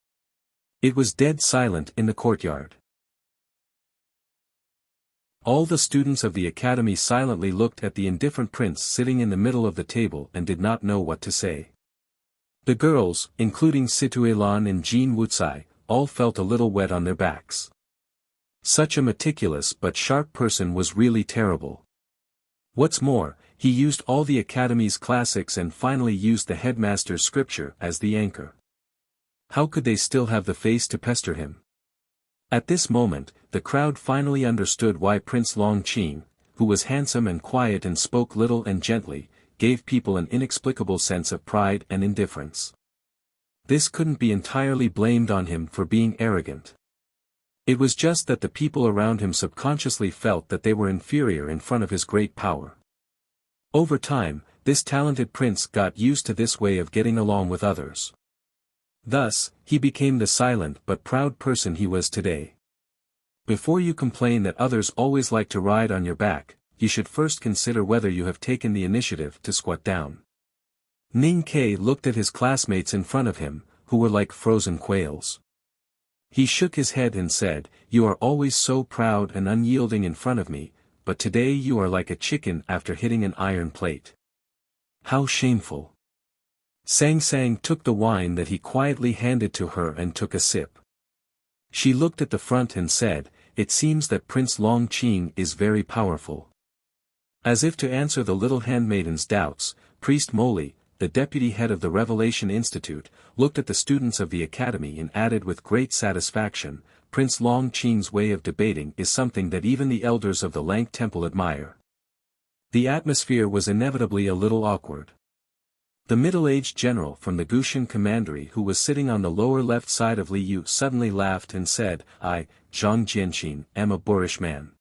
It was dead silent in the courtyard. All the students of the Academy silently looked at the indifferent prince sitting in the middle of the table and did not know what to say. The girls, including Situelan and Jean Wuxia, all felt a little wet on their backs. Such a meticulous but sharp person was really terrible. What's more, he used all the Academy's classics and finally used the headmaster's scripture as the anchor. How could they still have the face to pester him? At this moment, the crowd finally understood why Prince Longqing, who was handsome and quiet and spoke little and gently, gave people an inexplicable sense of pride and indifference. This couldn't be entirely blamed on him for being arrogant. It was just that the people around him subconsciously felt that they were inferior in front of his great power. Over time, this talented prince got used to this way of getting along with others. Thus, he became the silent but proud person he was today. Before you complain that others always like to ride on your back, you should first consider whether you have taken the initiative to squat down. Ning Ke looked at his classmates in front of him, who were like frozen quails. He shook his head and said, "You are always so proud and unyielding in front of me, but today you are like a chicken after hitting an iron plate. How shameful." Sang Sang took the wine that he quietly handed to her and took a sip. She looked at the front and said, "It seems that Prince Longqing is very powerful." As if to answer the little handmaiden's doubts, Priest Moli, the deputy head of the Revelation Institute, looked at the students of the academy and added with great satisfaction, "Prince Longqing's way of debating is something that even the elders of the Lank Temple admire." The atmosphere was inevitably a little awkward. The middle-aged general from the Gushan commandery who was sitting on the lower left side of Li Yu suddenly laughed and said, "I, Zhang Jianqin, am a boorish man.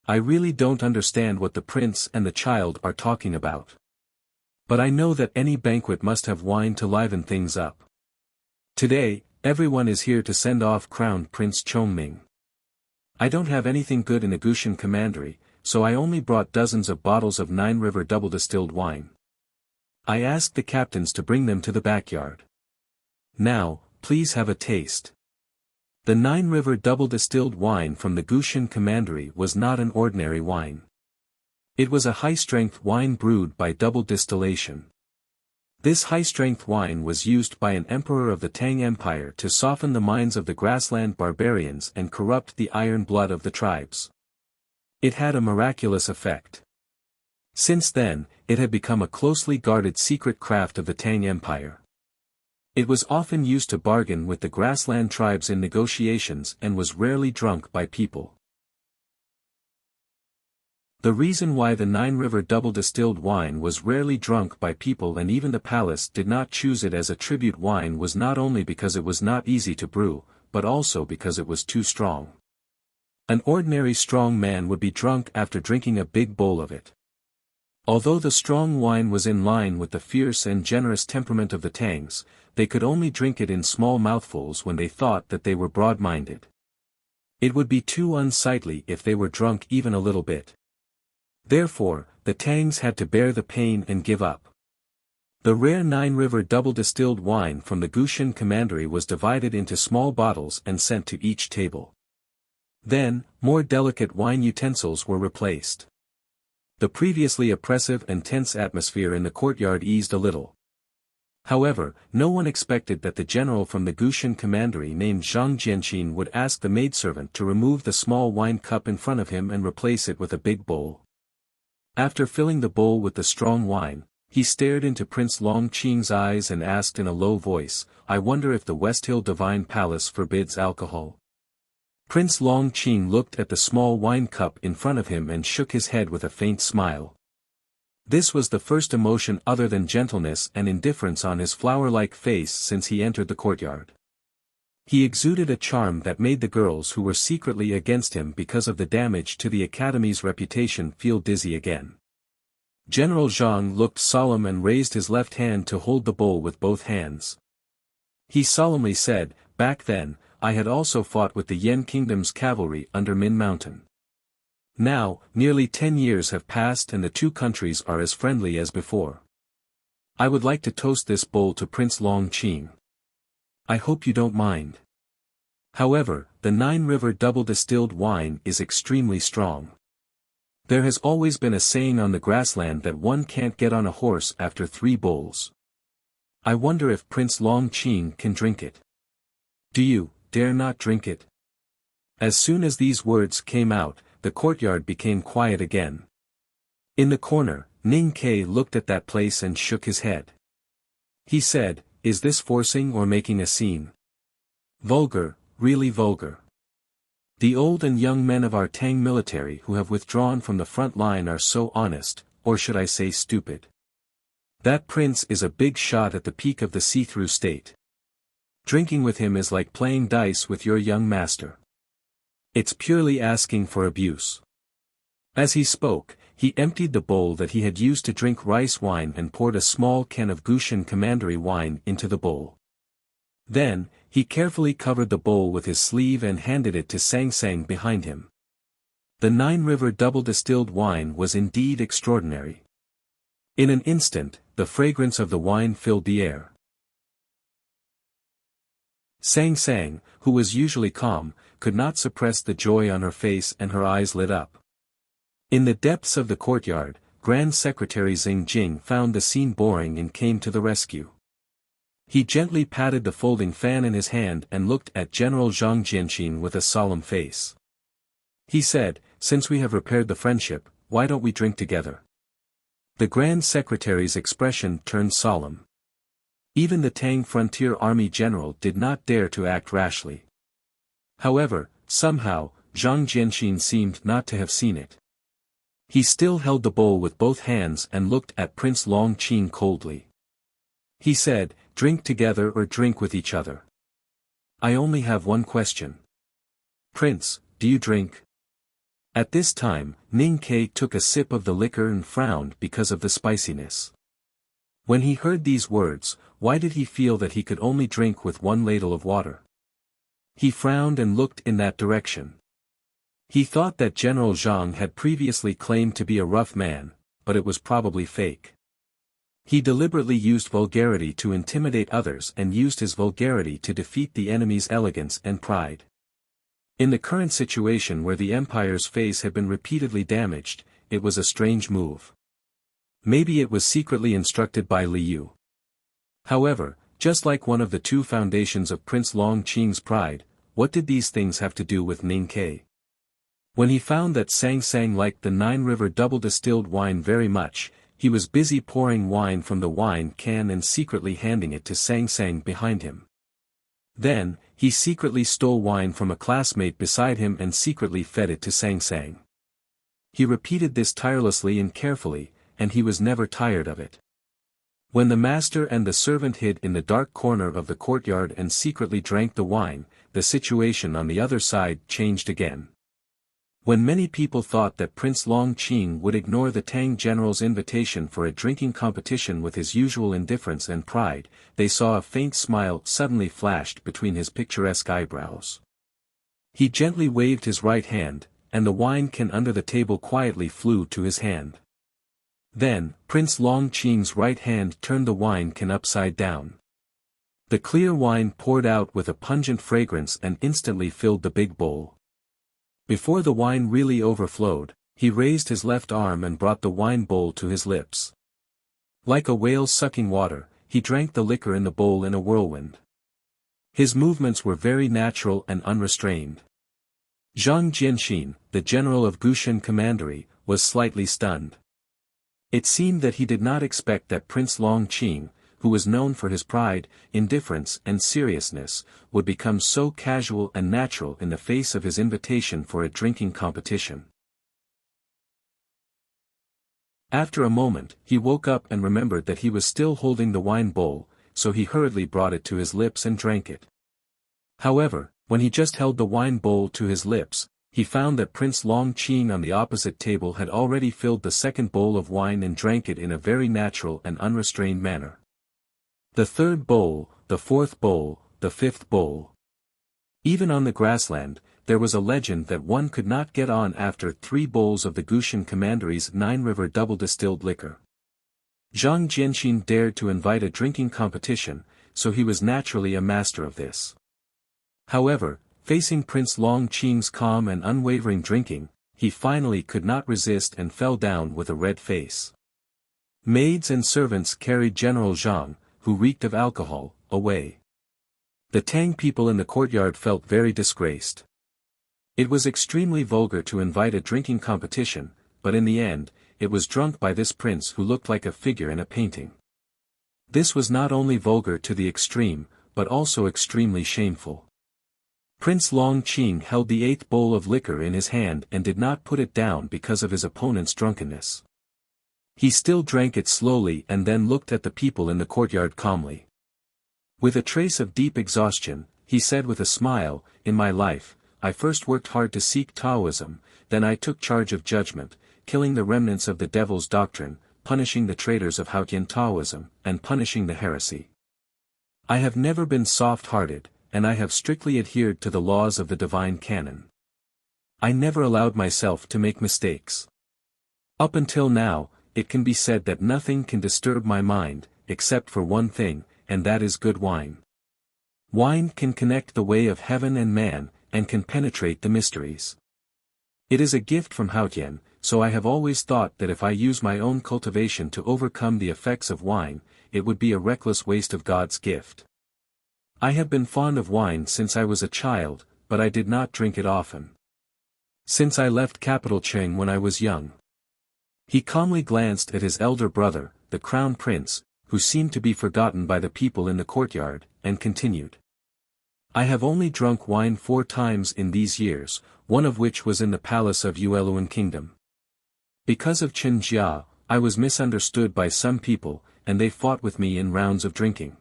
I really don't understand what the prince and the child are talking about. But I know that any banquet must have wine to liven things up. Today, everyone is here to send off crowned Prince Chongming. I don't have anything good in the Gushan commandery, so I only brought dozens of bottles of Nine River double-distilled wine. I asked the captains to bring them to the backyard. Now, please have a taste." The Nine River double-distilled wine from the Gushan commandery was not an ordinary wine. It was a high-strength wine brewed by double distillation. This high-strength wine was used by an emperor of the Tang Empire to soften the minds of the grassland barbarians and corrupt the iron blood of the tribes. It had a miraculous effect. Since then, it had become a closely guarded secret craft of the Tang Empire. It was often used to bargain with the grassland tribes in negotiations and was rarely drunk by people. The reason why the Nine River double-distilled wine was rarely drunk by people and even the palace did not choose it as a tribute wine was not only because it was not easy to brew, but also because it was too strong. An ordinary strong man would be drunk after drinking a big bowl of it. Although the strong wine was in line with the fierce and generous temperament of the Tangs, they could only drink it in small mouthfuls when they thought that they were broad-minded. It would be too unsightly if they were drunk even a little bit. Therefore, the Tangs had to bear the pain and give up. The rare Nine River double-distilled wine from the Gushan commandery was divided into small bottles and sent to each table. Then, more delicate wine utensils were replaced. The previously oppressive and tense atmosphere in the courtyard eased a little. However, no one expected that the general from the Gushan commandery named Zhang Jianqin would ask the maidservant to remove the small wine cup in front of him and replace it with a big bowl. After filling the bowl with the strong wine, he stared into Prince Longqing's eyes and asked in a low voice, "I wonder if the West Hill Divine Palace forbids alcohol?" Prince Longqing looked at the small wine cup in front of him and shook his head with a faint smile. This was the first emotion other than gentleness and indifference on his flower-like face since he entered the courtyard. He exuded a charm that made the girls who were secretly against him because of the damage to the Academy's reputation feel dizzy again. General Zhang looked solemn and raised his left hand to hold the bowl with both hands. He solemnly said, "Back then, I had also fought with the Yen Kingdom's cavalry under Min Mountain. Now, nearly 10 years have passed and the two countries are as friendly as before. I would like to toast this bowl to Prince Longqing. I hope you don't mind. However, the Nine River double-distilled wine is extremely strong. There has always been a saying on the grassland that one can't get on a horse after 3 bowls. I wonder if Prince Longqing can drink it. Do you dare not drink it?" As soon as these words came out, the courtyard became quiet again. In the corner, Ning Ke looked at that place and shook his head. He said, "Is this forcing or making a scene? Vulgar, really vulgar. The old and young men of our Tang military who have withdrawn from the front line are so honest, or should I say stupid. That prince is a big shot at the peak of the see-through state. Drinking with him is like playing dice with your young master. It's purely asking for abuse. As he spoke, he emptied the bowl that he had used to drink rice wine and poured a small can of Wuxia Commandery wine into the bowl. Then, he carefully covered the bowl with his sleeve and handed it to Sang Sang behind him. The Nine River double-distilled wine was indeed extraordinary. In an instant, the fragrance of the wine filled the air. Sang Sang, who was usually calm, could not suppress the joy on her face and her eyes lit up. In the depths of the courtyard, Grand Secretary Xing Jing found the scene boring and came to the rescue. He gently patted the folding fan in his hand and looked at General Zhang Jianxin with a solemn face. He said, "Since we have repaired the friendship, why don't we drink together?" The Grand Secretary's expression turned solemn. Even the Tang Frontier Army general did not dare to act rashly. However, somehow, Zhang Jianxin seemed not to have seen it. He still held the bowl with both hands and looked at Prince Long Qing coldly. He said, "Drink together or drink with each other. I only have one question. Prince, do you drink?" At this time, Ning Ke took a sip of the liquor and frowned because of the spiciness. When he heard these words, why did he feel that he could only drink with one ladle of water? He frowned and looked in that direction. He thought that General Zhang had previously claimed to be a rough man, but it was probably fake. He deliberately used vulgarity to intimidate others and used his vulgarity to defeat the enemy's elegance and pride. In the current situation where the empire's face had been repeatedly damaged, it was a strange move. Maybe it was secretly instructed by Liu. However, just like one of the two foundations of Prince Long Qing's pride, what did these things have to do with Ning Ke? When he found that Sang Sang liked the Nine River double-distilled wine very much, he was busy pouring wine from the wine can and secretly handing it to Sang Sang behind him. Then, he secretly stole wine from a classmate beside him and secretly fed it to Sang Sang. He repeated this tirelessly and carefully, and he was never tired of it. When the master and the servant hid in the dark corner of the courtyard and secretly drank the wine, the situation on the other side changed again. When many people thought that Prince Long Qing would ignore the Tang general's invitation for a drinking competition with his usual indifference and pride, they saw a faint smile suddenly flashed between his picturesque eyebrows. He gently waved his right hand, and the wine can under the table quietly flew to his hand. Then, Prince Long Qing's right hand turned the wine can upside down. The clear wine poured out with a pungent fragrance and instantly filled the big bowl. Before the wine really overflowed, he raised his left arm and brought the wine bowl to his lips. Like a whale sucking water, he drank the liquor in the bowl in a whirlwind. His movements were very natural and unrestrained. Zhang Jianxin, the general of Wuxia Commandery, was slightly stunned. It seemed that he did not expect that Prince Long Qing, who was known for his pride, indifference and seriousness, would become so casual and natural in the face of his invitation for a drinking competition. After a moment, he woke up and remembered that he was still holding the wine bowl, so he hurriedly brought it to his lips and drank it. However, when he just held the wine bowl to his lips, he found that Prince Long Qing on the opposite table had already filled the second bowl of wine and drank it in a very natural and unrestrained manner. The third bowl, the fourth bowl, the fifth bowl. Even on the grassland, there was a legend that one could not get on after 3 bowls of the Wuxia Commandery's Nine River double-distilled liquor. Zhang Jianxin dared to invite a drinking competition, so he was naturally a master of this. However, facing Prince Long Qing's calm and unwavering drinking, he finally could not resist and fell down with a red face. Maids and servants carried General Zhang, who reeked of alcohol, away. The Tang people in the courtyard felt very disgraced. It was extremely vulgar to invite a drinking competition, but in the end, it was drunk by this prince who looked like a figure in a painting. This was not only vulgar to the extreme, but also extremely shameful. Prince Longqing held the 8th bowl of liquor in his hand and did not put it down because of his opponent's drunkenness. He still drank it slowly and then looked at the people in the courtyard calmly. With a trace of deep exhaustion, he said with a smile, "In my life, I first worked hard to seek Taoism, then I took charge of judgment, killing the remnants of the devil's doctrine, punishing the traitors of Haotian Taoism, and punishing the heresy. I have never been soft-hearted, and I have strictly adhered to the laws of the divine canon. I never allowed myself to make mistakes. Up until now, it can be said that nothing can disturb my mind, except for one thing, and that is good wine. Wine can connect the way of heaven and man, and can penetrate the mysteries. It is a gift from Haotian, so I have always thought that if I use my own cultivation to overcome the effects of wine, it would be a reckless waste of God's gift. I have been fond of wine since I was a child, but I did not drink it often. Since I left capital Qing when I was young." He calmly glanced at his elder brother, the crown prince, who seemed to be forgotten by the people in the courtyard, and continued. "I have only drunk wine 4 times in these years, one of which was in the palace of Yueluan Kingdom. Because of Chen Jia, I was misunderstood by some people, and they fought with me in rounds of drinking.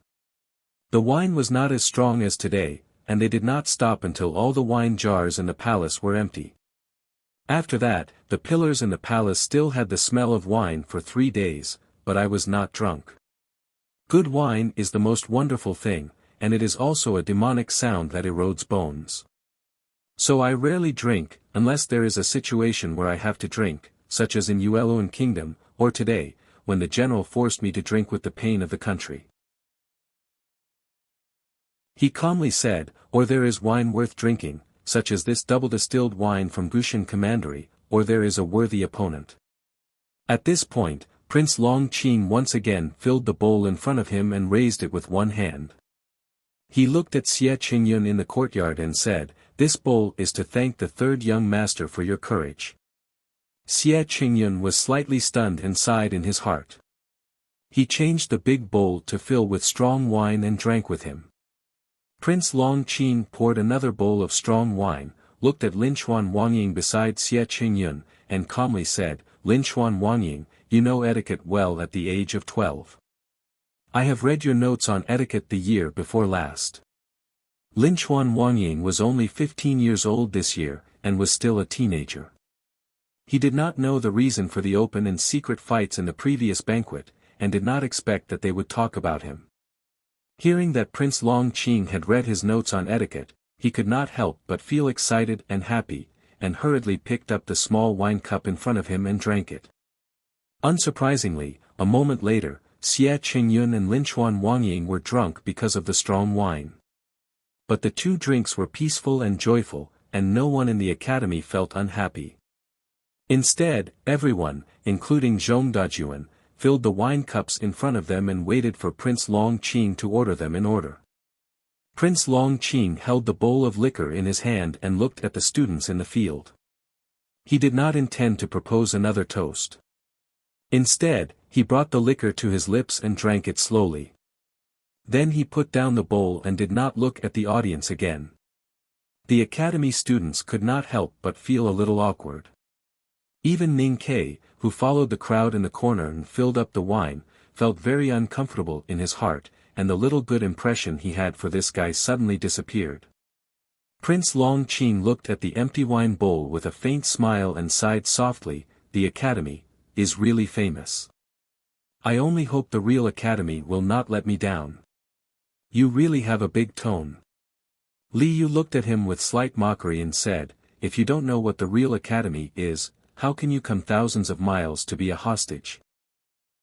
The wine was not as strong as today, and they did not stop until all the wine jars in the palace were empty. After that, the pillars in the palace still had the smell of wine for 3 days, but I was not drunk. Good wine is the most wonderful thing, and it is also a demonic sound that erodes bones. So I rarely drink, unless there is a situation where I have to drink, such as in Yueluan Kingdom, or today, when the general forced me to drink with the pain of the country." He calmly said, "Or there is wine worth drinking, such as this double-distilled wine from Gushan Commandery, or there is a worthy opponent." At this point, Prince Longqing once again filled the bowl in front of him and raised it with one hand. He looked at Xie Qingyun in the courtyard and said, "This bowl is to thank the 3rd young master for your courage." Xie Qingyun was slightly stunned and sighed in his heart. He changed the big bowl to fill with strong wine and drank with him. Prince Longqing poured another bowl of strong wine, looked at Linchuan Wangying beside Xie Qingyun, and calmly said, "Linchuan Wangying, you know etiquette well at the age of 12. I have read your notes on etiquette the year before last." Linchuan Wangying was only 15 years old this year, and was still a teenager. He did not know the reason for the open and secret fights in the previous banquet, and did not expect that they would talk about him. Hearing that Prince Longqing had read his notes on etiquette, he could not help but feel excited and happy, and hurriedly picked up the small wine cup in front of him and drank it. Unsurprisingly, a moment later, Xie Qingyun and Linchuan Wangying were drunk because of the strong wine. But the 2 drinks were peaceful and joyful, and no one in the academy felt unhappy. Instead, everyone, including Zhong Dajuan, filled the wine cups in front of them and waited for Prince Longqing to order them in order. Prince Longqing held the bowl of liquor in his hand and looked at the students in the field. He did not intend to propose another toast. Instead, he brought the liquor to his lips and drank it slowly. Then he put down the bowl and did not look at the audience again. The academy students could not help but feel a little awkward. Even Ning Ke, who followed the crowd in the corner and filled up the wine, felt very uncomfortable in his heart, and the little good impression he had for this guy suddenly disappeared. Prince Longqing looked at the empty wine bowl with a faint smile and sighed softly, "The academy is really famous. I only hope the real academy will not let me down. You really have a big tone." Li Yu looked at him with slight mockery and said, "If you don't know what the real academy is, how can you come thousands of miles to be a hostage?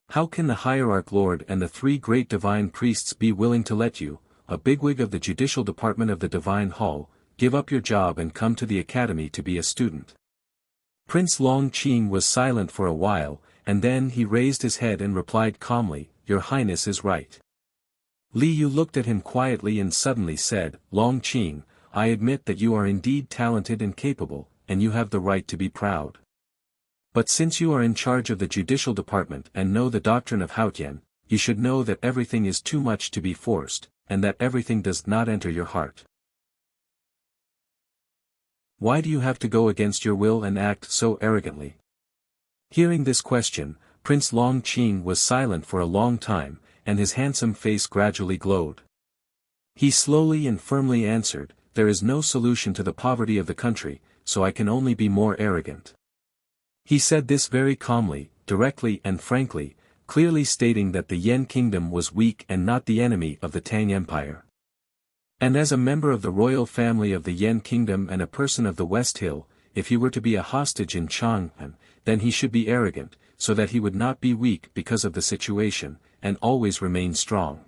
How can the hierarch lord and the 3 great divine priests be willing to let you, a bigwig of the judicial department of the divine hall, give up your job and come to the academy to be a student?" Prince Longqing was silent for a while, and then he raised his head and replied calmly, "Your Highness is right." Li Yu looked at him quietly and suddenly said, "Longqing, I admit that you are indeed talented and capable, and you have the right to be proud. But since you are in charge of the judicial department and know the doctrine of Haotian, you should know that everything is too much to be forced, and that everything does not enter your heart. Why do you have to go against your will and act so arrogantly? Hearing this question, Prince Long Qing was silent for a long time, and his handsome face gradually glowed. He slowly and firmly answered, "There is no solution to the poverty of the country, so I can only be more arrogant." He said this very calmly, directly and frankly, clearly stating that the Yan kingdom was weak and not the enemy of the Tang Empire. And as a member of the royal family of the Yan kingdom and a person of the West Hill, if he were to be a hostage in Chang'an, then he should be arrogant, so that he would not be weak because of the situation, and always remain strong.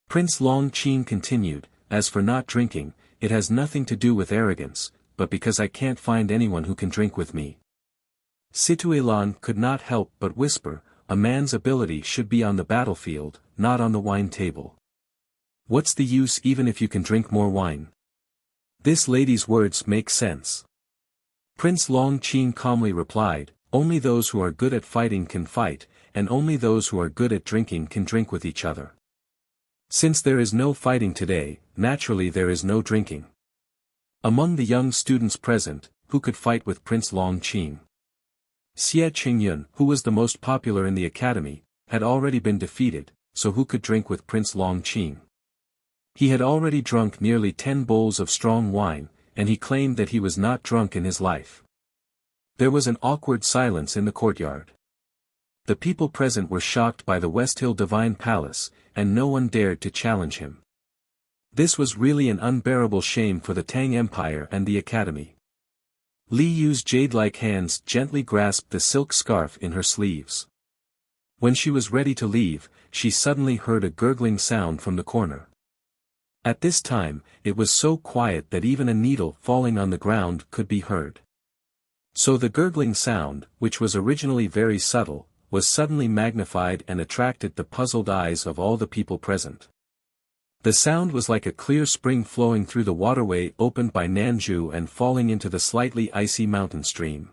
Prince Long Qing continued, "As for not drinking, it has nothing to do with arrogance, but because I can't find anyone who can drink with me." Situelan could not help but whisper, "A man's ability should be on the battlefield, not on the wine table. What's the use even if you can drink more wine?" This lady's words make sense. Prince Long Qing calmly replied, "Only those who are good at fighting can fight, and only those who are good at drinking can drink with each other. Since there is no fighting today, naturally there is no drinking." Among the young students present, who could fight with Prince Long Qing? Xie Qingyun, who was the most popular in the academy, had already been defeated, so who could drink with Prince Long Qing? He had already drunk nearly 10 bowls of strong wine, and he claimed that he was not drunk in his life. There was an awkward silence in the courtyard. The people present were shocked by the West Hill Divine Palace, and no one dared to challenge him. This was really an unbearable shame for the Tang Empire and the Academy. Li Yu's jade-like hands gently grasped the silk scarf in her sleeves. When she was ready to leave, she suddenly heard a gurgling sound from the corner. At this time, it was so quiet that even a needle falling on the ground could be heard. So the gurgling sound, which was originally very subtle, was suddenly magnified and attracted the puzzled eyes of all the people present. The sound was like a clear spring flowing through the waterway opened by Nanju and falling into the slightly icy mountain stream.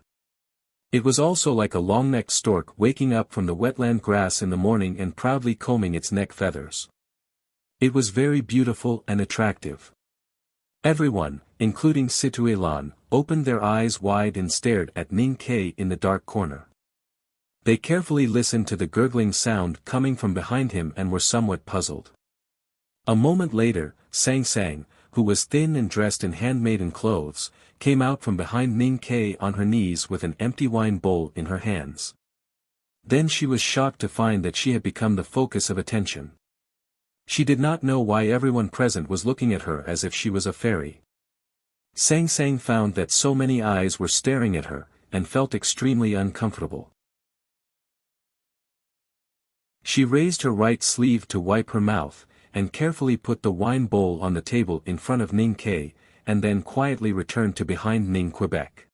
It was also like a long-necked stork waking up from the wetland grass in the morning and proudly combing its neck feathers. It was very beautiful and attractive. Everyone, including Situelan, opened their eyes wide and stared at Ning Ke in the dark corner. They carefully listened to the gurgling sound coming from behind him and were somewhat puzzled. A moment later, Sang Sang, who was thin and dressed in handmaiden clothes, came out from behind Ning Ke on her knees with an empty wine bowl in her hands. Then she was shocked to find that she had become the focus of attention. She did not know why everyone present was looking at her as if she was a fairy. Sang Sang found that so many eyes were staring at her, and felt extremely uncomfortable. She raised her right sleeve to wipe her mouth, and carefully put the wine bowl on the table in front of Ning Ke, and then quietly returned to behind Ning Quebec.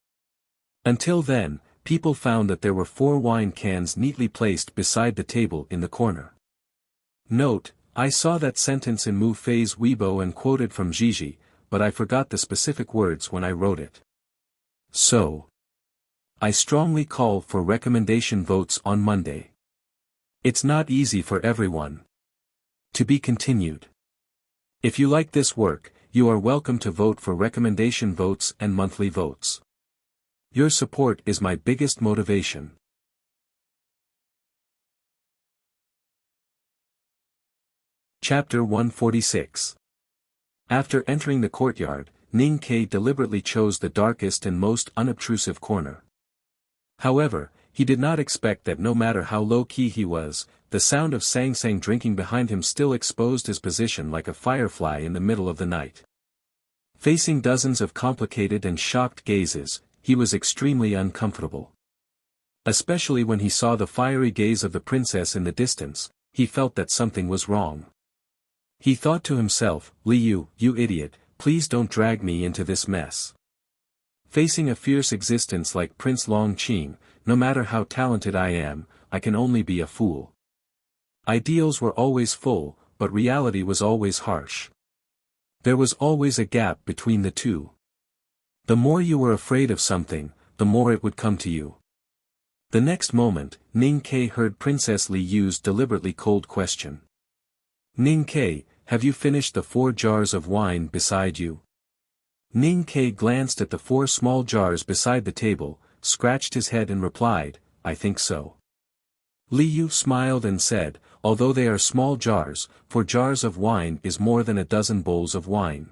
Until then, people found that there were 4 wine cans neatly placed beside the table in the corner. Note: I saw that sentence in Mu Fei's Weibo and quoted from Gigi, but I forgot the specific words when I wrote it. So, I strongly call for recommendation votes on Monday. It's not easy for everyone. To be continued. If you like this work, you are welcome to vote for recommendation votes and monthly votes. Your support is my biggest motivation. Chapter 146. After entering the courtyard, Ning Ke deliberately chose the darkest and most unobtrusive corner. However, he did not expect that no matter how low-key he was, the sound of Sang Sang drinking behind him still exposed his position like a firefly in the middle of the night. Facing dozens of complicated and shocked gazes, he was extremely uncomfortable. Especially when he saw the fiery gaze of the princess in the distance, he felt that something was wrong. He thought to himself, "Li Yu, you idiot, please don't drag me into this mess." Facing a fierce existence like Prince Long Qing, no matter how talented I am, I can only be a fool. Ideals were always full, but reality was always harsh. There was always a gap between the two. The more you were afraid of something, the more it would come to you. The next moment, Ning Ke heard Princess Li Yu's deliberately cold question. "Ning Ke, have you finished the 4 jars of wine beside you?" Ning Ke glanced at the 4 small jars beside the table, scratched his head and replied, I think so. Li Yu smiled and said, although they are small jars, 4 jars of wine is more than a dozen bowls of wine.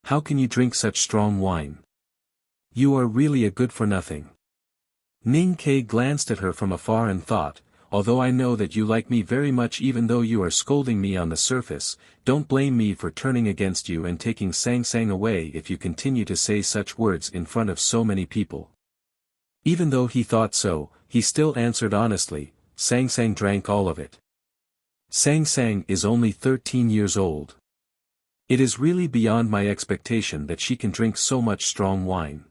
How can you drink such strong wine? You are really a good-for-nothing. Ning Ke glanced at her from afar and thought, although I know that you like me very much even though you are scolding me on the surface, don't blame me for turning against you and taking Sang Sang away if you continue to say such words in front of so many people. Even though he thought so, he still answered honestly, Sang Sang drank all of it. Sang Sang is only 13 years old. It is really beyond my expectation that she can drink so much strong wine.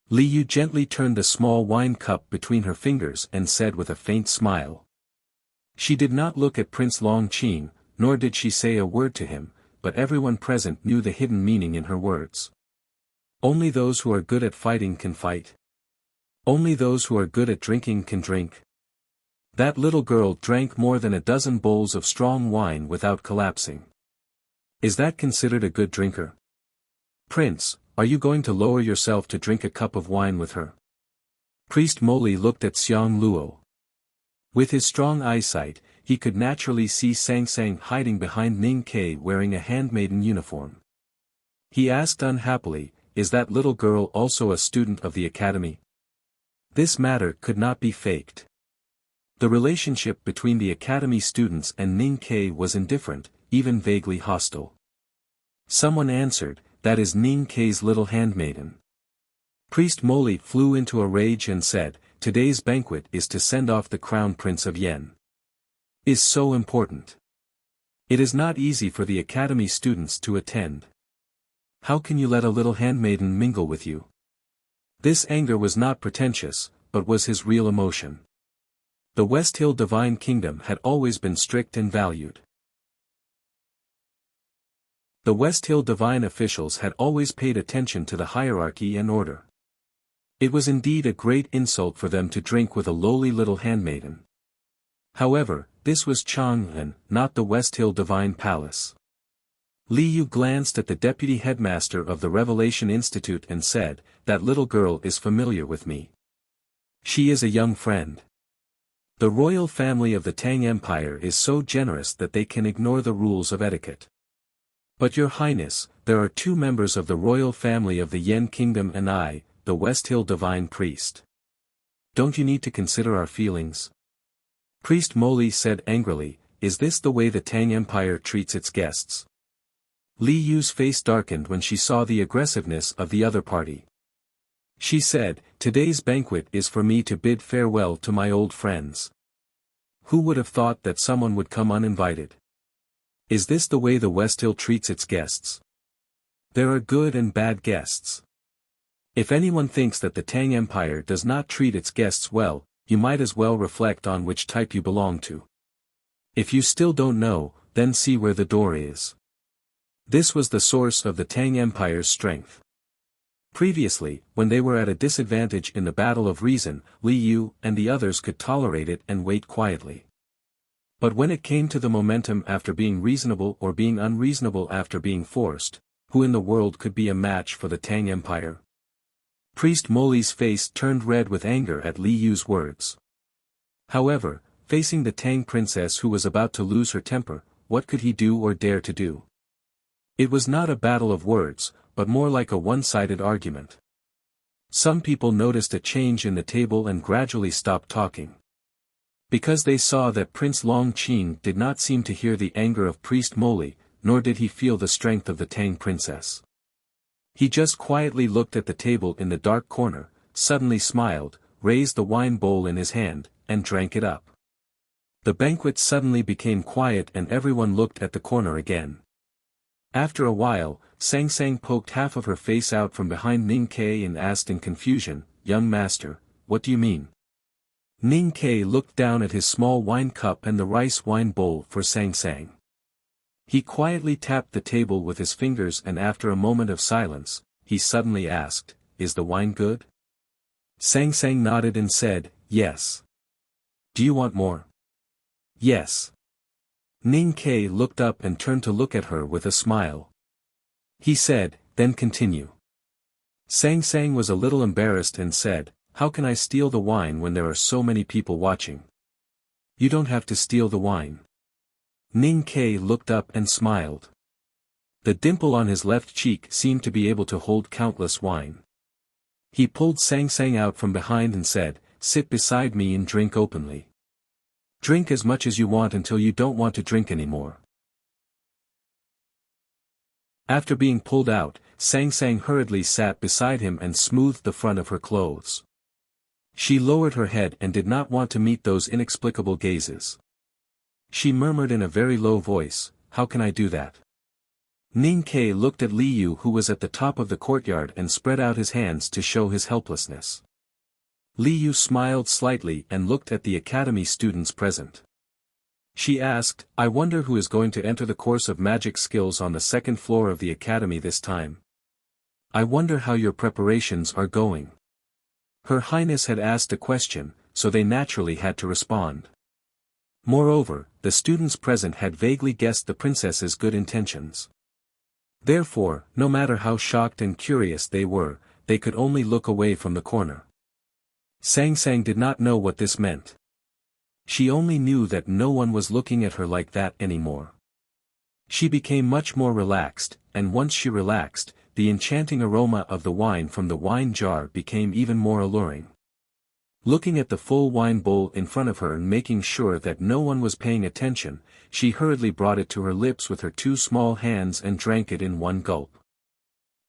Li Yu gently turned the small wine cup between her fingers and said with a faint smile. She did not look at Prince Longqing, nor did she say a word to him, but everyone present knew the hidden meaning in her words. Only those who are good at fighting can fight. Only those who are good at drinking can drink. That little girl drank more than a dozen bowls of strong wine without collapsing. Is that considered a good drinker? Prince, are you going to lower yourself to drink a cup of wine with her? Priest Moli looked at Xiang Luo. With his strong eyesight, he could naturally see Sang Sang hiding behind Ning Ke wearing a handmaiden uniform. He asked unhappily, is that little girl also a student of the academy? This matter could not be faked. The relationship between the academy students and Ning Ke was indifferent, even vaguely hostile. Someone answered, that is Ning Ke's little handmaiden. Priest Moli flew into a rage and said, today's banquet is to send off the crown prince of Yen. Is so important. It is not easy for the academy students to attend. How can you let a little handmaiden mingle with you? This anger was not pretentious, but was his real emotion. The West Hill Divine Kingdom had always been strict and valued. The West Hill Divine officials had always paid attention to the hierarchy and order. It was indeed a great insult for them to drink with a lowly little handmaiden. However, this was Chang'an, not the West Hill Divine Palace. Li Yu glanced at the deputy headmaster of the Revelation Institute and said, that little girl is familiar with me. She is a young friend. The royal family of the Tang Empire is so generous that they can ignore the rules of etiquette. But your highness, there are 2 members of the royal family of the Yen Kingdom and I, the West Hill Divine Priest. Don't you need to consider our feelings? Priest Moli said angrily, is this the way the Tang Empire treats its guests? Li Yu's face darkened when she saw the aggressiveness of the other party. She said, today's banquet is for me to bid farewell to my old friends. Who would have thought that someone would come uninvited? Is this the way the West Hill treats its guests? There are good and bad guests. If anyone thinks that the Tang Empire does not treat its guests well, you might as well reflect on which type you belong to. If you still don't know, then see where the door is. This was the source of the Tang Empire's strength. Previously, when they were at a disadvantage in the battle of reason, Li Yu and the others could tolerate it and wait quietly. But when it came to the momentum after being reasonable or being unreasonable after being forced, who in the world could be a match for the Tang Empire? Priest Moli's face turned red with anger at Li Yu's words. However, facing the Tang princess who was about to lose her temper, what could he do or dare to do? It was not a battle of words, but more like a one-sided argument. Some people noticed a change in the table and gradually stopped talking. Because they saw that Prince Longqing did not seem to hear the anger of Priest Moli, nor did he feel the strength of the Tang princess. He just quietly looked at the table in the dark corner, suddenly smiled, raised the wine bowl in his hand, and drank it up. The banquet suddenly became quiet and everyone looked at the corner again. After a while, Sang Sang poked half of her face out from behind Ning Ke and asked in confusion, young master, what do you mean? Ning Ke looked down at his small wine cup and the rice wine bowl for Sang Sang. He quietly tapped the table with his fingers and after a moment of silence, he suddenly asked, is the wine good? Sang Sang nodded and said, yes. Do you want more? Yes. Ning Ke looked up and turned to look at her with a smile. He said, then continue. Sang Sang was a little embarrassed and said, "How can I steal the wine when there are so many people watching?" "You don't have to steal the wine." Ning Ke looked up and smiled. The dimple on his left cheek seemed to be able to hold countless wine. He pulled Sang Sang out from behind and said, "Sit beside me and drink openly. Drink as much as you want until you don't want to drink anymore." After being pulled out, Sang Sang hurriedly sat beside him and smoothed the front of her clothes. She lowered her head and did not want to meet those inexplicable gazes. She murmured in a very low voice, "How can I do that?" Ning Ke looked at Li Yu, who was at the top of the courtyard, and spread out his hands to show his helplessness. Li Yu smiled slightly and looked at the academy students present. She asked, "I wonder who is going to enter the course of magic skills on the second floor of the academy this time. I wonder how your preparations are going." Her Highness had asked a question, so they naturally had to respond. Moreover, the students present had vaguely guessed the princess's good intentions. Therefore, no matter how shocked and curious they were, they could only look away from the corner. Sang Sang did not know what this meant. She only knew that no one was looking at her like that anymore. She became much more relaxed, and once she relaxed, the enchanting aroma of the wine from the wine jar became even more alluring. Looking at the full wine bowl in front of her and making sure that no one was paying attention, she hurriedly brought it to her lips with her two small hands and drank it in one gulp.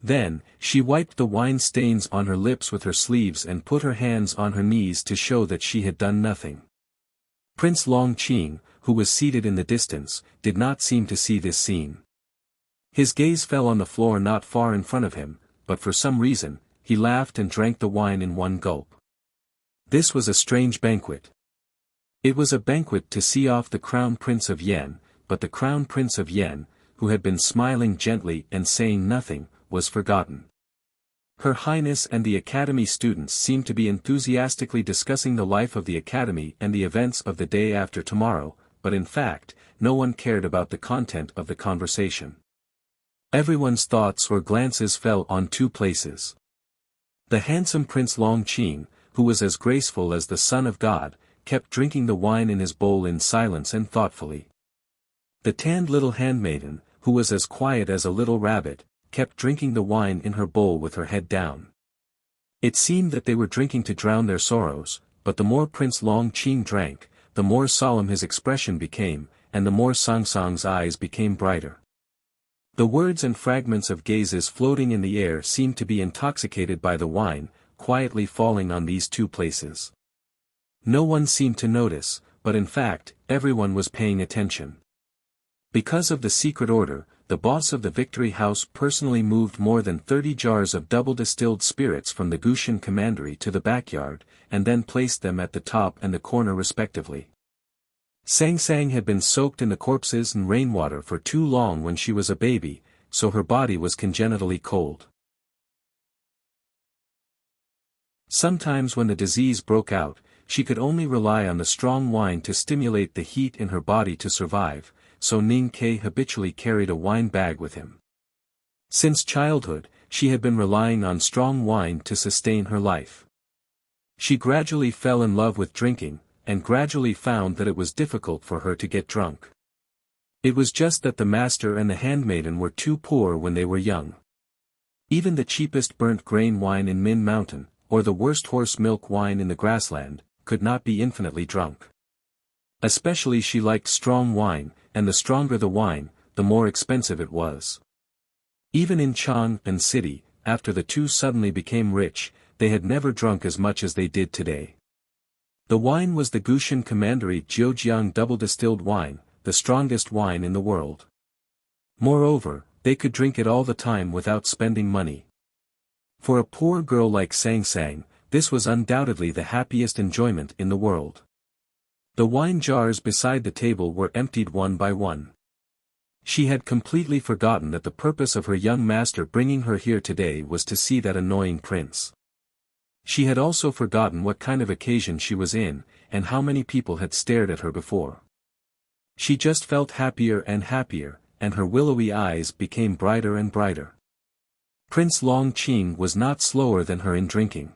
Then, she wiped the wine stains on her lips with her sleeves and put her hands on her knees to show that she had done nothing. Prince Long Qing, who was seated in the distance, did not seem to see this scene. His gaze fell on the floor not far in front of him, but for some reason, he laughed and drank the wine in one gulp. This was a strange banquet. It was a banquet to see off the Crown Prince of Yen, but the Crown Prince of Yen, who had been smiling gently and saying nothing, was forgotten. Her Highness and the Academy students seemed to be enthusiastically discussing the life of the Academy and the events of the day after tomorrow, but in fact, no one cared about the content of the conversation. Everyone's thoughts or glances fell on two places. The handsome Prince Long Qing, who was as graceful as the Son of God, kept drinking the wine in his bowl in silence and thoughtfully. The tanned little handmaiden, who was as quiet as a little rabbit, kept drinking the wine in her bowl with her head down. It seemed that they were drinking to drown their sorrows, but the more Prince Long Qing drank, the more solemn his expression became, and the more Sang Sang's eyes became brighter. The words and fragments of gazes floating in the air seemed to be intoxicated by the wine, quietly falling on these two places. No one seemed to notice, but in fact, everyone was paying attention. Because of the secret order, the boss of the Victory House personally moved more than 30 jars of double-distilled spirits from the Gushan Commandery to the backyard, and then placed them at the top and the corner respectively. Sang Sang had been soaked in the corpses and rainwater for too long when she was a baby, so her body was congenitally cold. Sometimes when the disease broke out, she could only rely on the strong wine to stimulate the heat in her body to survive, so Ning Ke habitually carried a wine bag with him. Since childhood, she had been relying on strong wine to sustain her life. She gradually fell in love with drinking, and gradually found that it was difficult for her to get drunk. It was just that the master and the handmaiden were too poor when they were young. Even the cheapest burnt grain wine in Min Mountain, or the worst horse milk wine in the grassland, could not be infinitely drunk. Especially she liked strong wine, and the stronger the wine, the more expensive it was. Even in Chang'an City, after the two suddenly became rich, they had never drunk as much as they did today. The wine was the Gushan Commandery Jiujiang double-distilled wine, the strongest wine in the world. Moreover, they could drink it all the time without spending money. For a poor girl like Sang Sang, this was undoubtedly the happiest enjoyment in the world. The wine jars beside the table were emptied one by one. She had completely forgotten that the purpose of her young master bringing her here today was to see that annoying prince. She had also forgotten what kind of occasion she was in, and how many people had stared at her before. She just felt happier, and her willowy eyes became brighter and brighter. Prince Longqing was not slower than her in drinking.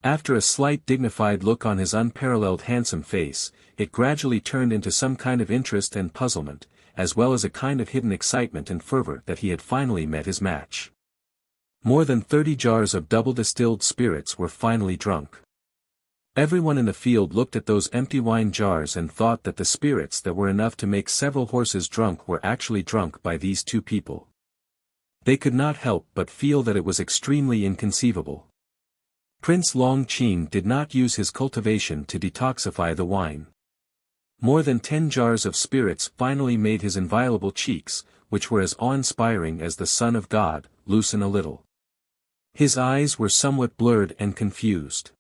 After a slight dignified look on his unparalleled handsome face, it gradually turned into some kind of interest and puzzlement, as well as a kind of hidden excitement and fervor that he had finally met his match. More than 30 jars of double-distilled spirits were finally drunk. Everyone in the field looked at those empty wine jars and thought that the spirits that were enough to make several horses drunk were actually drunk by these two people. They could not help but feel that it was extremely inconceivable. Prince Longqing did not use his cultivation to detoxify the wine. More than 10 jars of spirits finally made his inviolable cheeks, which were as awe-inspiring as the Son of God, loosen a little. His eyes were somewhat blurred and confused.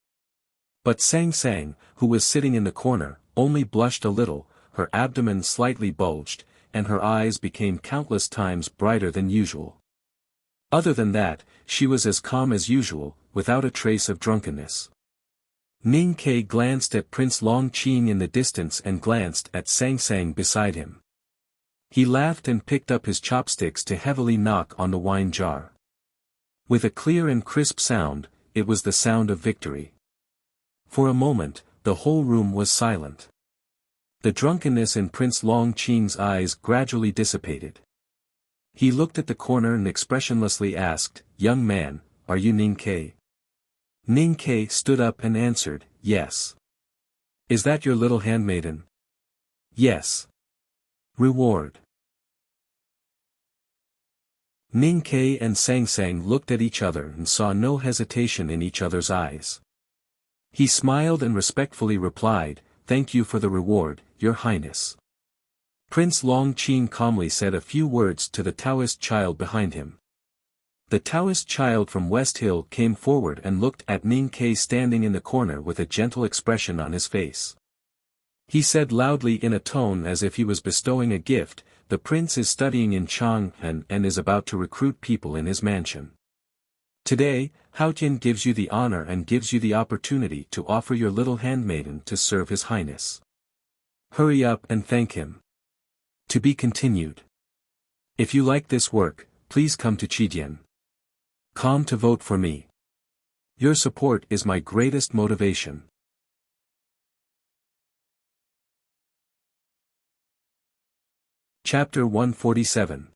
But Sang Sang, who was sitting in the corner, only blushed a little, her abdomen slightly bulged, and her eyes became countless times brighter than usual. Other than that, she was as calm as usual, without a trace of drunkenness. Ning Ke glanced at Prince Longqing in the distance and glanced at Sang Sang beside him. He laughed and picked up his chopsticks to heavily knock on the wine jar. With a clear and crisp sound, it was the sound of victory. For a moment, the whole room was silent. The drunkenness in Prince Longqing's eyes gradually dissipated. He looked at the corner and expressionlessly asked, "Young man, are you Ning Ke?" Ning Ke stood up and answered, "Yes." "Is that your little handmaiden?" "Yes." "Reward?" Ning Ke and Sang Sang looked at each other and saw no hesitation in each other's eyes. He smiled and respectfully replied, "Thank you for the reward, Your Highness." Prince Longqing calmly said a few words to the Taoist child behind him. The Taoist child from West Hill came forward and looked at Ning Ke standing in the corner with a gentle expression on his face. He said loudly in a tone as if he was bestowing a gift, "The prince is studying in Chang'an and is about to recruit people in his mansion. Today, Haotian gives you the honor and gives you the opportunity to offer your little handmaiden to serve his highness. Hurry up and thank him. To be continued. If you like this work, please come to Chidian. Come to vote for me. Your support is my greatest motivation." Chapter 147.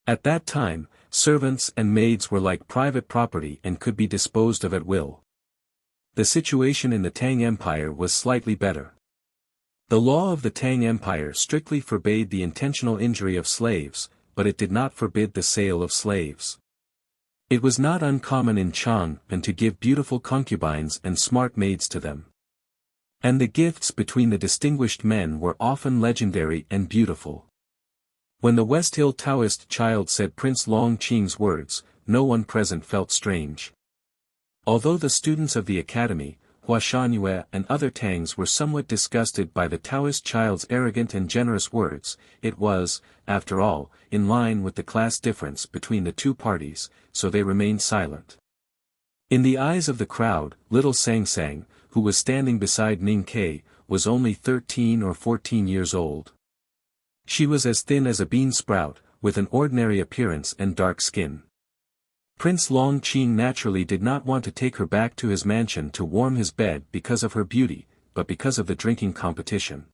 At that time, servants and maids were like private property and could be disposed of at will. The situation in the Tang Empire was slightly better. The law of the Tang Empire strictly forbade the intentional injury of slaves, but it did not forbid the sale of slaves. It was not uncommon in Chang'an to give beautiful concubines and smart maids to them. And the gifts between the distinguished men were often legendary and beautiful. When the West Hill Taoist child said Prince Longqing's words, no one present felt strange. Although the students of the academy, Huashanyue and other Tangs were somewhat disgusted by the Taoist child's arrogant and generous words, it was, after all, in line with the class difference between the two parties, so they remained silent. In the eyes of the crowd, little Sang Sang, who was standing beside Ning Ke, was only 13 or 14 years old. She was as thin as a bean sprout, with an ordinary appearance and dark skin. Prince Longqing naturally did not want to take her back to his mansion to warm his bed because of her beauty, but because of the drinking competition.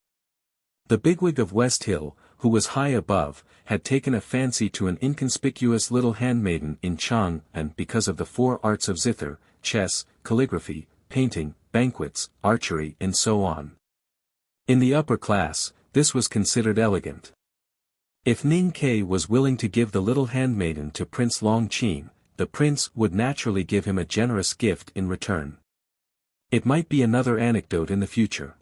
The bigwig of West Hill, who was high above, had taken a fancy to an inconspicuous little handmaiden in Chang'an because of the 4 arts of zither, chess, calligraphy, painting, banquets, archery and so on. In the upper class, this was considered elegant. If Ning Ke was willing to give the little handmaiden to Prince Longqing, the prince would naturally give him a generous gift in return. It might be another anecdote in the future.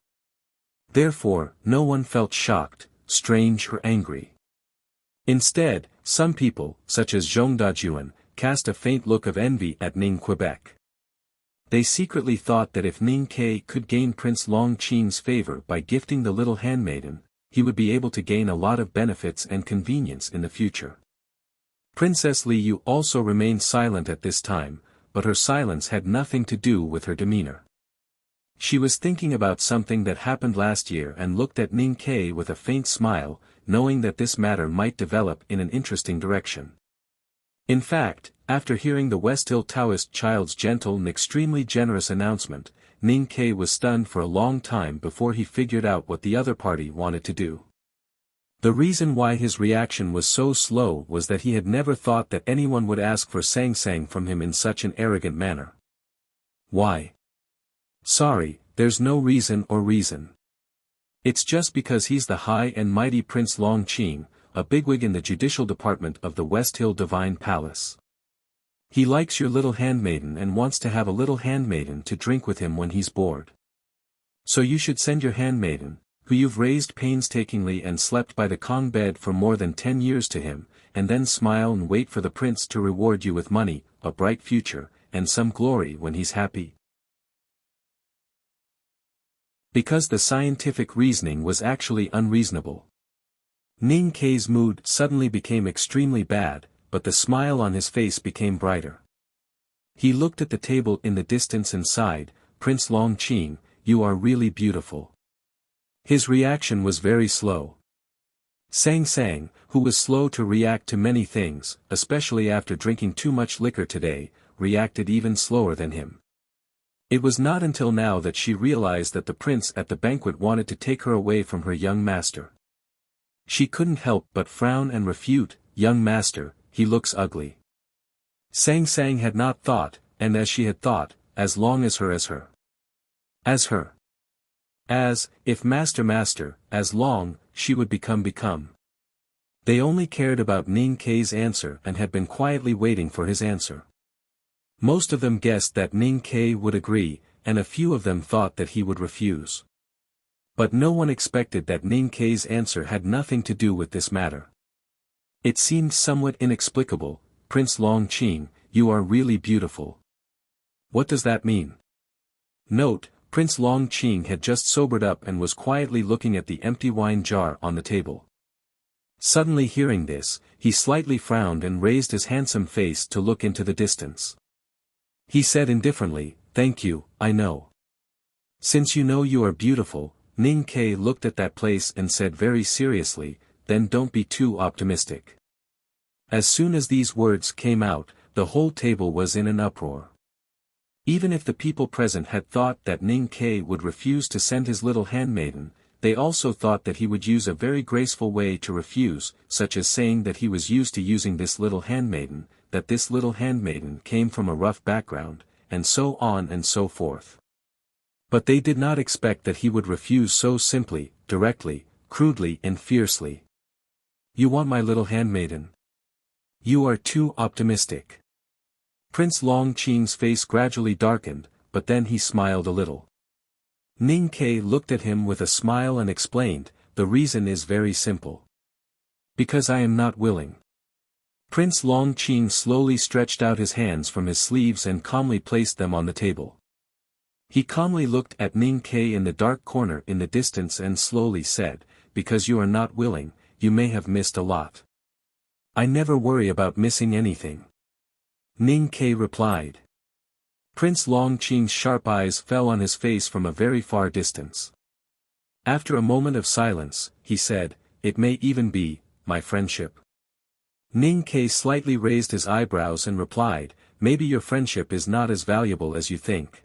Therefore, no one felt shocked, strange or angry. Instead, some people, such as Zhong Dajuan, cast a faint look of envy at Ning Quebec. They secretly thought that if Ning Ke could gain Prince Longqing's favor by gifting the little handmaiden, he would be able to gain a lot of benefits and convenience in the future. Princess Li Yu also remained silent at this time, but her silence had nothing to do with her demeanor. She was thinking about something that happened last year and looked at Ning Ke with a faint smile, knowing that this matter might develop in an interesting direction. In fact, after hearing the West Hill Taoist child's gentle and extremely generous announcement, Ning Ke was stunned for a long time before he figured out what the other party wanted to do. The reason why his reaction was so slow was that he had never thought that anyone would ask for sang sang from him in such an arrogant manner. Why? Sorry, there's no reason or reason. It's just because he's the high and mighty Prince Long Qing, a bigwig in the judicial department of the West Hill Divine Palace. He likes your little handmaiden and wants to have a little handmaiden to drink with him when he's bored. So you should send your handmaiden, who you've raised painstakingly and slept by the Kong bed for more than 10 years to him, and then smile and wait for the prince to reward you with money, a bright future, and some glory when he's happy. Because the scientific reasoning was actually unreasonable. Ning Ke's mood suddenly became extremely bad, but the smile on his face became brighter. He looked at the table in the distance and sighed, "Prince Long Qing, you are really beautiful." His reaction was very slow. Sang Sang, who was slow to react to many things, especially after drinking too much liquor today, reacted even slower than him. It was not until now that she realized that the prince at the banquet wanted to take her away from her young master. She couldn't help but frown and refute, "Young master, he looks ugly." Sang Sang had not thought, and as she had thought, as long as her. As, if master, as long, she would become. They only cared about Ning Ke's answer and had been quietly waiting for his answer. Most of them guessed that Ning Ke would agree, and a few of them thought that he would refuse. But no one expected that Ning Ke's answer had nothing to do with this matter. It seemed somewhat inexplicable. "Prince Long Qing, you are really beautiful." What does that mean? Note, Prince Long Qing had just sobered up and was quietly looking at the empty wine jar on the table. Suddenly hearing this, he slightly frowned and raised his handsome face to look into the distance. He said indifferently, "Thank you, I know." "Since you know you are beautiful," Ning Ke looked at that place and said very seriously, "then don't be too optimistic." As soon as these words came out, the whole table was in an uproar. Even if the people present had thought that Ning Ke would refuse to send his little handmaiden, they also thought that he would use a very graceful way to refuse, such as saying that he was used to using this little handmaiden, that this little handmaiden came from a rough background, and so on and so forth. But they did not expect that he would refuse so simply, directly, crudely and fiercely. "You want my little handmaiden? You are too optimistic." Prince Long Qing's face gradually darkened, but then he smiled a little. Ning Ke looked at him with a smile and explained, "The reason is very simple. Because I am not willing." Prince Long Qing slowly stretched out his hands from his sleeves and calmly placed them on the table. He calmly looked at Ning Ke in the dark corner in the distance and slowly said, "Because you are not willing, you may have missed a lot." "I never worry about missing anything," Ning Ke replied. Prince Long Qing's sharp eyes fell on his face from a very far distance. After a moment of silence, he said, "It may even be, my friendship." Ning Ke slightly raised his eyebrows and replied, "Maybe your friendship is not as valuable as you think."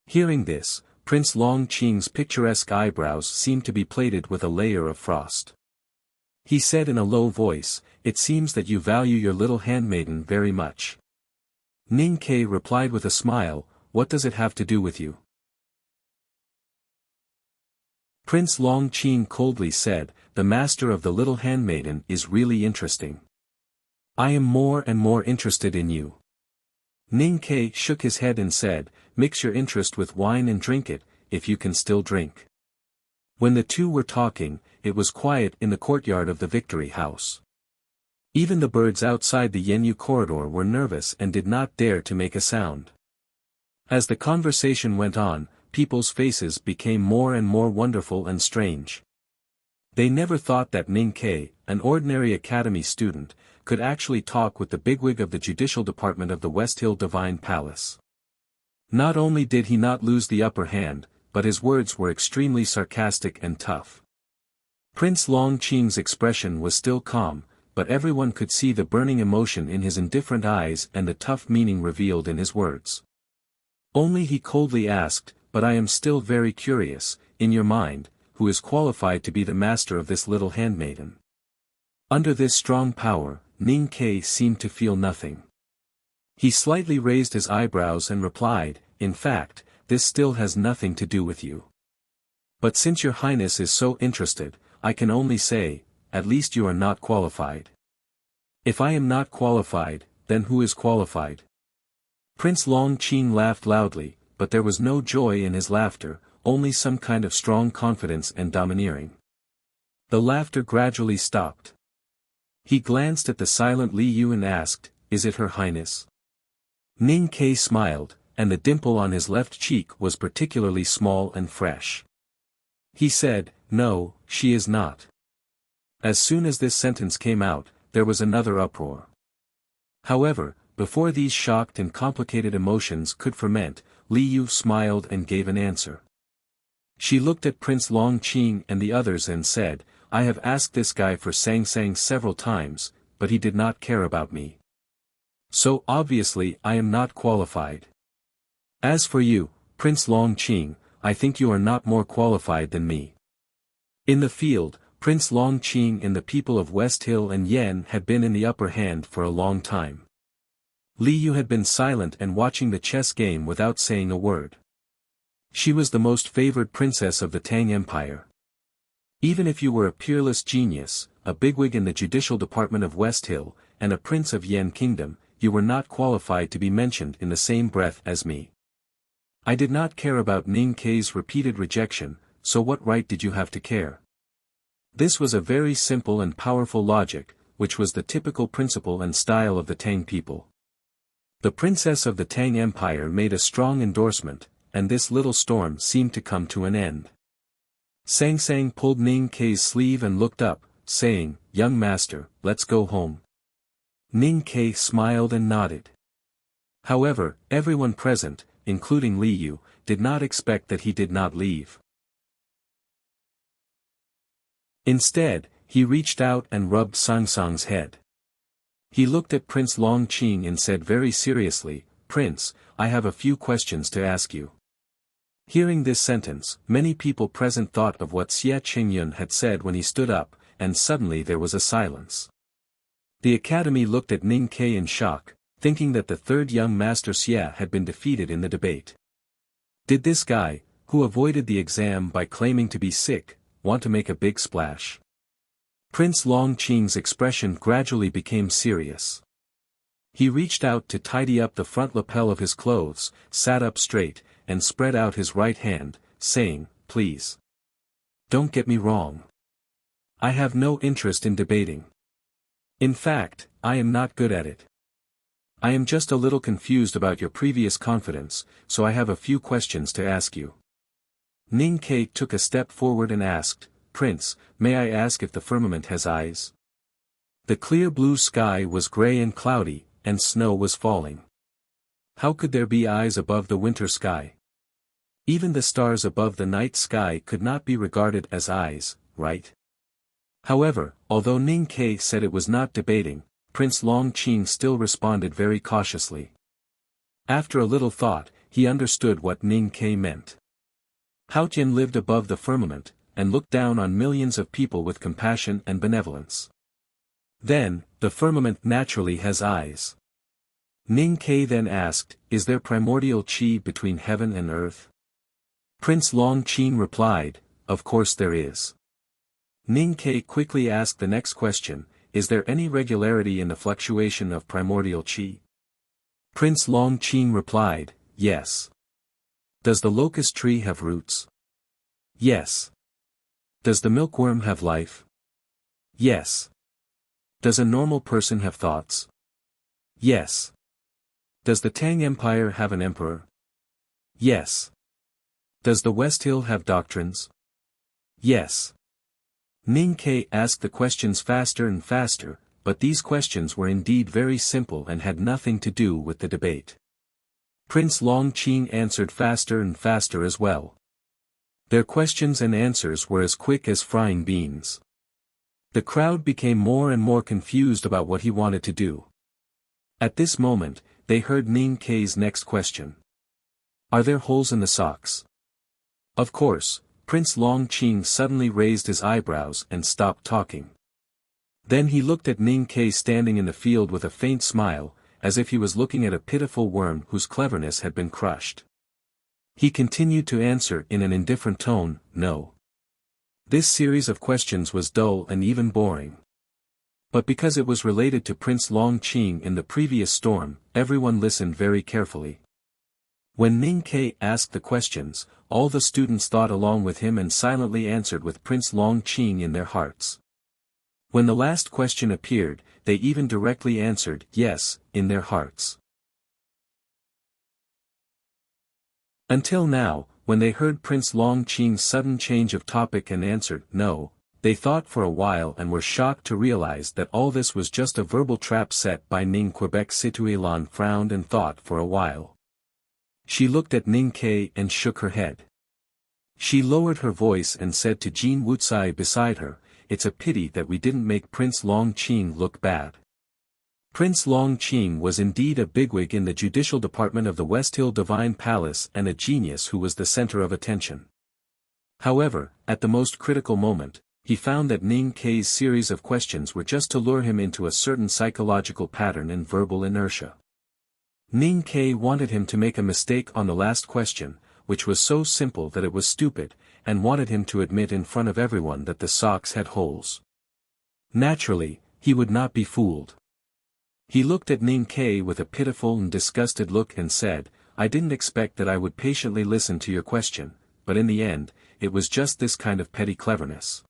Hearing this, Prince Long Qing's picturesque eyebrows seemed to be plated with a layer of frost. He said in a low voice, "It seems that you value your little handmaiden very much." Ning Ke replied with a smile, "What does it have to do with you?" Prince Long Qing coldly said, "The master of the little handmaiden is really interesting. I am more and more interested in you." Ning Ke shook his head and said, "Mix your interest with wine and drink it, if you can still drink." When the two were talking, it was quiet in the courtyard of the Victory House. Even the birds outside the Yenyu corridor were nervous and did not dare to make a sound. As the conversation went on, people's faces became more and more wonderful and strange. They never thought that Ning Ke, an ordinary academy student, could actually talk with the bigwig of the judicial department of the West Hill Divine Palace. Not only did he not lose the upper hand, but his words were extremely sarcastic and tough. Prince Long Qing's expression was still calm, but everyone could see the burning emotion in his indifferent eyes and the tough meaning revealed in his words. Only he coldly asked, "But I am still very curious, in your mind, who is qualified to be the master of this little handmaiden?" Under this strong power, Ning Ke seemed to feel nothing. He slightly raised his eyebrows and replied, "In fact, this still has nothing to do with you. But since your highness is so interested, I can only say, at least you are not qualified." "If I am not qualified, then who is qualified?" Prince Long Qing laughed loudly, but there was no joy in his laughter, only some kind of strong confidence and domineering. The laughter gradually stopped. He glanced at the silent Li Yu and asked, "Is it Her Highness?" Ning Ke smiled, and the dimple on his left cheek was particularly small and fresh. He said, "No, she is not." As soon as this sentence came out, there was another uproar. However, before these shocked and complicated emotions could ferment, Li Yu smiled and gave an answer. She looked at Prince Long Qing and the others and said, "I have asked this guy for Sang Sang several times, but he did not care about me. So obviously I am not qualified. As for you, Prince Long Qing, I think you are not more qualified than me." In the field, Prince Long Qing and the people of West Hill and Yen had been in the upper hand for a long time. Li Yu had been silent and watching the chess game without saying a word. She was the most favored princess of the Tang Empire. Even if you were a peerless genius, a bigwig in the judicial department of West Hill, and a prince of Yen Kingdom, you were not qualified to be mentioned in the same breath as me. I did not care about Ning Ke's repeated rejection, so what right did you have to care? This was a very simple and powerful logic, which was the typical principle and style of the Tang people. The princess of the Tang Empire made a strong endorsement, and this little storm seemed to come to an end. Sang Sang pulled Ning Ke's sleeve and looked up, saying, "Young master, let's go home." Ning Ke smiled and nodded. However, everyone present, including Li Yu, did not expect that he did not leave. Instead, he reached out and rubbed Sang Sang's head. He looked at Prince Long Qing and said very seriously, "Prince, I have a few questions to ask you." Hearing this sentence, many people present thought of what Xie Qingyun had said when he stood up, and suddenly there was a silence. The academy looked at Ning Ke in shock, thinking that the third young master Xie had been defeated in the debate. Did this guy, who avoided the exam by claiming to be sick, want to make a big splash? Prince Long Qing's expression gradually became serious. He reached out to tidy up the front lapel of his clothes, sat up straight, and spread out his right hand, saying, "Please. Don't get me wrong. I have no interest in debating. In fact, I am not good at it. I am just a little confused about your previous confidence, so I have a few questions to ask you." Ning Ke took a step forward and asked, "Prince, may I ask if the firmament has eyes?" The clear blue sky was gray and cloudy, and snow was falling. How could there be eyes above the winter sky? Even the stars above the night sky could not be regarded as eyes, right? However, although Ning Ke said it was not debating, Prince Long Qing still responded very cautiously. After a little thought, he understood what Ning Ke meant. Hao Tian lived above the firmament, and looked down on millions of people with compassion and benevolence. Then, the firmament naturally has eyes. Ning Ke then asked, "Is there primordial qi between heaven and earth?" Prince Long Qing replied, "Of course there is." Ning Ke quickly asked the next question, "Is there any regularity in the fluctuation of primordial qi?" Prince Long Qing replied, "Yes." "Does the locust tree have roots?" "Yes." "Does the milkworm have life?" "Yes." "Does a normal person have thoughts?" "Yes." "Does the Tang Empire have an emperor?" "Yes." "Does the West Hill have doctrines?" "Yes." Ning Ke asked the questions faster and faster, but these questions were indeed very simple and had nothing to do with the debate. Prince Long Qing answered faster and faster as well. Their questions and answers were as quick as frying beans. The crowd became more and more confused about what he wanted to do. At this moment, they heard Ning Kei's next question. Are there holes in the socks? Of course, Prince Long Qing suddenly raised his eyebrows and stopped talking. Then he looked at Ning Kei standing in the field with a faint smile, as if he was looking at a pitiful worm whose cleverness had been crushed. He continued to answer in an indifferent tone, no. This series of questions was dull and even boring. But because it was related to Prince Long Qing in the previous storm, everyone listened very carefully. When Ning Kei asked the questions, all the students thought along with him and silently answered with Prince Long Qing in their hearts. When the last question appeared, they even directly answered yes, in their hearts. Until now, when they heard Prince Long Qing's sudden change of topic and answered no, they thought for a while and were shocked to realize that all this was just a verbal trap set by Ning Quebec. Situélan frowned and thought for a while. She looked at Ning Kei and shook her head. She lowered her voice and said to Jean Wuxia beside her, it's a pity that we didn't make Prince Long Qing look bad. Prince Long Qing was indeed a bigwig in the judicial department of the West Hill Divine Palace and a genius who was the center of attention. However, at the most critical moment, he found that Ning Kei's series of questions were just to lure him into a certain psychological pattern and verbal inertia. Ning Kei wanted him to make a mistake on the last question, which was so simple that it was stupid, and wanted him to admit in front of everyone that the socks had holes. Naturally, he would not be fooled. He looked at Ning Kei with a pitiful and disgusted look and said, I didn't expect that I would patiently listen to your question, but in the end, it was just this kind of petty cleverness.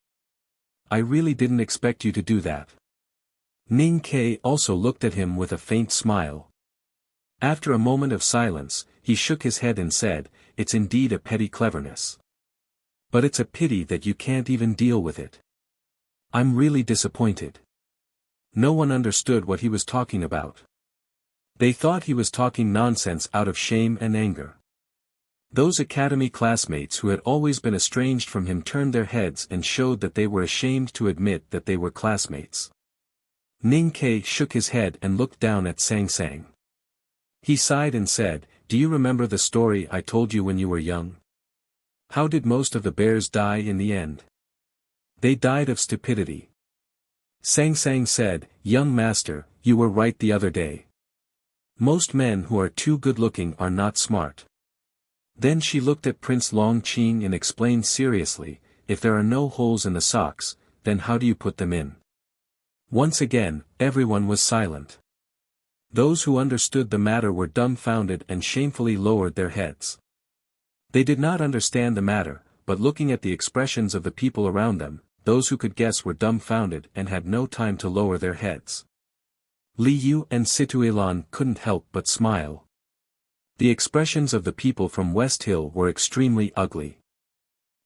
I really didn't expect you to do that. Ning Kei also looked at him with a faint smile. After a moment of silence, he shook his head and said, it's indeed a petty cleverness. But it's a pity that you can't even deal with it. I'm really disappointed. No one understood what he was talking about. They thought he was talking nonsense out of shame and anger. Those academy classmates who had always been estranged from him turned their heads and showed that they were ashamed to admit that they were classmates. Ning Kei shook his head and looked down at Sang Sang. He sighed and said, do you remember the story I told you when you were young? How did most of the bears die in the end? They died of stupidity. Sang Sang said, young master, you were right the other day. Most men who are too good-looking are not smart. Then she looked at Prince Long Qing and explained seriously, if there are no holes in the socks, then how do you put them in? Once again, everyone was silent. Those who understood the matter were dumbfounded and shamefully lowered their heads. They did not understand the matter, but looking at the expressions of the people around them, those who could guess were dumbfounded and had no time to lower their heads. Li Yu and Situélan couldn't help but smile. The expressions of the people from West Hill were extremely ugly.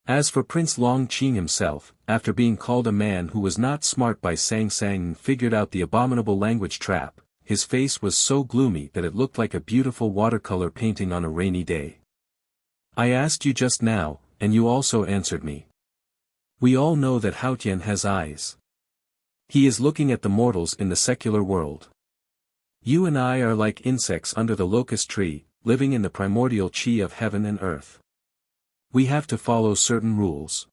As for Prince Long Qing himself, after being called a man who was not smart by Sang Sang and figured out the abominable language trap, his face was so gloomy that it looked like a beautiful watercolor painting on a rainy day. I asked you just now, and you also answered me. We all know that Haotian has eyes. He is looking at the mortals in the secular world. You and I are like insects under the locust tree, living in the primordial chi of heaven and earth. We have to follow certain rules.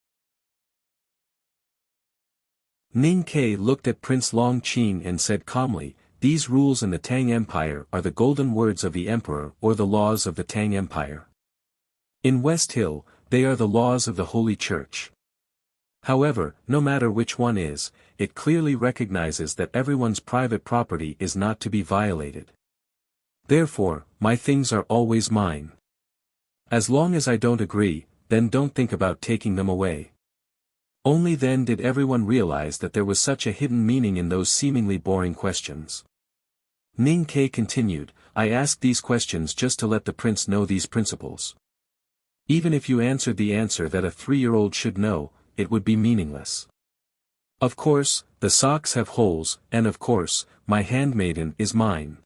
Ning Kei looked at Prince Long Qing and said calmly, these rules in the Tang Empire are the golden words of the Emperor or the laws of the Tang Empire. In West Hill, they are the laws of the Holy Church. However, no matter which one is, it clearly recognizes that everyone's private property is not to be violated. Therefore, my things are always mine. As long as I don't agree, then don't think about taking them away. Only then did everyone realize that there was such a hidden meaning in those seemingly boring questions. Ning Kei continued, I asked these questions just to let the prince know these principles. Even if you answered the answer that a 3-year-old should know, it would be meaningless. Of course, the socks have holes, and of course, my handmaiden is mine.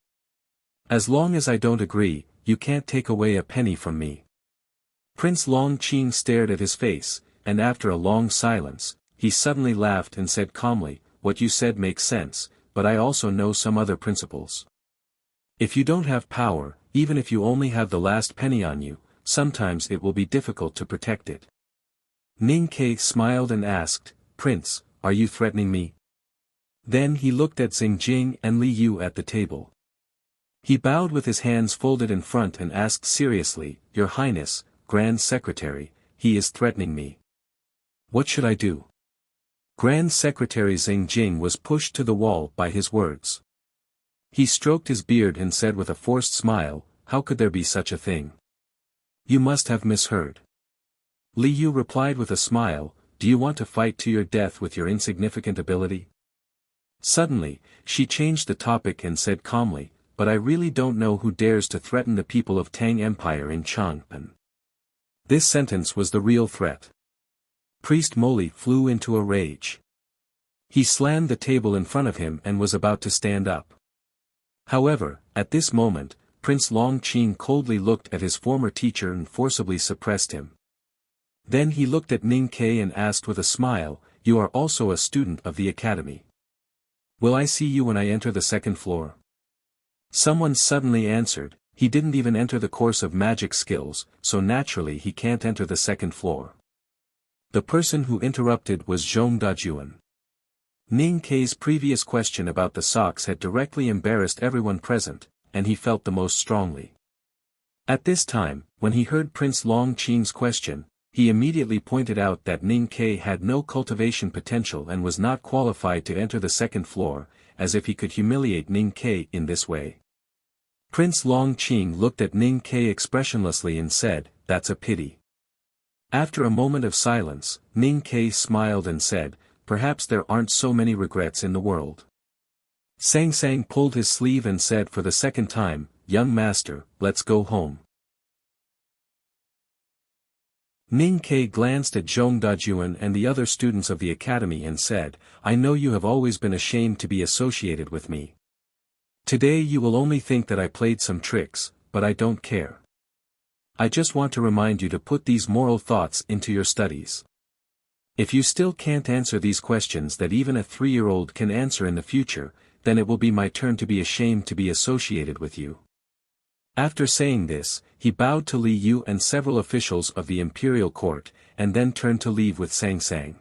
As long as I don't agree, you can't take away a penny from me. Prince Long Qing stared at his face, and after a long silence, he suddenly laughed and said calmly, "What you said makes sense, but I also know some other principles. If you don't have power, even if you only have the last penny on you, sometimes it will be difficult to protect it." Ning Ke smiled and asked, "Prince, are you threatening me?" Then he looked at Xing Jing and Li Yu at the table. He bowed with his hands folded in front and asked seriously, "Your Highness, Grand Secretary, he is threatening me. What should I do?" Grand Secretary Xing Jing was pushed to the wall by his words. He stroked his beard and said with a forced smile, "How could there be such a thing? You must have misheard." Li Yu replied with a smile, "Do you want to fight to your death with your insignificant ability?" Suddenly, she changed the topic and said calmly, "But I really don't know who dares to threaten the people of Tang Empire in Chang'an." This sentence was the real threat. Priest Moli flew into a rage. He slammed the table in front of him and was about to stand up. However, at this moment, Prince Long Qing coldly looked at his former teacher and forcibly suppressed him. Then he looked at Ning Ke and asked with a smile, "You are also a student of the academy. Will I see you when I enter the second floor?" Someone suddenly answered, "He didn't even enter the course of magic skills, so naturally he can't enter the second floor." The person who interrupted was Zhong Dajuan. Ning Ke's previous question about the socks had directly embarrassed everyone present, and he felt the most strongly. At this time, when he heard Prince Long Qing's question, he immediately pointed out that Ning Ke had no cultivation potential and was not qualified to enter the second floor, as if he could humiliate Ning Ke in this way. Prince Long Qing looked at Ning Ke expressionlessly and said, "That's a pity." After a moment of silence, Ning Ke smiled and said, "Perhaps there aren't so many regrets in the world." Sang Sang pulled his sleeve and said for the second time, "Young master, let's go home." Ning Ke glanced at Zhong Dajuan and the other students of the academy and said, "I know you have always been ashamed to be associated with me. Today you will only think that I played some tricks, but I don't care. I just want to remind you to put these moral thoughts into your studies. If you still can't answer these questions that even a 3-year-old can answer in the future, then it will be my turn to be ashamed to be associated with you." After saying this, he bowed to Li Yu and several officials of the imperial court, and then turned to leave with Sang Sang.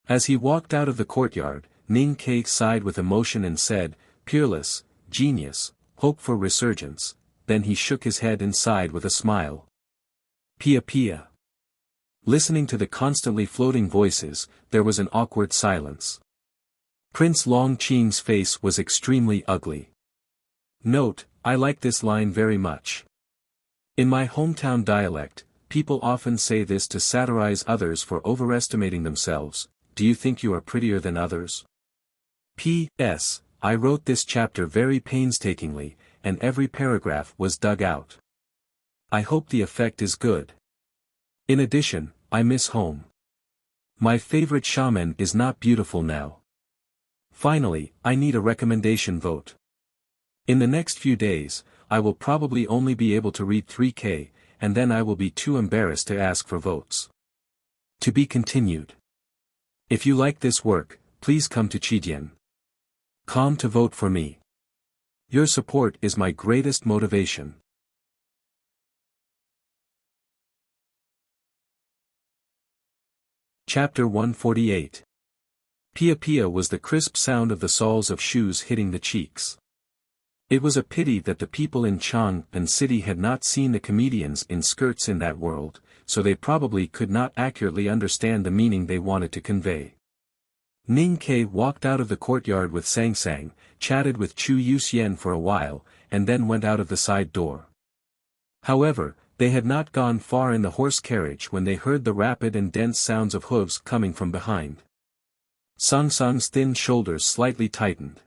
As he walked out of the courtyard, Ning Ke sighed with emotion and said, "Peerless, genius, hope for resurgence." Then he shook his head and sighed with a smile. Pia Pia. Listening to the constantly floating voices, there was an awkward silence. Prince Long Qing's face was extremely ugly. Note, I like this line very much. In my hometown dialect, people often say this to satirize others for overestimating themselves. Do you think you are prettier than others? P.S. I wrote this chapter very painstakingly, and every paragraph was dug out. I hope the effect is good. In addition, I miss home. My favorite shaman is not beautiful now. Finally, I need a recommendation vote. In the next few days, I will probably only be able to read 3K, and then I will be too embarrassed to ask for votes. To be continued. If you like this work, please come to Chidian.com to vote for me. Your support is my greatest motivation. Chapter 148. Pia Pia was the crisp sound of the soles of shoes hitting the cheeks. It was a pity that the people in Chang'an City had not seen the comedians in skirts in that world, so they probably could not accurately understand the meaning they wanted to convey. Ning Ke walked out of the courtyard with Sang Sang, chatted with Chu Yuxian for a while, and then went out of the side door. However, they had not gone far in the horse carriage when they heard the rapid and dense sounds of hooves coming from behind. Sang Sang's thin shoulders slightly tightened.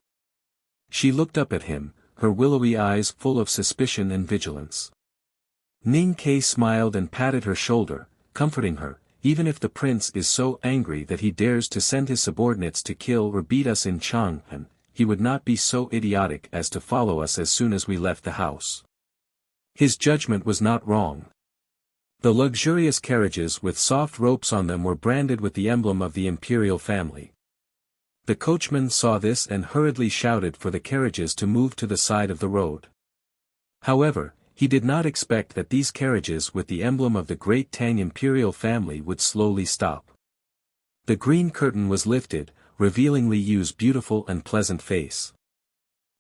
She looked up at him, her willowy eyes full of suspicion and vigilance. Ning Ke smiled and patted her shoulder, comforting her. Even if the prince is so angry that he dares to send his subordinates to kill or beat us in Chang'an, he would not be so idiotic as to follow us as soon as we left the house. His judgment was not wrong. The luxurious carriages with soft ropes on them were branded with the emblem of the imperial family. The coachman saw this and hurriedly shouted for the carriages to move to the side of the road. However, he did not expect that these carriages with the emblem of the great Tang imperial family would slowly stop. The green curtain was lifted, revealing Li Yu's beautiful and pleasant face.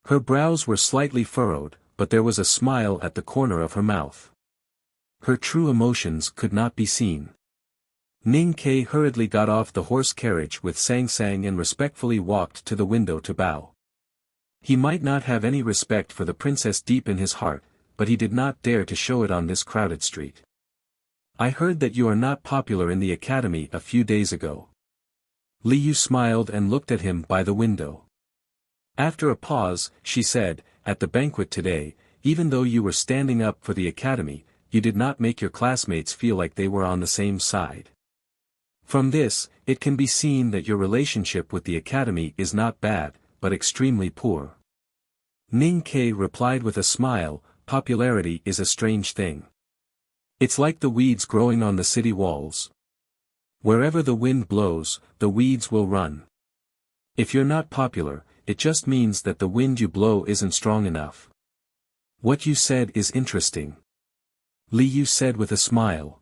Her brows were slightly furrowed, but there was a smile at the corner of her mouth. Her true emotions could not be seen. Ning Ke hurriedly got off the horse carriage with Sang Sang and respectfully walked to the window to bow. He might not have any respect for the princess deep in his heart, but he did not dare to show it on this crowded street. I heard that you are not popular in the academy a few days ago. Li Yu smiled and looked at him by the window. After a pause, she said, at the banquet today, even though you were standing up for the academy, you did not make your classmates feel like they were on the same side. From this, it can be seen that your relationship with the academy is not bad, but extremely poor. Ning Ke replied with a smile, popularity is a strange thing. It's like the weeds growing on the city walls. Wherever the wind blows, the weeds will run. If you're not popular, it just means that the wind you blow isn't strong enough. What you said is interesting. Li Yu said with a smile.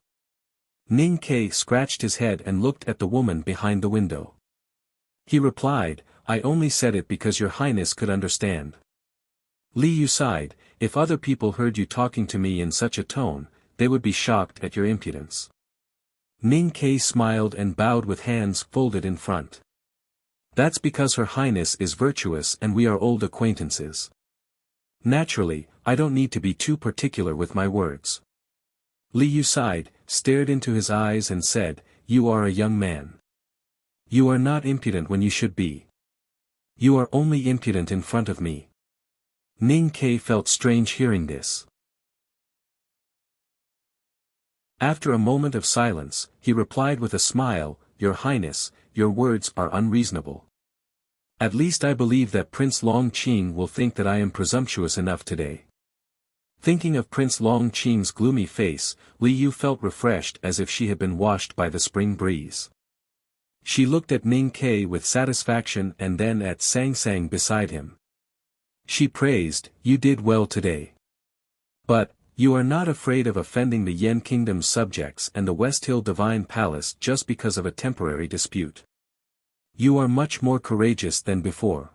Ning Ke scratched his head and looked at the woman behind the window. He replied, I only said it because your highness could understand. Li Yu sighed, if other people heard you talking to me in such a tone, they would be shocked at your impudence. Ning Ke smiled and bowed with hands folded in front. That's because her highness is virtuous and we are old acquaintances. Naturally, I don't need to be too particular with my words. Li Yu sighed, stared into his eyes and said, you are a young man. You are not impudent when you should be. You are only impudent in front of me. Ning Ke felt strange hearing this. After a moment of silence, he replied with a smile, Your Highness, your words are unreasonable. At least I believe that Prince Longqing will think that I am presumptuous enough today. Thinking of Prince Longqing's gloomy face, Li Yu felt refreshed as if she had been washed by the spring breeze. She looked at Ning Ke with satisfaction and then at Sang Sang beside him. She praised, you did well today. But, you are not afraid of offending the Yen Kingdom's subjects and the West Hill Divine Palace just because of a temporary dispute. You are much more courageous than before.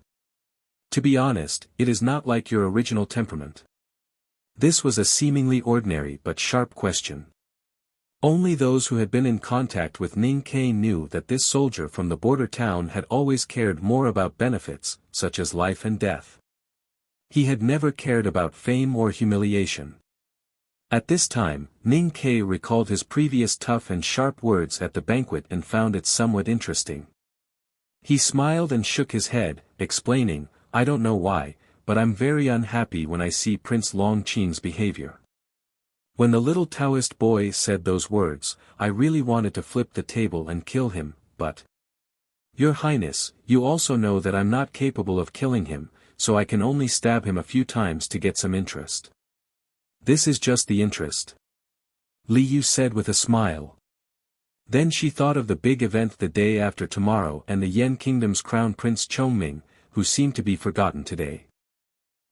To be honest, it is not like your original temperament. This was a seemingly ordinary but sharp question. Only those who had been in contact with Ning Ke knew that this soldier from the border town had always cared more about benefits, such as life and death. He had never cared about fame or humiliation. At this time, Ning Ke recalled his previous tough and sharp words at the banquet and found it somewhat interesting. He smiled and shook his head, explaining, I don't know why, but I'm very unhappy when I see Prince Longqing's behavior. When the little Taoist boy said those words, I really wanted to flip the table and kill him, but... Your Highness, you also know that I'm not capable of killing him, so I can only stab him a few times to get some interest. This is just the interest. Li Yu said with a smile. Then she thought of the big event the day after tomorrow and the Yen Kingdom's Crown Prince Chongming, who seemed to be forgotten today.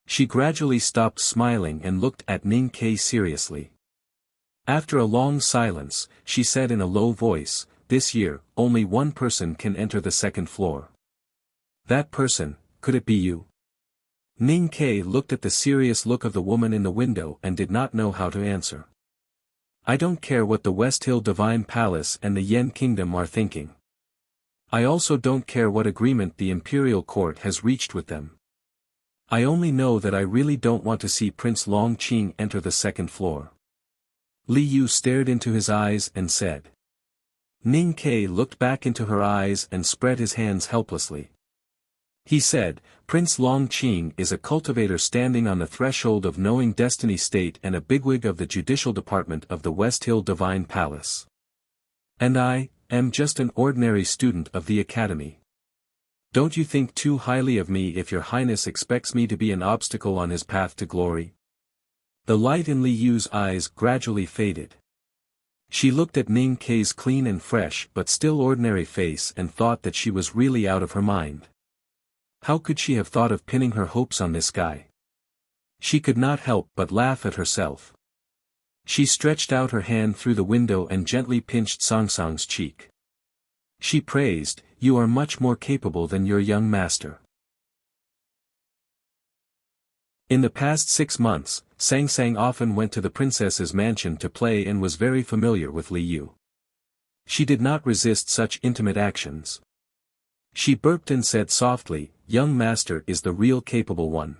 She gradually stopped smiling and looked at Ning Ke seriously. After a long silence, she said in a low voice, this year, only one person can enter the second floor. That person, could it be you? Ning Ke looked at the serious look of the woman in the window and did not know how to answer. I don't care what the West Hill Divine Palace and the Yen Kingdom are thinking. I also don't care what agreement the Imperial Court has reached with them. I only know that I really don't want to see Prince Longqing enter the second floor. Li Yu stared into his eyes and said. Ning Ke looked back into her eyes and spread his hands helplessly. He said, Prince Longqing is a cultivator standing on the threshold of knowing destiny state and a bigwig of the judicial department of the West Hill Divine Palace. And I am just an ordinary student of the academy. Don't you think too highly of me if your highness expects me to be an obstacle on his path to glory? The light in Li Yu's eyes gradually faded. She looked at Ning Kei's clean and fresh but still ordinary face and thought that she was really out of her mind. How could she have thought of pinning her hopes on this guy? She could not help but laugh at herself. She stretched out her hand through the window and gently pinched Song Song's cheek. She praised, "You are much more capable than your young master." In the past 6 months, Sang Sang often went to the princess's mansion to play and was very familiar with Li Yu. She did not resist such intimate actions. She burped and said softly, "Young master is the real capable one."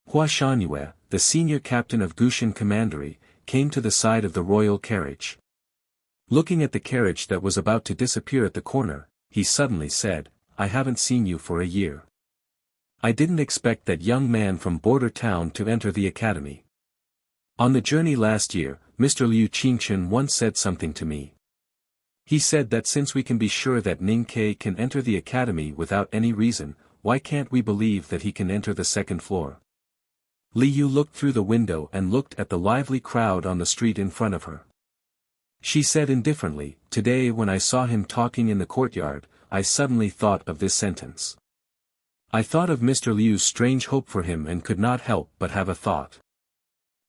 Hua Shangyue, the senior captain of Gushan Commandery, came to the side of the royal carriage. Looking at the carriage that was about to disappear at the corner, he suddenly said, "I haven't seen you for a year. I didn't expect that young man from border town to enter the academy. On the journey last year, Mr. Liu Qingchen once said something to me. He said that since we can be sure that Ning Kei can enter the academy without any reason, why can't we believe that he can enter the second floor?" Li Yu looked through the window and looked at the lively crowd on the street in front of her. She said indifferently, "Today when I saw him talking in the courtyard, I suddenly thought of this sentence. I thought of Mr. Liu's strange hope for him and could not help but have a thought.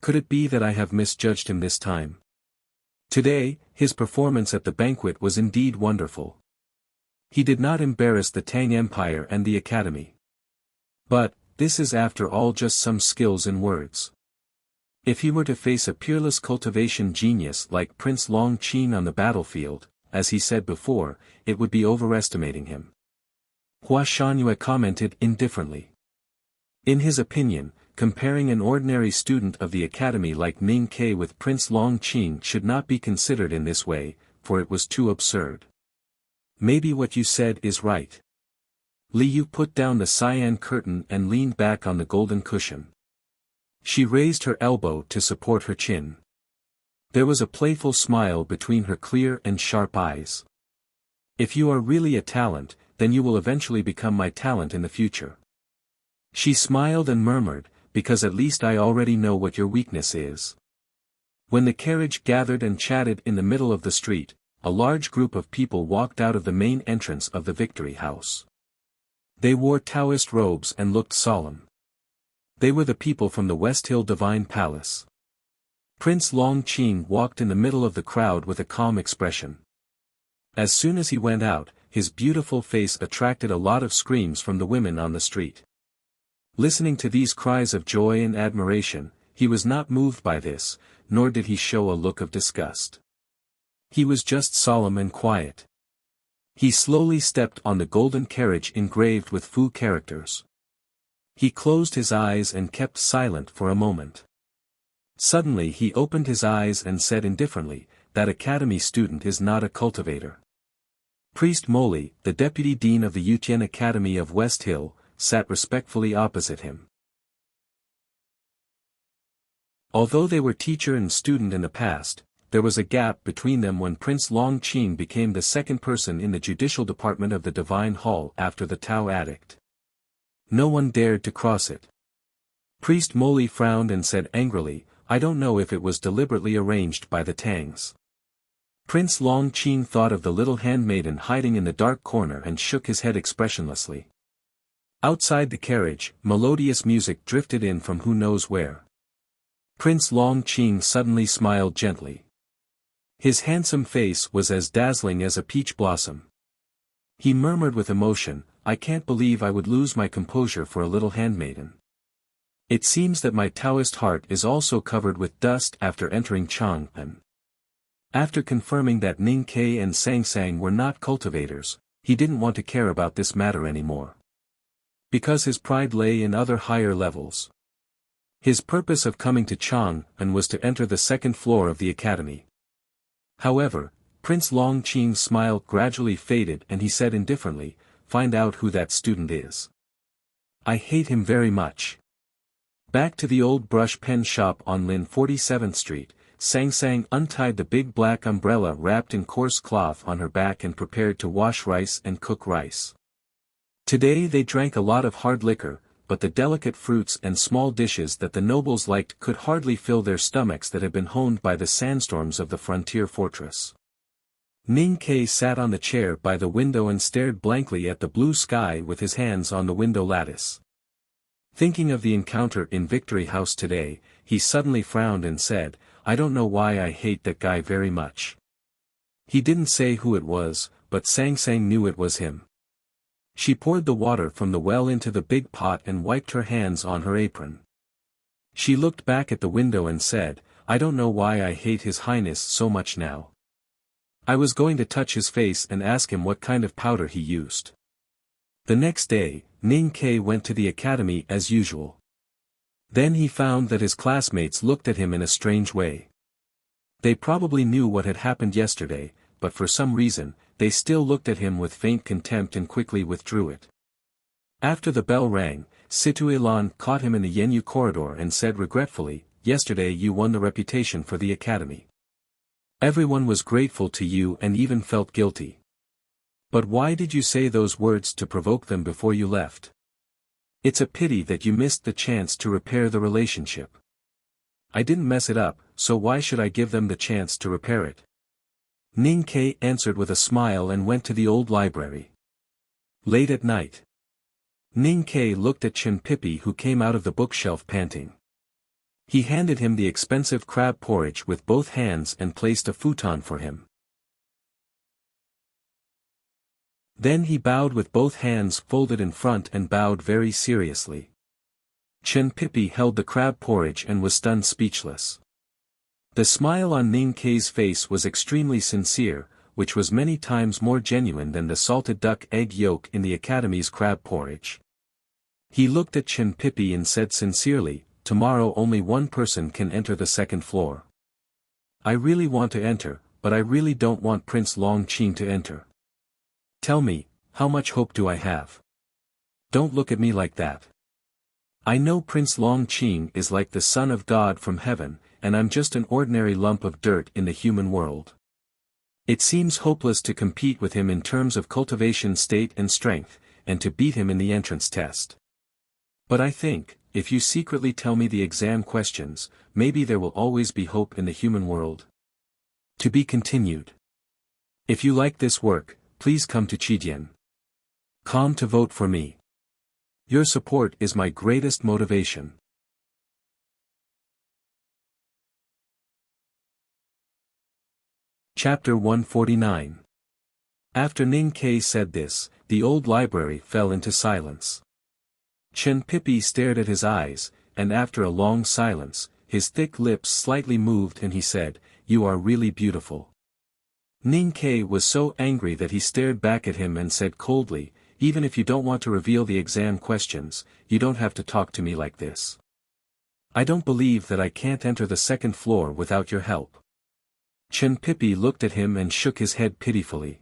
Could it be that I have misjudged him this time? Today, his performance at the banquet was indeed wonderful. He did not embarrass the Tang Empire and the academy. But, this is after all just some skills in words. If he were to face a peerless cultivation genius like Prince Long Qin on the battlefield, as he said before, it would be overestimating him." Hua Shangyue commented indifferently. In his opinion, comparing an ordinary student of the academy like Ning Kei with Prince Long Qin should not be considered in this way, for it was too absurd. "Maybe what you said is right." Li Yu put down the cyan curtain and leaned back on the golden cushion. She raised her elbow to support her chin. There was a playful smile between her clear and sharp eyes. "If you are really a talent, then you will eventually become my talent in the future." She smiled and murmured, "Because at least I already know what your weakness is." When the carriage gathered and chatted in the middle of the street, a large group of people walked out of the main entrance of the Victory House. They wore Taoist robes and looked solemn. They were the people from the West Hill Divine Palace. Prince Long Qin walked in the middle of the crowd with a calm expression. As soon as he went out, his beautiful face attracted a lot of screams from the women on the street. Listening to these cries of joy and admiration, he was not moved by this, nor did he show a look of disgust. He was just solemn and quiet. He slowly stepped on the golden carriage engraved with Fu characters. He closed his eyes and kept silent for a moment. Suddenly he opened his eyes and said indifferently, "That academy student is not a cultivator." Priest Moli, the deputy dean of the Yutian Academy of West Hill, sat respectfully opposite him. Although they were teacher and student in the past, there was a gap between them when Prince Long Qin became the second person in the judicial department of the Divine Hall after the Tao Addict. No one dared to cross it. Priest Moli frowned and said angrily, "I don't know if it was deliberately arranged by the Tangs." Prince Long Qin thought of the little handmaiden hiding in the dark corner and shook his head expressionlessly. Outside the carriage, melodious music drifted in from who knows where. Prince Long Qin suddenly smiled gently. His handsome face was as dazzling as a peach blossom. He murmured with emotion, "I can't believe I would lose my composure for a little handmaiden. It seems that my Taoist heart is also covered with dust after entering Chang'an." After confirming that Ning Kei and Sang Sang were not cultivators, he didn't want to care about this matter anymore. Because his pride lay in other higher levels. His purpose of coming to Chang'an was to enter the second floor of the academy. However, Prince Long Qin's smile gradually faded and he said indifferently, "Find out who that student is. I hate him very much." Back to the old brush pen shop on Lin 47th Street, Sang Sang untied the big black umbrella wrapped in coarse cloth on her back and prepared to wash rice and cook rice. Today they drank a lot of hard liquor, but the delicate fruits and small dishes that the nobles liked could hardly fill their stomachs that had been honed by the sandstorms of the frontier fortress. Ning Ke sat on the chair by the window and stared blankly at the blue sky with his hands on the window lattice. Thinking of the encounter in Victory House today, he suddenly frowned and said, "I don't know why I hate that guy very much." He didn't say who it was, but Sang Sang knew it was him. She poured the water from the well into the big pot and wiped her hands on her apron. She looked back at the window and said, "I don't know why I hate His Highness so much now. I was going to touch his face and ask him what kind of powder he used." The next day, Ning Ke went to the academy as usual. Then he found that his classmates looked at him in a strange way. They probably knew what had happened yesterday, but for some reason, they still looked at him with faint contempt and quickly withdrew it. After the bell rang, Situelan caught him in the Yenyu corridor and said regretfully, "Yesterday you won the reputation for the academy. Everyone was grateful to you and even felt guilty. But why did you say those words to provoke them before you left? It's a pity that you missed the chance to repair the relationship." "I didn't mess it up, so why should I give them the chance to repair it?" Ning Ke answered with a smile and went to the old library. Late at night, Ning Ke looked at Chen Pippi who came out of the bookshelf panting. He handed him the expensive crab porridge with both hands and placed a futon for him. Then he bowed with both hands folded in front and bowed very seriously. Chen Pippi held the crab porridge and was stunned speechless. The smile on Ning Ke's face was extremely sincere, which was many times more genuine than the salted duck egg yolk in the academy's crab porridge. He looked at Chen Pippi and said sincerely, "Tomorrow only one person can enter the second floor. I really want to enter, but I really don't want Prince Long Qing to enter. Tell me, how much hope do I have? Don't look at me like that. I know Prince Long Qing is like the Son of God from heaven, and I'm just an ordinary lump of dirt in the human world. It seems hopeless to compete with him in terms of cultivation, state and strength, and to beat him in the entrance test. But I think, if you secretly tell me the exam questions, maybe there will always be hope in the human world." To be continued. If you like this work, please come to Chidian.com to vote for me. Your support is my greatest motivation. Chapter 149. After Ning Ke said this, the old library fell into silence. Chen Pippi stared at his eyes, and after a long silence, his thick lips slightly moved and he said, "You are really beautiful." Ning Ke was so angry that he stared back at him and said coldly, "Even if you don't want to reveal the exam questions, you don't have to talk to me like this. I don't believe that I can't enter the second floor without your help." Chen Pippi looked at him and shook his head pitifully.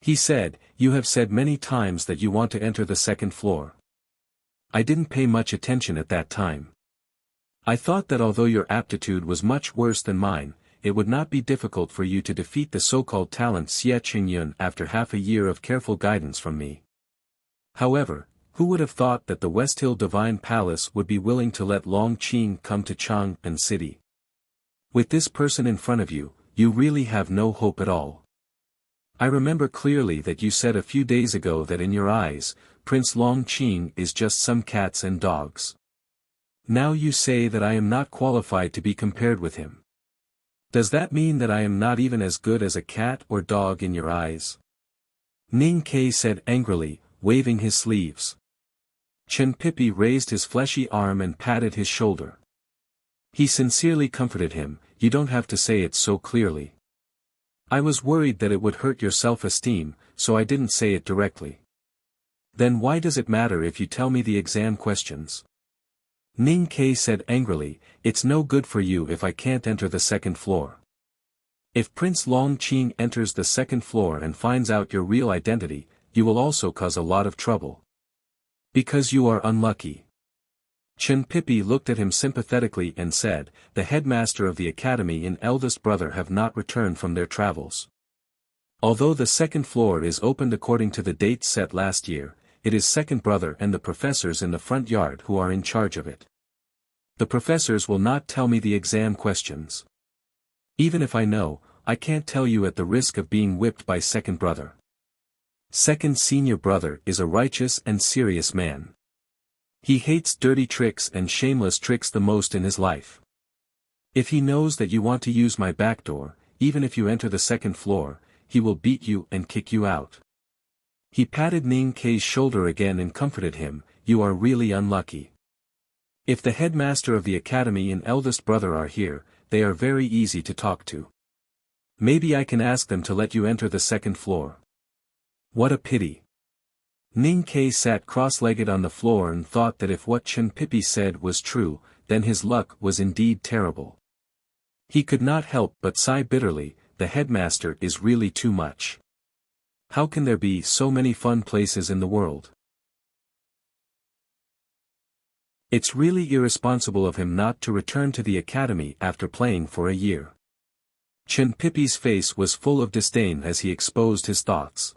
He said, "You have said many times that you want to enter the second floor. I didn't pay much attention at that time. I thought that although your aptitude was much worse than mine, it would not be difficult for you to defeat the so-called talent Xie Qingyun after half a year of careful guidance from me. However, who would have thought that the West Hill Divine Palace would be willing to let Long Qing come to Chang'an City? With this person in front of you, you really have no hope at all. I remember clearly that you said a few days ago that in your eyes, Prince Long Qing is just some cats and dogs. Now you say that I am not qualified to be compared with him. Does that mean that I am not even as good as a cat or dog in your eyes?" Ning Ke said angrily, waving his sleeves. Chen Pippi raised his fleshy arm and patted his shoulder. He sincerely comforted him, "You don't have to say it so clearly. I was worried that it would hurt your self-esteem, so I didn't say it directly." "Then why does it matter if you tell me the exam questions?" Ning Ke said angrily, "It's no good for you if I can't enter the second floor. If Prince Long Qing enters the second floor and finds out your real identity, you will also cause a lot of trouble. Because you are unlucky." Chen Pippi looked at him sympathetically and said, "The headmaster of the academy and eldest brother have not returned from their travels. Although the second floor is opened according to the date set last year, it is second brother and the professors in the front yard who are in charge of it. The professors will not tell me the exam questions. Even if I know, I can't tell you at the risk of being whipped by second brother. Second senior brother is a righteous and serious man. He hates dirty tricks and shameless tricks the most in his life. If he knows that you want to use my back door, even if you enter the second floor, he will beat you and kick you out. He patted Ning Kei's shoulder again and comforted him, you are really unlucky. If the headmaster of the academy and eldest brother are here, they are very easy to talk to. Maybe I can ask them to let you enter the second floor. What a pity. Ning Kei sat cross-legged on the floor and thought that if what Chen Pipi said was true, then his luck was indeed terrible. He could not help but sigh bitterly, the headmaster is really too much. How can there be so many fun places in the world? It's really irresponsible of him not to return to the academy after playing for a year. Chen Pipi's face was full of disdain as he exposed his thoughts.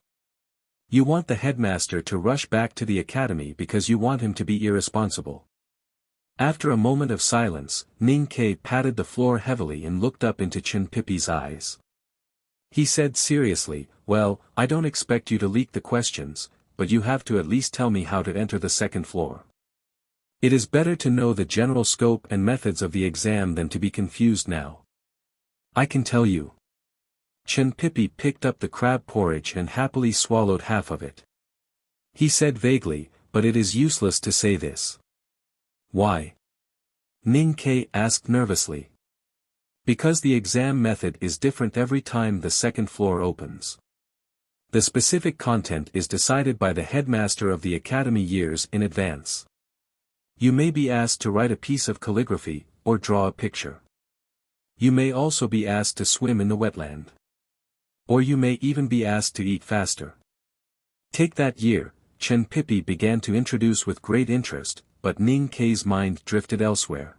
You want the headmaster to rush back to the academy because you want him to be irresponsible. After a moment of silence, Ning Kei patted the floor heavily and looked up into Chen Pipi's eyes. He said seriously, well, I don't expect you to leak the questions, but you have to at least tell me how to enter the second floor. It is better to know the general scope and methods of the exam than to be confused now. I can tell you. Chen Pipi picked up the crab porridge and happily swallowed half of it. He said vaguely, but it is useless to say this. Why? Ning Kei asked nervously. Because the exam method is different every time the second floor opens. The specific content is decided by the headmaster of the academy years in advance. You may be asked to write a piece of calligraphy, or draw a picture. You may also be asked to swim in the wetland. Or you may even be asked to eat faster. Take that year, Chen Pipi began to introduce with great interest, but Ning Kei's mind drifted elsewhere.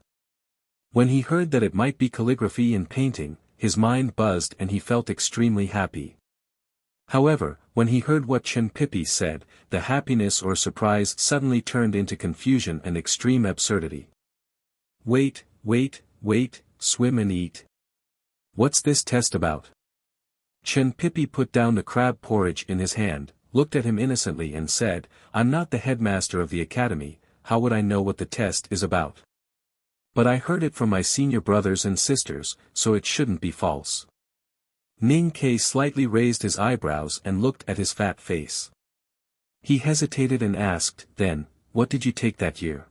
When he heard that it might be calligraphy and painting, his mind buzzed and he felt extremely happy. However, when he heard what Chen Pipi said, the happiness or surprise suddenly turned into confusion and extreme absurdity. Wait, swim and eat. What's this test about? Chen Pipi put down the crab porridge in his hand, looked at him innocently and said, I'm not the headmaster of the academy, how would I know what the test is about? But I heard it from my senior brothers and sisters, so it shouldn't be false. Ning Kei slightly raised his eyebrows and looked at his fat face. He hesitated and asked, then, what did you take that year?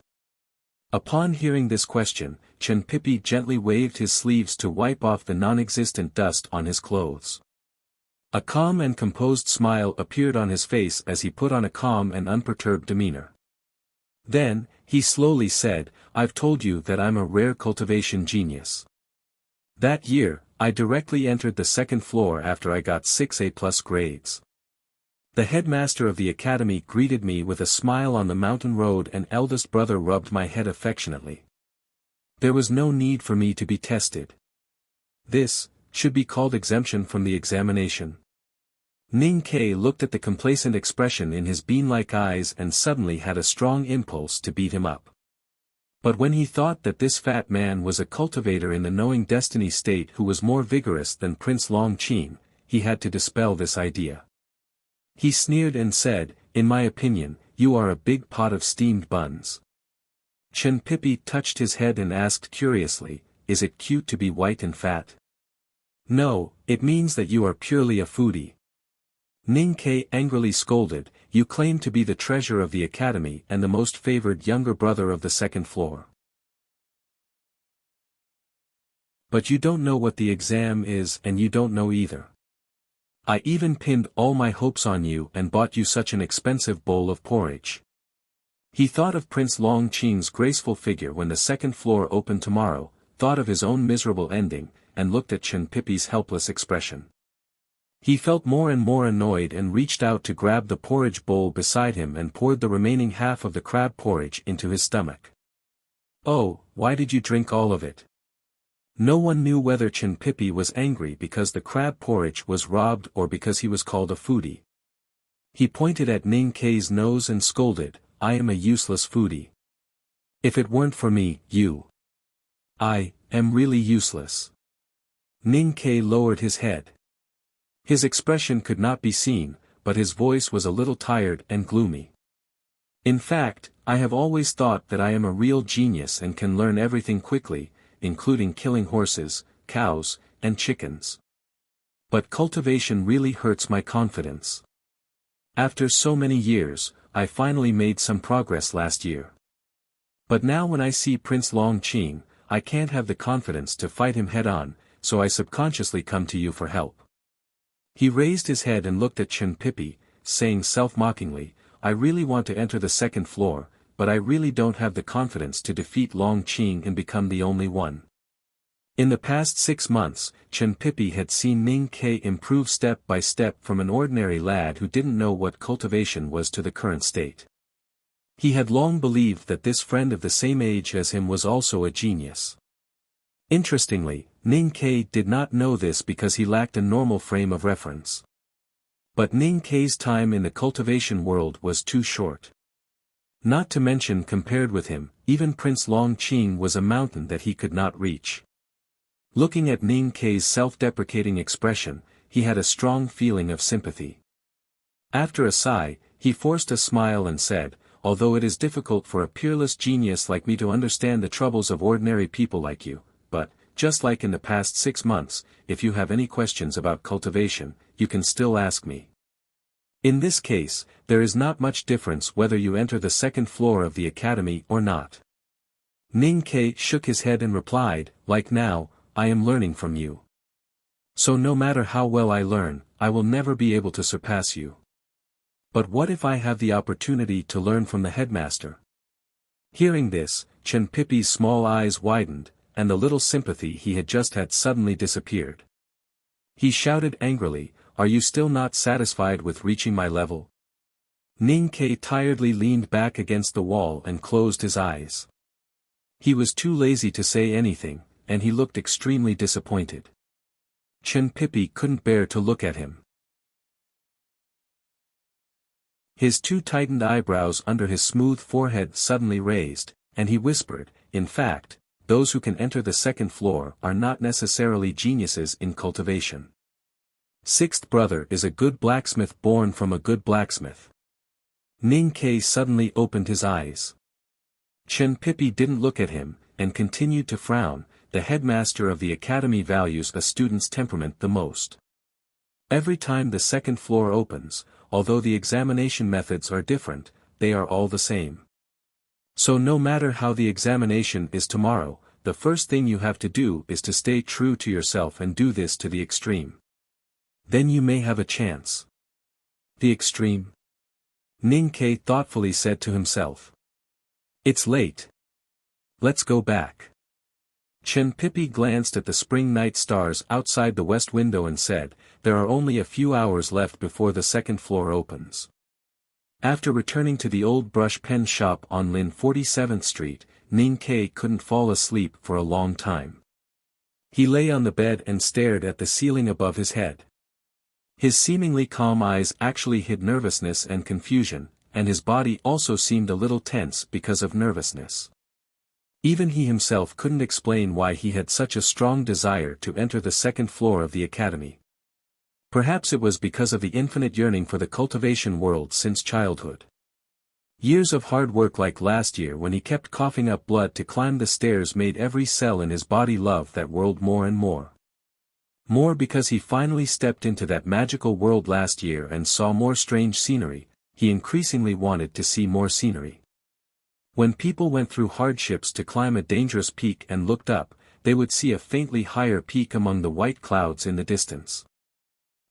Upon hearing this question, Chen Pipi gently waved his sleeves to wipe off the non-existent dust on his clothes. A calm and composed smile appeared on his face as he put on a calm and unperturbed demeanor. Then, he slowly said, I've told you that I'm a rare cultivation genius. That year, I directly entered the second floor after I got 6 A+ grades. The headmaster of the academy greeted me with a smile on the mountain road and eldest brother rubbed my head affectionately. There was no need for me to be tested. This should be called exemption from the examination. Ning Kei looked at the complacent expression in his bean-like eyes and suddenly had a strong impulse to beat him up. But when he thought that this fat man was a cultivator in the knowing destiny state who was more vigorous than Prince Long Qin, he had to dispel this idea. He sneered and said, in my opinion, you are a big pot of steamed buns. Chen Pipi touched his head and asked curiously, is it cute to be white and fat? No, it means that you are purely a foodie. Ning Kei angrily scolded, you claim to be the treasure of the academy and the most favored younger brother of the second floor. But you don't know what the exam is and you don't know either. I even pinned all my hopes on you and bought you such an expensive bowl of porridge. He thought of Prince Long Qin's graceful figure when the second floor opened tomorrow, thought of his own miserable ending, and looked at Chen Pipi's helpless expression. He felt more and more annoyed and reached out to grab the porridge bowl beside him and poured the remaining half of the crab porridge into his stomach. Oh, why did you drink all of it? No one knew whether Chen Pipi was angry because the crab porridge was robbed or because he was called a foodie. He pointed at Ning Kei's nose and scolded, "I am a useless foodie. If it weren't for me, I am really useless." Ning Kei lowered his head. His expression could not be seen, but his voice was a little tired and gloomy. "In fact, I have always thought that I am a real genius and can learn everything quickly, including killing horses, cows, and chickens. But cultivation really hurts my confidence. After so many years, I finally made some progress last year. But now when I see Prince Longqing, I can't have the confidence to fight him head-on, so I subconsciously come to you for help." He raised his head and looked at Chen Pipi, saying self-mockingly, "I really want to enter the second floor, but I really don't have the confidence to defeat Longqing and become the only one." In the past 6 months, Chen Pipi had seen Ning Kei improve step by step from an ordinary lad who didn't know what cultivation was to the current state. He had long believed that this friend of the same age as him was also a genius. Interestingly, Ning Kei did not know this because he lacked a normal frame of reference. But Ning Kei's time in the cultivation world was too short. Not to mention compared with him, even Prince Longqing was a mountain that he could not reach. Looking at Ning Kei's self-deprecating expression, he had a strong feeling of sympathy. After a sigh, he forced a smile and said, "Although it is difficult for a peerless genius like me to understand the troubles of ordinary people like you, but, just like in the past 6 months, if you have any questions about cultivation, you can still ask me. In this case, there is not much difference whether you enter the second floor of the academy or not." Ning Kei shook his head and replied, "Like now, I am learning from you. So no matter how well I learn, I will never be able to surpass you. But what if I have the opportunity to learn from the headmaster?" Hearing this, Chen Pipi's small eyes widened, and the little sympathy he had just had suddenly disappeared. He shouted angrily, "Are you still not satisfied with reaching my level?" Ning Kei tiredly leaned back against the wall and closed his eyes. He was too lazy to say anything, and he looked extremely disappointed. Chen Pipi couldn't bear to look at him. His two tightened eyebrows under his smooth forehead suddenly raised, and he whispered, "In fact, those who can enter the second floor are not necessarily geniuses in cultivation. Sixth brother is a good blacksmith born from a good blacksmith." Ning Kei suddenly opened his eyes. Chen Pipi didn't look at him, and continued to frown. The headmaster of the academy values a student's temperament the most. Every time the second floor opens, although the examination methods are different, they are all the same. So no matter how the examination is tomorrow, the first thing you have to do is to stay true to yourself and do this to the extreme. Then you may have a chance. The extreme? Ning Kei thoughtfully said to himself. It's late. Let's go back. Chen Pipi glanced at the spring night stars outside the west window and said, "There are only a few hours left before the second floor opens." After returning to the old brush pen shop on Lin 47th Street, Ning Kei couldn't fall asleep for a long time. He lay on the bed and stared at the ceiling above his head. His seemingly calm eyes actually hid nervousness and confusion, and his body also seemed a little tense because of nervousness. Even he himself couldn't explain why he had such a strong desire to enter the second floor of the academy. Perhaps it was because of the infinite yearning for the cultivation world since childhood. Years of hard work like last year when he kept coughing up blood to climb the stairs made every cell in his body love that world more and more. More because he finally stepped into that magical world last year and saw more strange scenery, he increasingly wanted to see more scenery. When people went through hardships to climb a dangerous peak and looked up, they would see a faintly higher peak among the white clouds in the distance.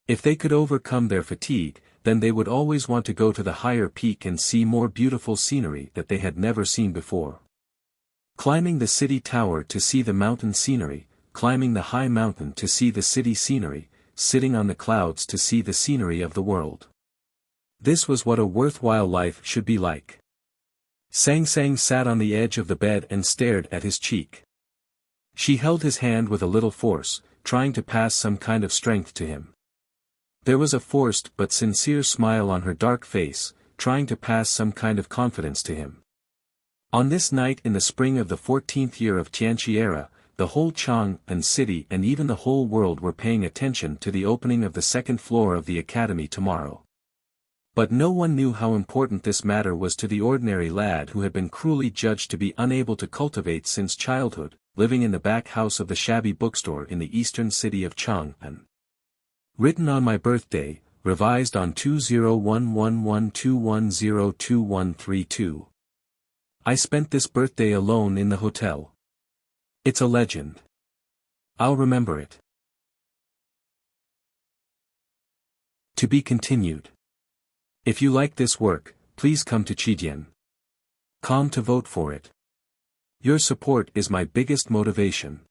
If they could overcome their fatigue, then they would always want to go to the higher peak and see more beautiful scenery that they had never seen before. Climbing the city tower to see the mountain scenery, climbing the high mountain to see the city scenery, sitting on the clouds to see the scenery of the world. This was what a worthwhile life should be like. Sang Sang sat on the edge of the bed and stared at his cheek. She held his hand with a little force, trying to pass some kind of strength to him. There was a forced but sincere smile on her dark face, trying to pass some kind of confidence to him. On this night in the spring of the 14th year of Tianqi era, the whole Chang'an city and even the whole world were paying attention to the opening of the second floor of the academy tomorrow. But no one knew how important this matter was to the ordinary lad who had been cruelly judged to be unable to cultivate since childhood, living in the back house of the shabby bookstore in the eastern city of Chang'an. Written on my birthday, revised on 201112102132. I spent this birthday alone in the hotel. It's a legend. I'll remember it. To be continued. If you like this work, please come to Chidian.com to vote for it. Your support is my biggest motivation.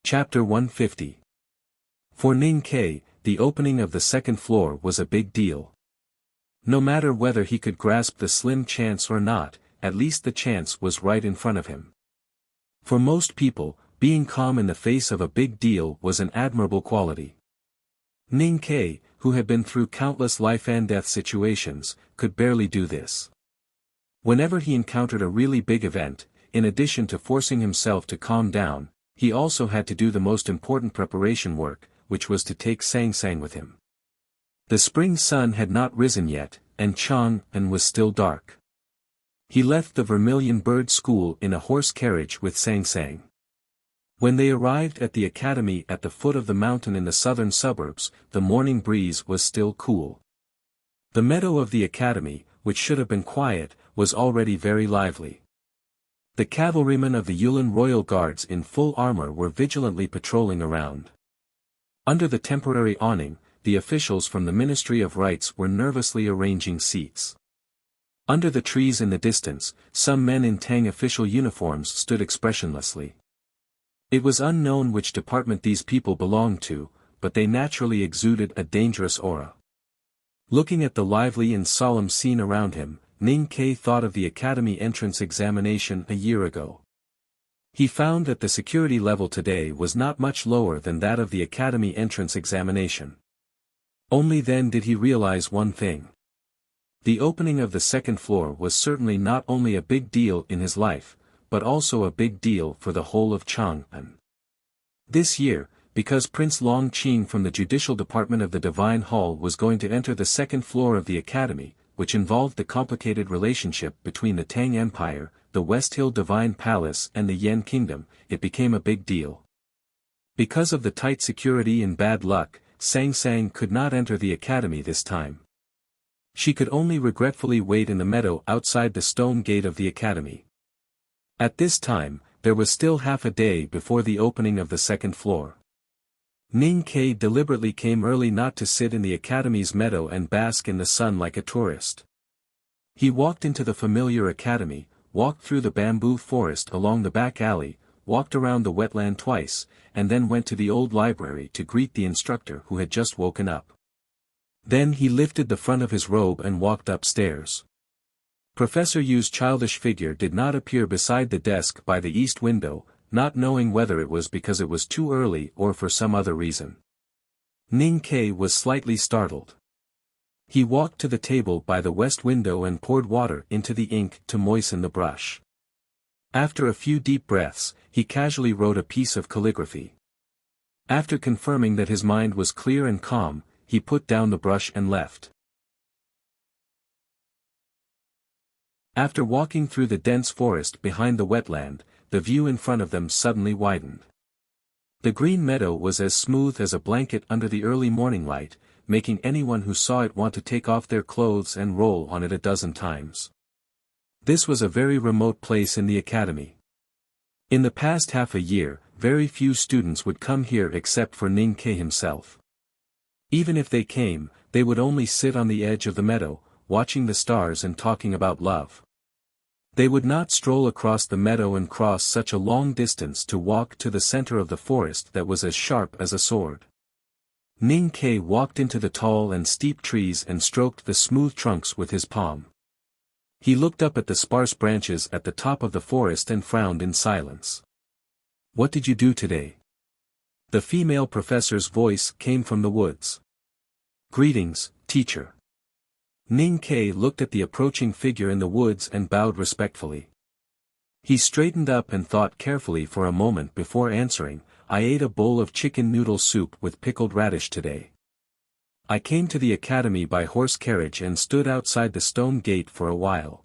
Chapter 150. For Ning Ke, the opening of the second floor was a big deal. No matter whether he could grasp the slim chance or not, at least the chance was right in front of him. For most people, being calm in the face of a big deal was an admirable quality. Ning Ke, who had been through countless life-and-death situations, could barely do this. Whenever he encountered a really big event, in addition to forcing himself to calm down, he also had to do the most important preparation work, which was to take Sang Sang with him. The spring sun had not risen yet, and Chang'an was still dark. He left the Vermilion Bird School in a horse carriage with Sang Sang. When they arrived at the academy at the foot of the mountain in the southern suburbs, the morning breeze was still cool. The meadow of the academy, which should have been quiet, was already very lively. The cavalrymen of the Yulin Royal Guards in full armor were vigilantly patrolling around. Under the temporary awning, the officials from the Ministry of Rights were nervously arranging seats. Under the trees in the distance, some men in Tang official uniforms stood expressionlessly. It was unknown which department these people belonged to, but they naturally exuded a dangerous aura. Looking at the lively and solemn scene around him, Ning Ke thought of the academy entrance examination a year ago. He found that the security level today was not much lower than that of the academy entrance examination. Only then did he realize one thing. The opening of the second floor was certainly not only a big deal in his life, but also a big deal for the whole of Chang'an. This year, because Prince Long Qing from the Judicial Department of the Divine Hall was going to enter the second floor of the academy, which involved the complicated relationship between the Tang Empire, the West Hill Divine Palace and the Yan Kingdom, it became a big deal. Because of the tight security and bad luck, Sang Sang could not enter the academy this time. She could only regretfully wait in the meadow outside the stone gate of the academy. At this time, there was still half a day before the opening of the second floor. Ning Ke deliberately came early not to sit in the academy's meadow and bask in the sun like a tourist. He walked into the familiar academy, walked through the bamboo forest along the back alley, walked around the wetland twice, and then went to the old library to greet the instructor who had just woken up. Then he lifted the front of his robe and walked upstairs. Professor Yu's childish figure did not appear beside the desk by the east window, not knowing whether it was because it was too early or for some other reason. Ning Ke was slightly startled. He walked to the table by the west window and poured water into the ink to moisten the brush. After a few deep breaths, he casually wrote a piece of calligraphy. After confirming that his mind was clear and calm, he put down the brush and left. After walking through the dense forest behind the wetland, the view in front of them suddenly widened. The green meadow was as smooth as a blanket under the early morning light, making anyone who saw it want to take off their clothes and roll on it a dozen times. This was a very remote place in the academy. In the past half a year, very few students would come here except for Ning Ke himself. Even if they came, they would only sit on the edge of the meadow, watching the stars and talking about love. They would not stroll across the meadow and cross such a long distance to walk to the center of the forest that was as sharp as a sword. Ning Ke walked into the tall and steep trees and stroked the smooth trunks with his palm. He looked up at the sparse branches at the top of the forest and frowned in silence. What did you do today? The female professor's voice came from the woods. Greetings, teacher. Ning Ke looked at the approaching figure in the woods and bowed respectfully. He straightened up and thought carefully for a moment before answering, I ate a bowl of chicken noodle soup with pickled radish today. I came to the academy by horse carriage and stood outside the stone gate for a while.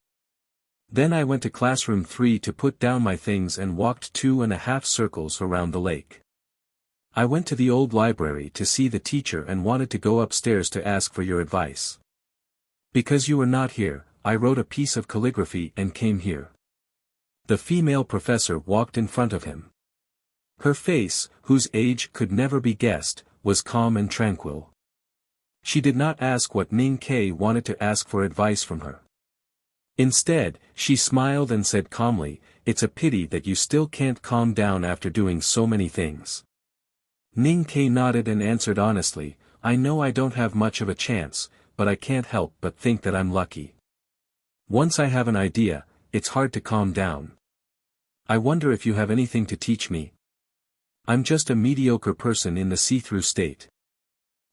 Then I went to classroom 3 to put down my things and walked 2.5 circles around the lake. I went to the old library to see the teacher and wanted to go upstairs to ask for your advice. Because you were not here, I wrote a piece of calligraphy and came here. The female professor walked in front of him. Her face, whose age could never be guessed, was calm and tranquil. She did not ask what Ning Ke wanted to ask for advice from her. Instead, she smiled and said calmly, it's a pity that you still can't calm down after doing so many things. Ning Ke nodded and answered honestly, I know I don't have much of a chance, but I can't help but think that I'm lucky. Once I have an idea, it's hard to calm down. I wonder if you have anything to teach me. I'm just a mediocre person in the see-through state.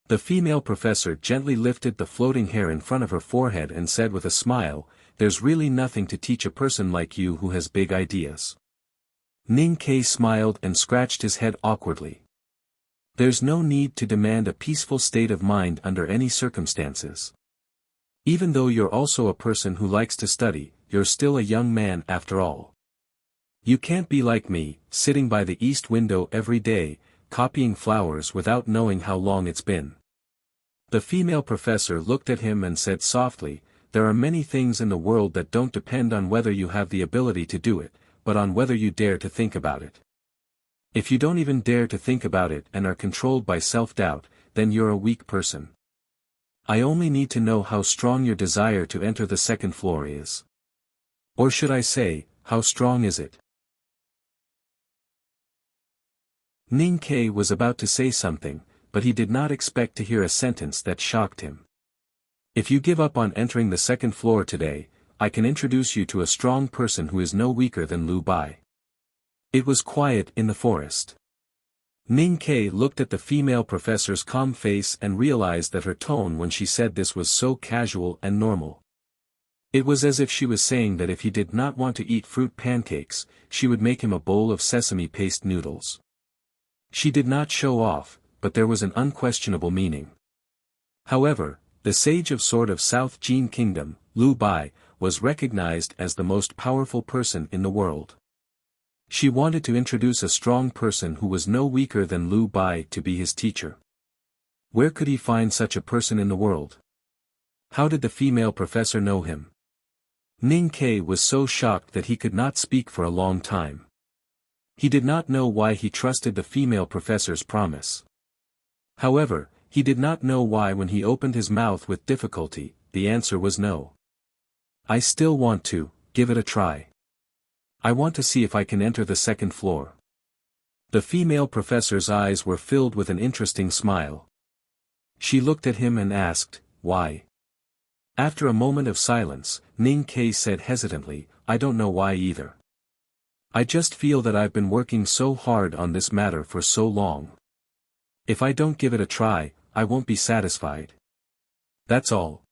The female professor gently lifted the floating hair in front of her forehead and said with a smile, there's really nothing to teach a person like you who has big ideas. Ning Ke smiled and scratched his head awkwardly. There's no need to demand a peaceful state of mind under any circumstances. Even though you're also a person who likes to study, you're still a young man after all. You can't be like me, sitting by the east window every day, copying flowers without knowing how long it's been. The female professor looked at him and said softly, there are many things in the world that don't depend on whether you have the ability to do it, but on whether you dare to think about it. If you don't even dare to think about it and are controlled by self-doubt, then you're a weak person. I only need to know how strong your desire to enter the second floor is. Or should I say, how strong is it? Ning Ke was about to say something, but he did not expect to hear a sentence that shocked him. If you give up on entering the second floor today, I can introduce you to a strong person who is no weaker than Lu Bai. It was quiet in the forest. Ning Ke looked at the female professor's calm face and realized that her tone when she said this was so casual and normal. It was as if she was saying that if he did not want to eat fruit pancakes, she would make him a bowl of sesame paste noodles. She did not show off, but there was an unquestionable meaning. However, the sage of Sword of South Jin Kingdom, Lu Bai, was recognized as the most powerful person in the world. She wanted to introduce a strong person who was no weaker than Lu Bai to be his teacher. Where could he find such a person in the world? How did the female professor know him? Ning Ke was so shocked that he could not speak for a long time. He did not know why he trusted the female professor's promise. However, he did not know why when he opened his mouth with difficulty, the answer was no. I still want to, give it a try. I want to see if I can enter the second floor. The female professor's eyes were filled with an interesting smile. She looked at him and asked, why? After a moment of silence, Ning Ke said hesitantly, I don't know why either. I just feel that I've been working so hard on this matter for so long. If I don't give it a try, I won't be satisfied. That's all.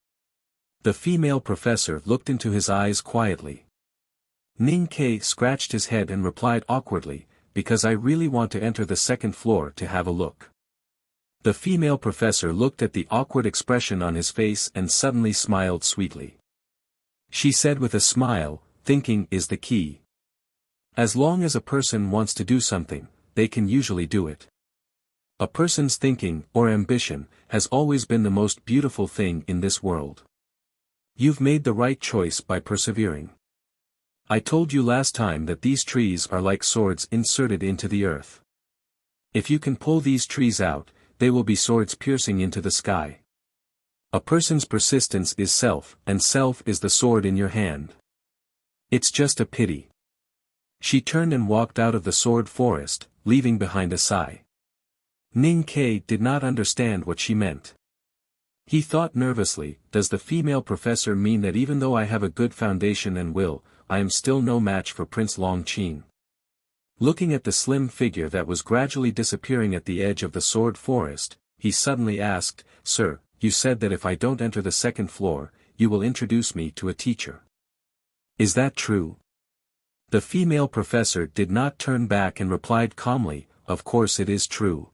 The female professor looked into his eyes quietly. Ning Ke scratched his head and replied awkwardly, because I really want to enter the second floor to have a look. The female professor looked at the awkward expression on his face and suddenly smiled sweetly. She said with a smile, thinking is the key. As long as a person wants to do something, they can usually do it. A person's thinking, or ambition, has always been the most beautiful thing in this world. You've made the right choice by persevering. I told you last time that these trees are like swords inserted into the earth. If you can pull these trees out, they will be swords piercing into the sky. A person's persistence is self, and self is the sword in your hand. It's just a pity. She turned and walked out of the sword forest, leaving behind a sigh. Ning Ke did not understand what she meant. He thought nervously, does the female professor mean that even though I have a good foundation and will, I am still no match for Prince Long Qin? Looking at the slim figure that was gradually disappearing at the edge of the sword forest, he suddenly asked, "Sir, you said that if I don't enter the second floor, you will introduce me to a teacher. Is that true?" The female professor did not turn back and replied calmly, "Of course it is true."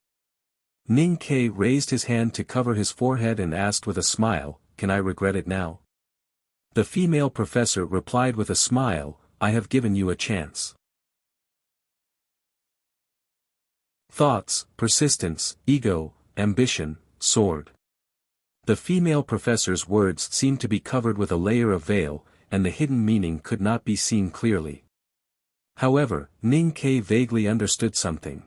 Ning Ke raised his hand to cover his forehead and asked with a smile, "Can I regret it now?" The female professor replied with a smile, "I have given you a chance." Thoughts, persistence, ego, ambition, sword. The female professor's words seemed to be covered with a layer of veil, and the hidden meaning could not be seen clearly. However, Ning Ke vaguely understood something.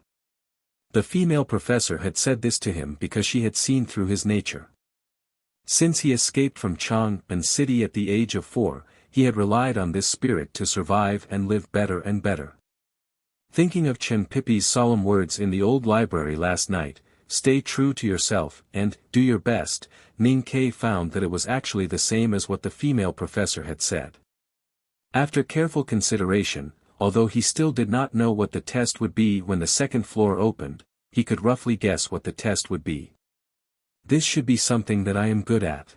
The female professor had said this to him because she had seen through his nature. Since he escaped from Chang'an City at the age of 4, he had relied on this spirit to survive and live better and better. Thinking of Chen Pipi's solemn words in the old library last night, "Stay true to yourself, and do your best," Ning Ke found that it was actually the same as what the female professor had said. After careful consideration, although he still did not know what the test would be when the second floor opened, he could roughly guess what the test would be. This should be something that I am good at.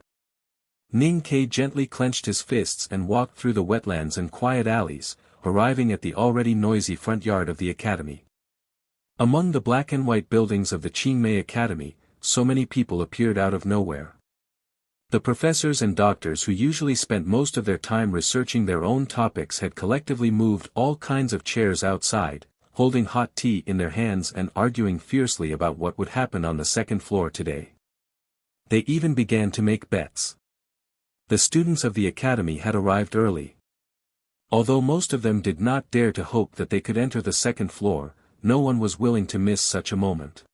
Ning Ke gently clenched his fists and walked through the wetlands and quiet alleys, arriving at the already noisy front yard of the academy. Among the black and white buildings of the Qingmei Academy, so many people appeared out of nowhere. The professors and doctors who usually spent most of their time researching their own topics had collectively moved all kinds of chairs outside, holding hot tea in their hands and arguing fiercely about what would happen on the second floor today. They even began to make bets. The students of the academy had arrived early. Although most of them did not dare to hope that they could enter the second floor, no one was willing to miss such a moment.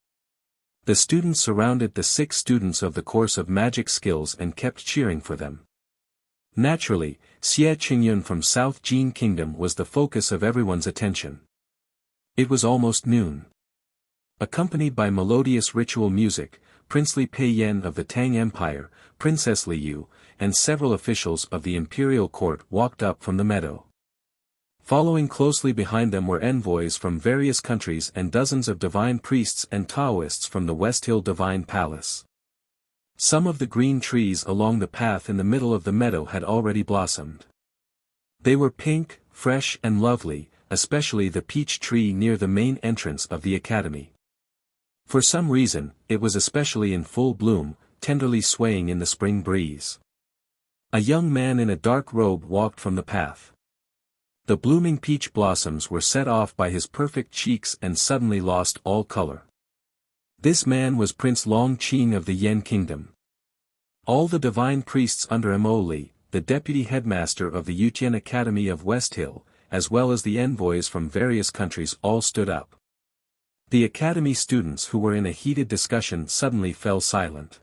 The students surrounded the 6 students of the course of magic skills and kept cheering for them. Naturally, Xie Qingyun from South Jin Kingdom was the focus of everyone's attention. It was almost noon. Accompanied by melodious ritual music, Princely Pei Yan of the Tang Empire, Princess Li Yu, and several officials of the imperial court walked up from the meadow. Following closely behind them were envoys from various countries and dozens of divine priests and Taoists from the West Hill Divine Palace. Some of the green trees along the path in the middle of the meadow had already blossomed. They were pink, fresh and lovely, especially the peach tree near the main entrance of the academy. For some reason, it was especially in full bloom, tenderly swaying in the spring breeze. A young man in a dark robe walked from the path. The blooming peach blossoms were set off by his perfect cheeks and suddenly lost all color. This man was Prince Long Qing of the Yan Kingdom. All the divine priests under Mo Li, the deputy headmaster of the Yutian Academy of West Hill, as well as the envoys from various countries all stood up. The academy students who were in a heated discussion suddenly fell silent.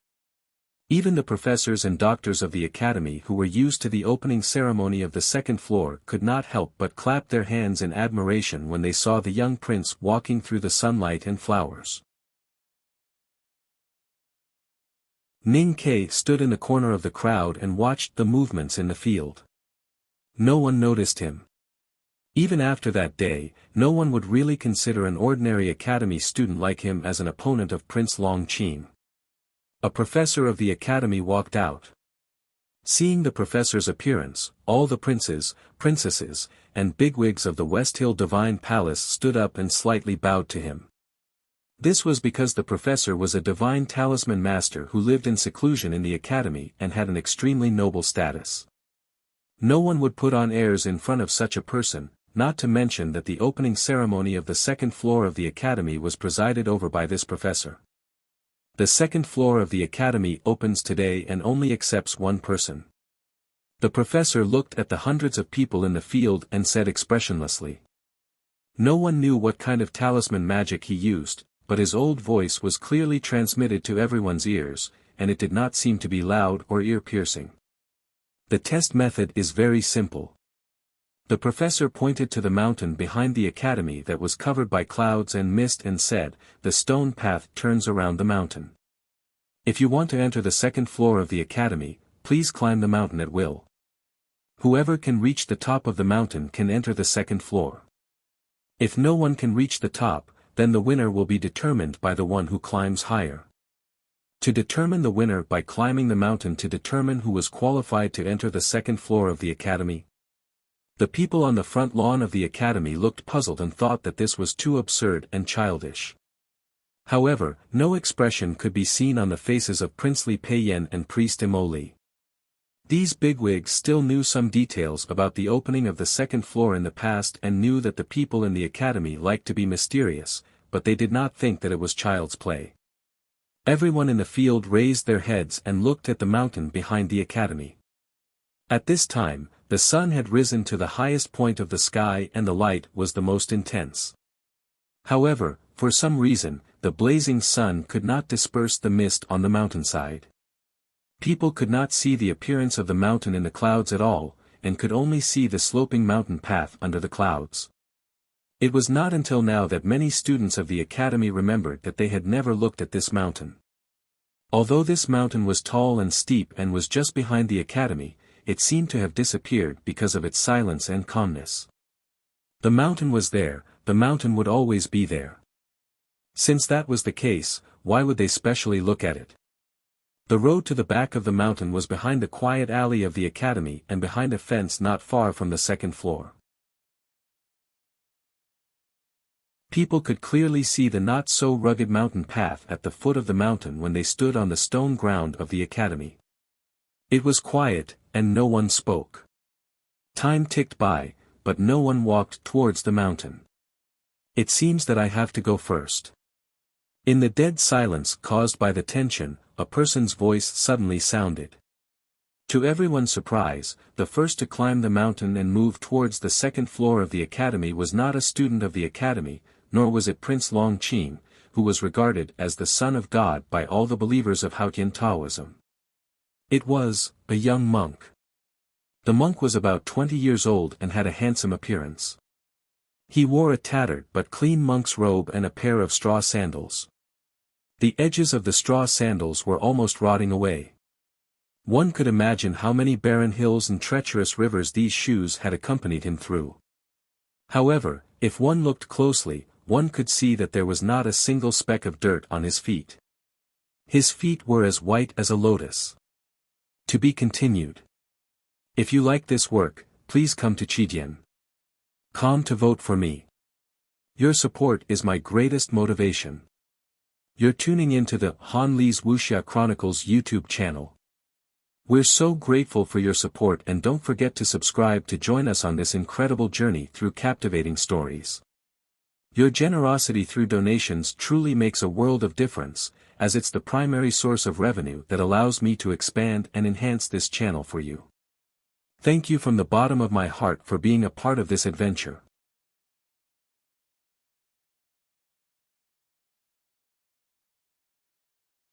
Even the professors and doctors of the academy who were used to the opening ceremony of the second floor could not help but clap their hands in admiration when they saw the young prince walking through the sunlight and flowers. Ning Ke stood in the corner of the crowd and watched the movements in the field. No one noticed him. Even after that day, no one would really consider an ordinary academy student like him as an opponent of Prince Long Qing. A professor of the academy walked out. Seeing the professor's appearance, all the princes, princesses, and bigwigs of the West Hill Divine Palace stood up and slightly bowed to him. This was because the professor was a divine talisman master who lived in seclusion in the academy and had an extremely noble status. No one would put on airs in front of such a person, not to mention that the opening ceremony of the second floor of the academy was presided over by this professor. The second floor of the academy opens today and only accepts one person. The professor looked at the hundreds of people in the field and said expressionlessly. No one knew what kind of talisman magic he used, but his old voice was clearly transmitted to everyone's ears, and it did not seem to be loud or ear-piercing. The test method is very simple. The professor pointed to the mountain behind the academy that was covered by clouds and mist and said, "The stone path turns around the mountain. If you want to enter the second floor of the academy, please climb the mountain at will. Whoever can reach the top of the mountain can enter the second floor." If no one can reach the top, then the winner will be determined by the one who climbs higher. To determine the winner by climbing the mountain to determine who was qualified to enter the second floor of the academy. The people on the front lawn of the academy looked puzzled and thought that this was too absurd and childish. However, no expression could be seen on the faces of Princely Peiyan and Priest Imoli. These bigwigs still knew some details about the opening of the second floor in the past and knew that the people in the academy liked to be mysterious, but they did not think that it was child's play. Everyone in the field raised their heads and looked at the mountain behind the academy. At this time, the sun had risen to the highest point of the sky and the light was the most intense. However, for some reason, the blazing sun could not disperse the mist on the mountainside. People could not see the appearance of the mountain in the clouds at all, and could only see the sloping mountain path under the clouds. It was not until now that many students of the academy remembered that they had never looked at this mountain. Although this mountain was tall and steep and was just behind the academy, it seemed to have disappeared because of its silence and calmness. The mountain was there, the mountain would always be there. Since that was the case, why would they specially look at it? The road to the back of the mountain was behind the quiet alley of the academy and behind a fence not far from the second floor. People could clearly see the not-so-rugged mountain path at the foot of the mountain when they stood on the stone ground of the academy. It was quiet, and no one spoke. Time ticked by, but no one walked towards the mountain. It seems that I have to go first. In the dead silence caused by the tension, a person's voice suddenly sounded. To everyone's surprise, the first to climb the mountain and move towards the second floor of the academy was not a student of the academy, nor was it Prince Longqing, who was regarded as the son of God by all the believers of Haotian Taoism. It was a young monk. The monk was about 20 years old and had a handsome appearance. He wore a tattered but clean monk's robe and a pair of straw sandals. The edges of the straw sandals were almost rotting away. One could imagine how many barren hills and treacherous rivers these shoes had accompanied him through. However, if one looked closely, one could see that there was not a single speck of dirt on his feet. His feet were as white as a lotus. To be continued. If you like this work, please come to Chidian.com to vote for me. Your support is my greatest motivation. You're tuning into the Han Li's Wuxia Chronicles YouTube channel. We're so grateful for your support and don't forget to subscribe to join us on this incredible journey through captivating stories. Your generosity through donations truly makes a world of difference, as it's the primary source of revenue that allows me to expand and enhance this channel for you. Thank you from the bottom of my heart for being a part of this adventure.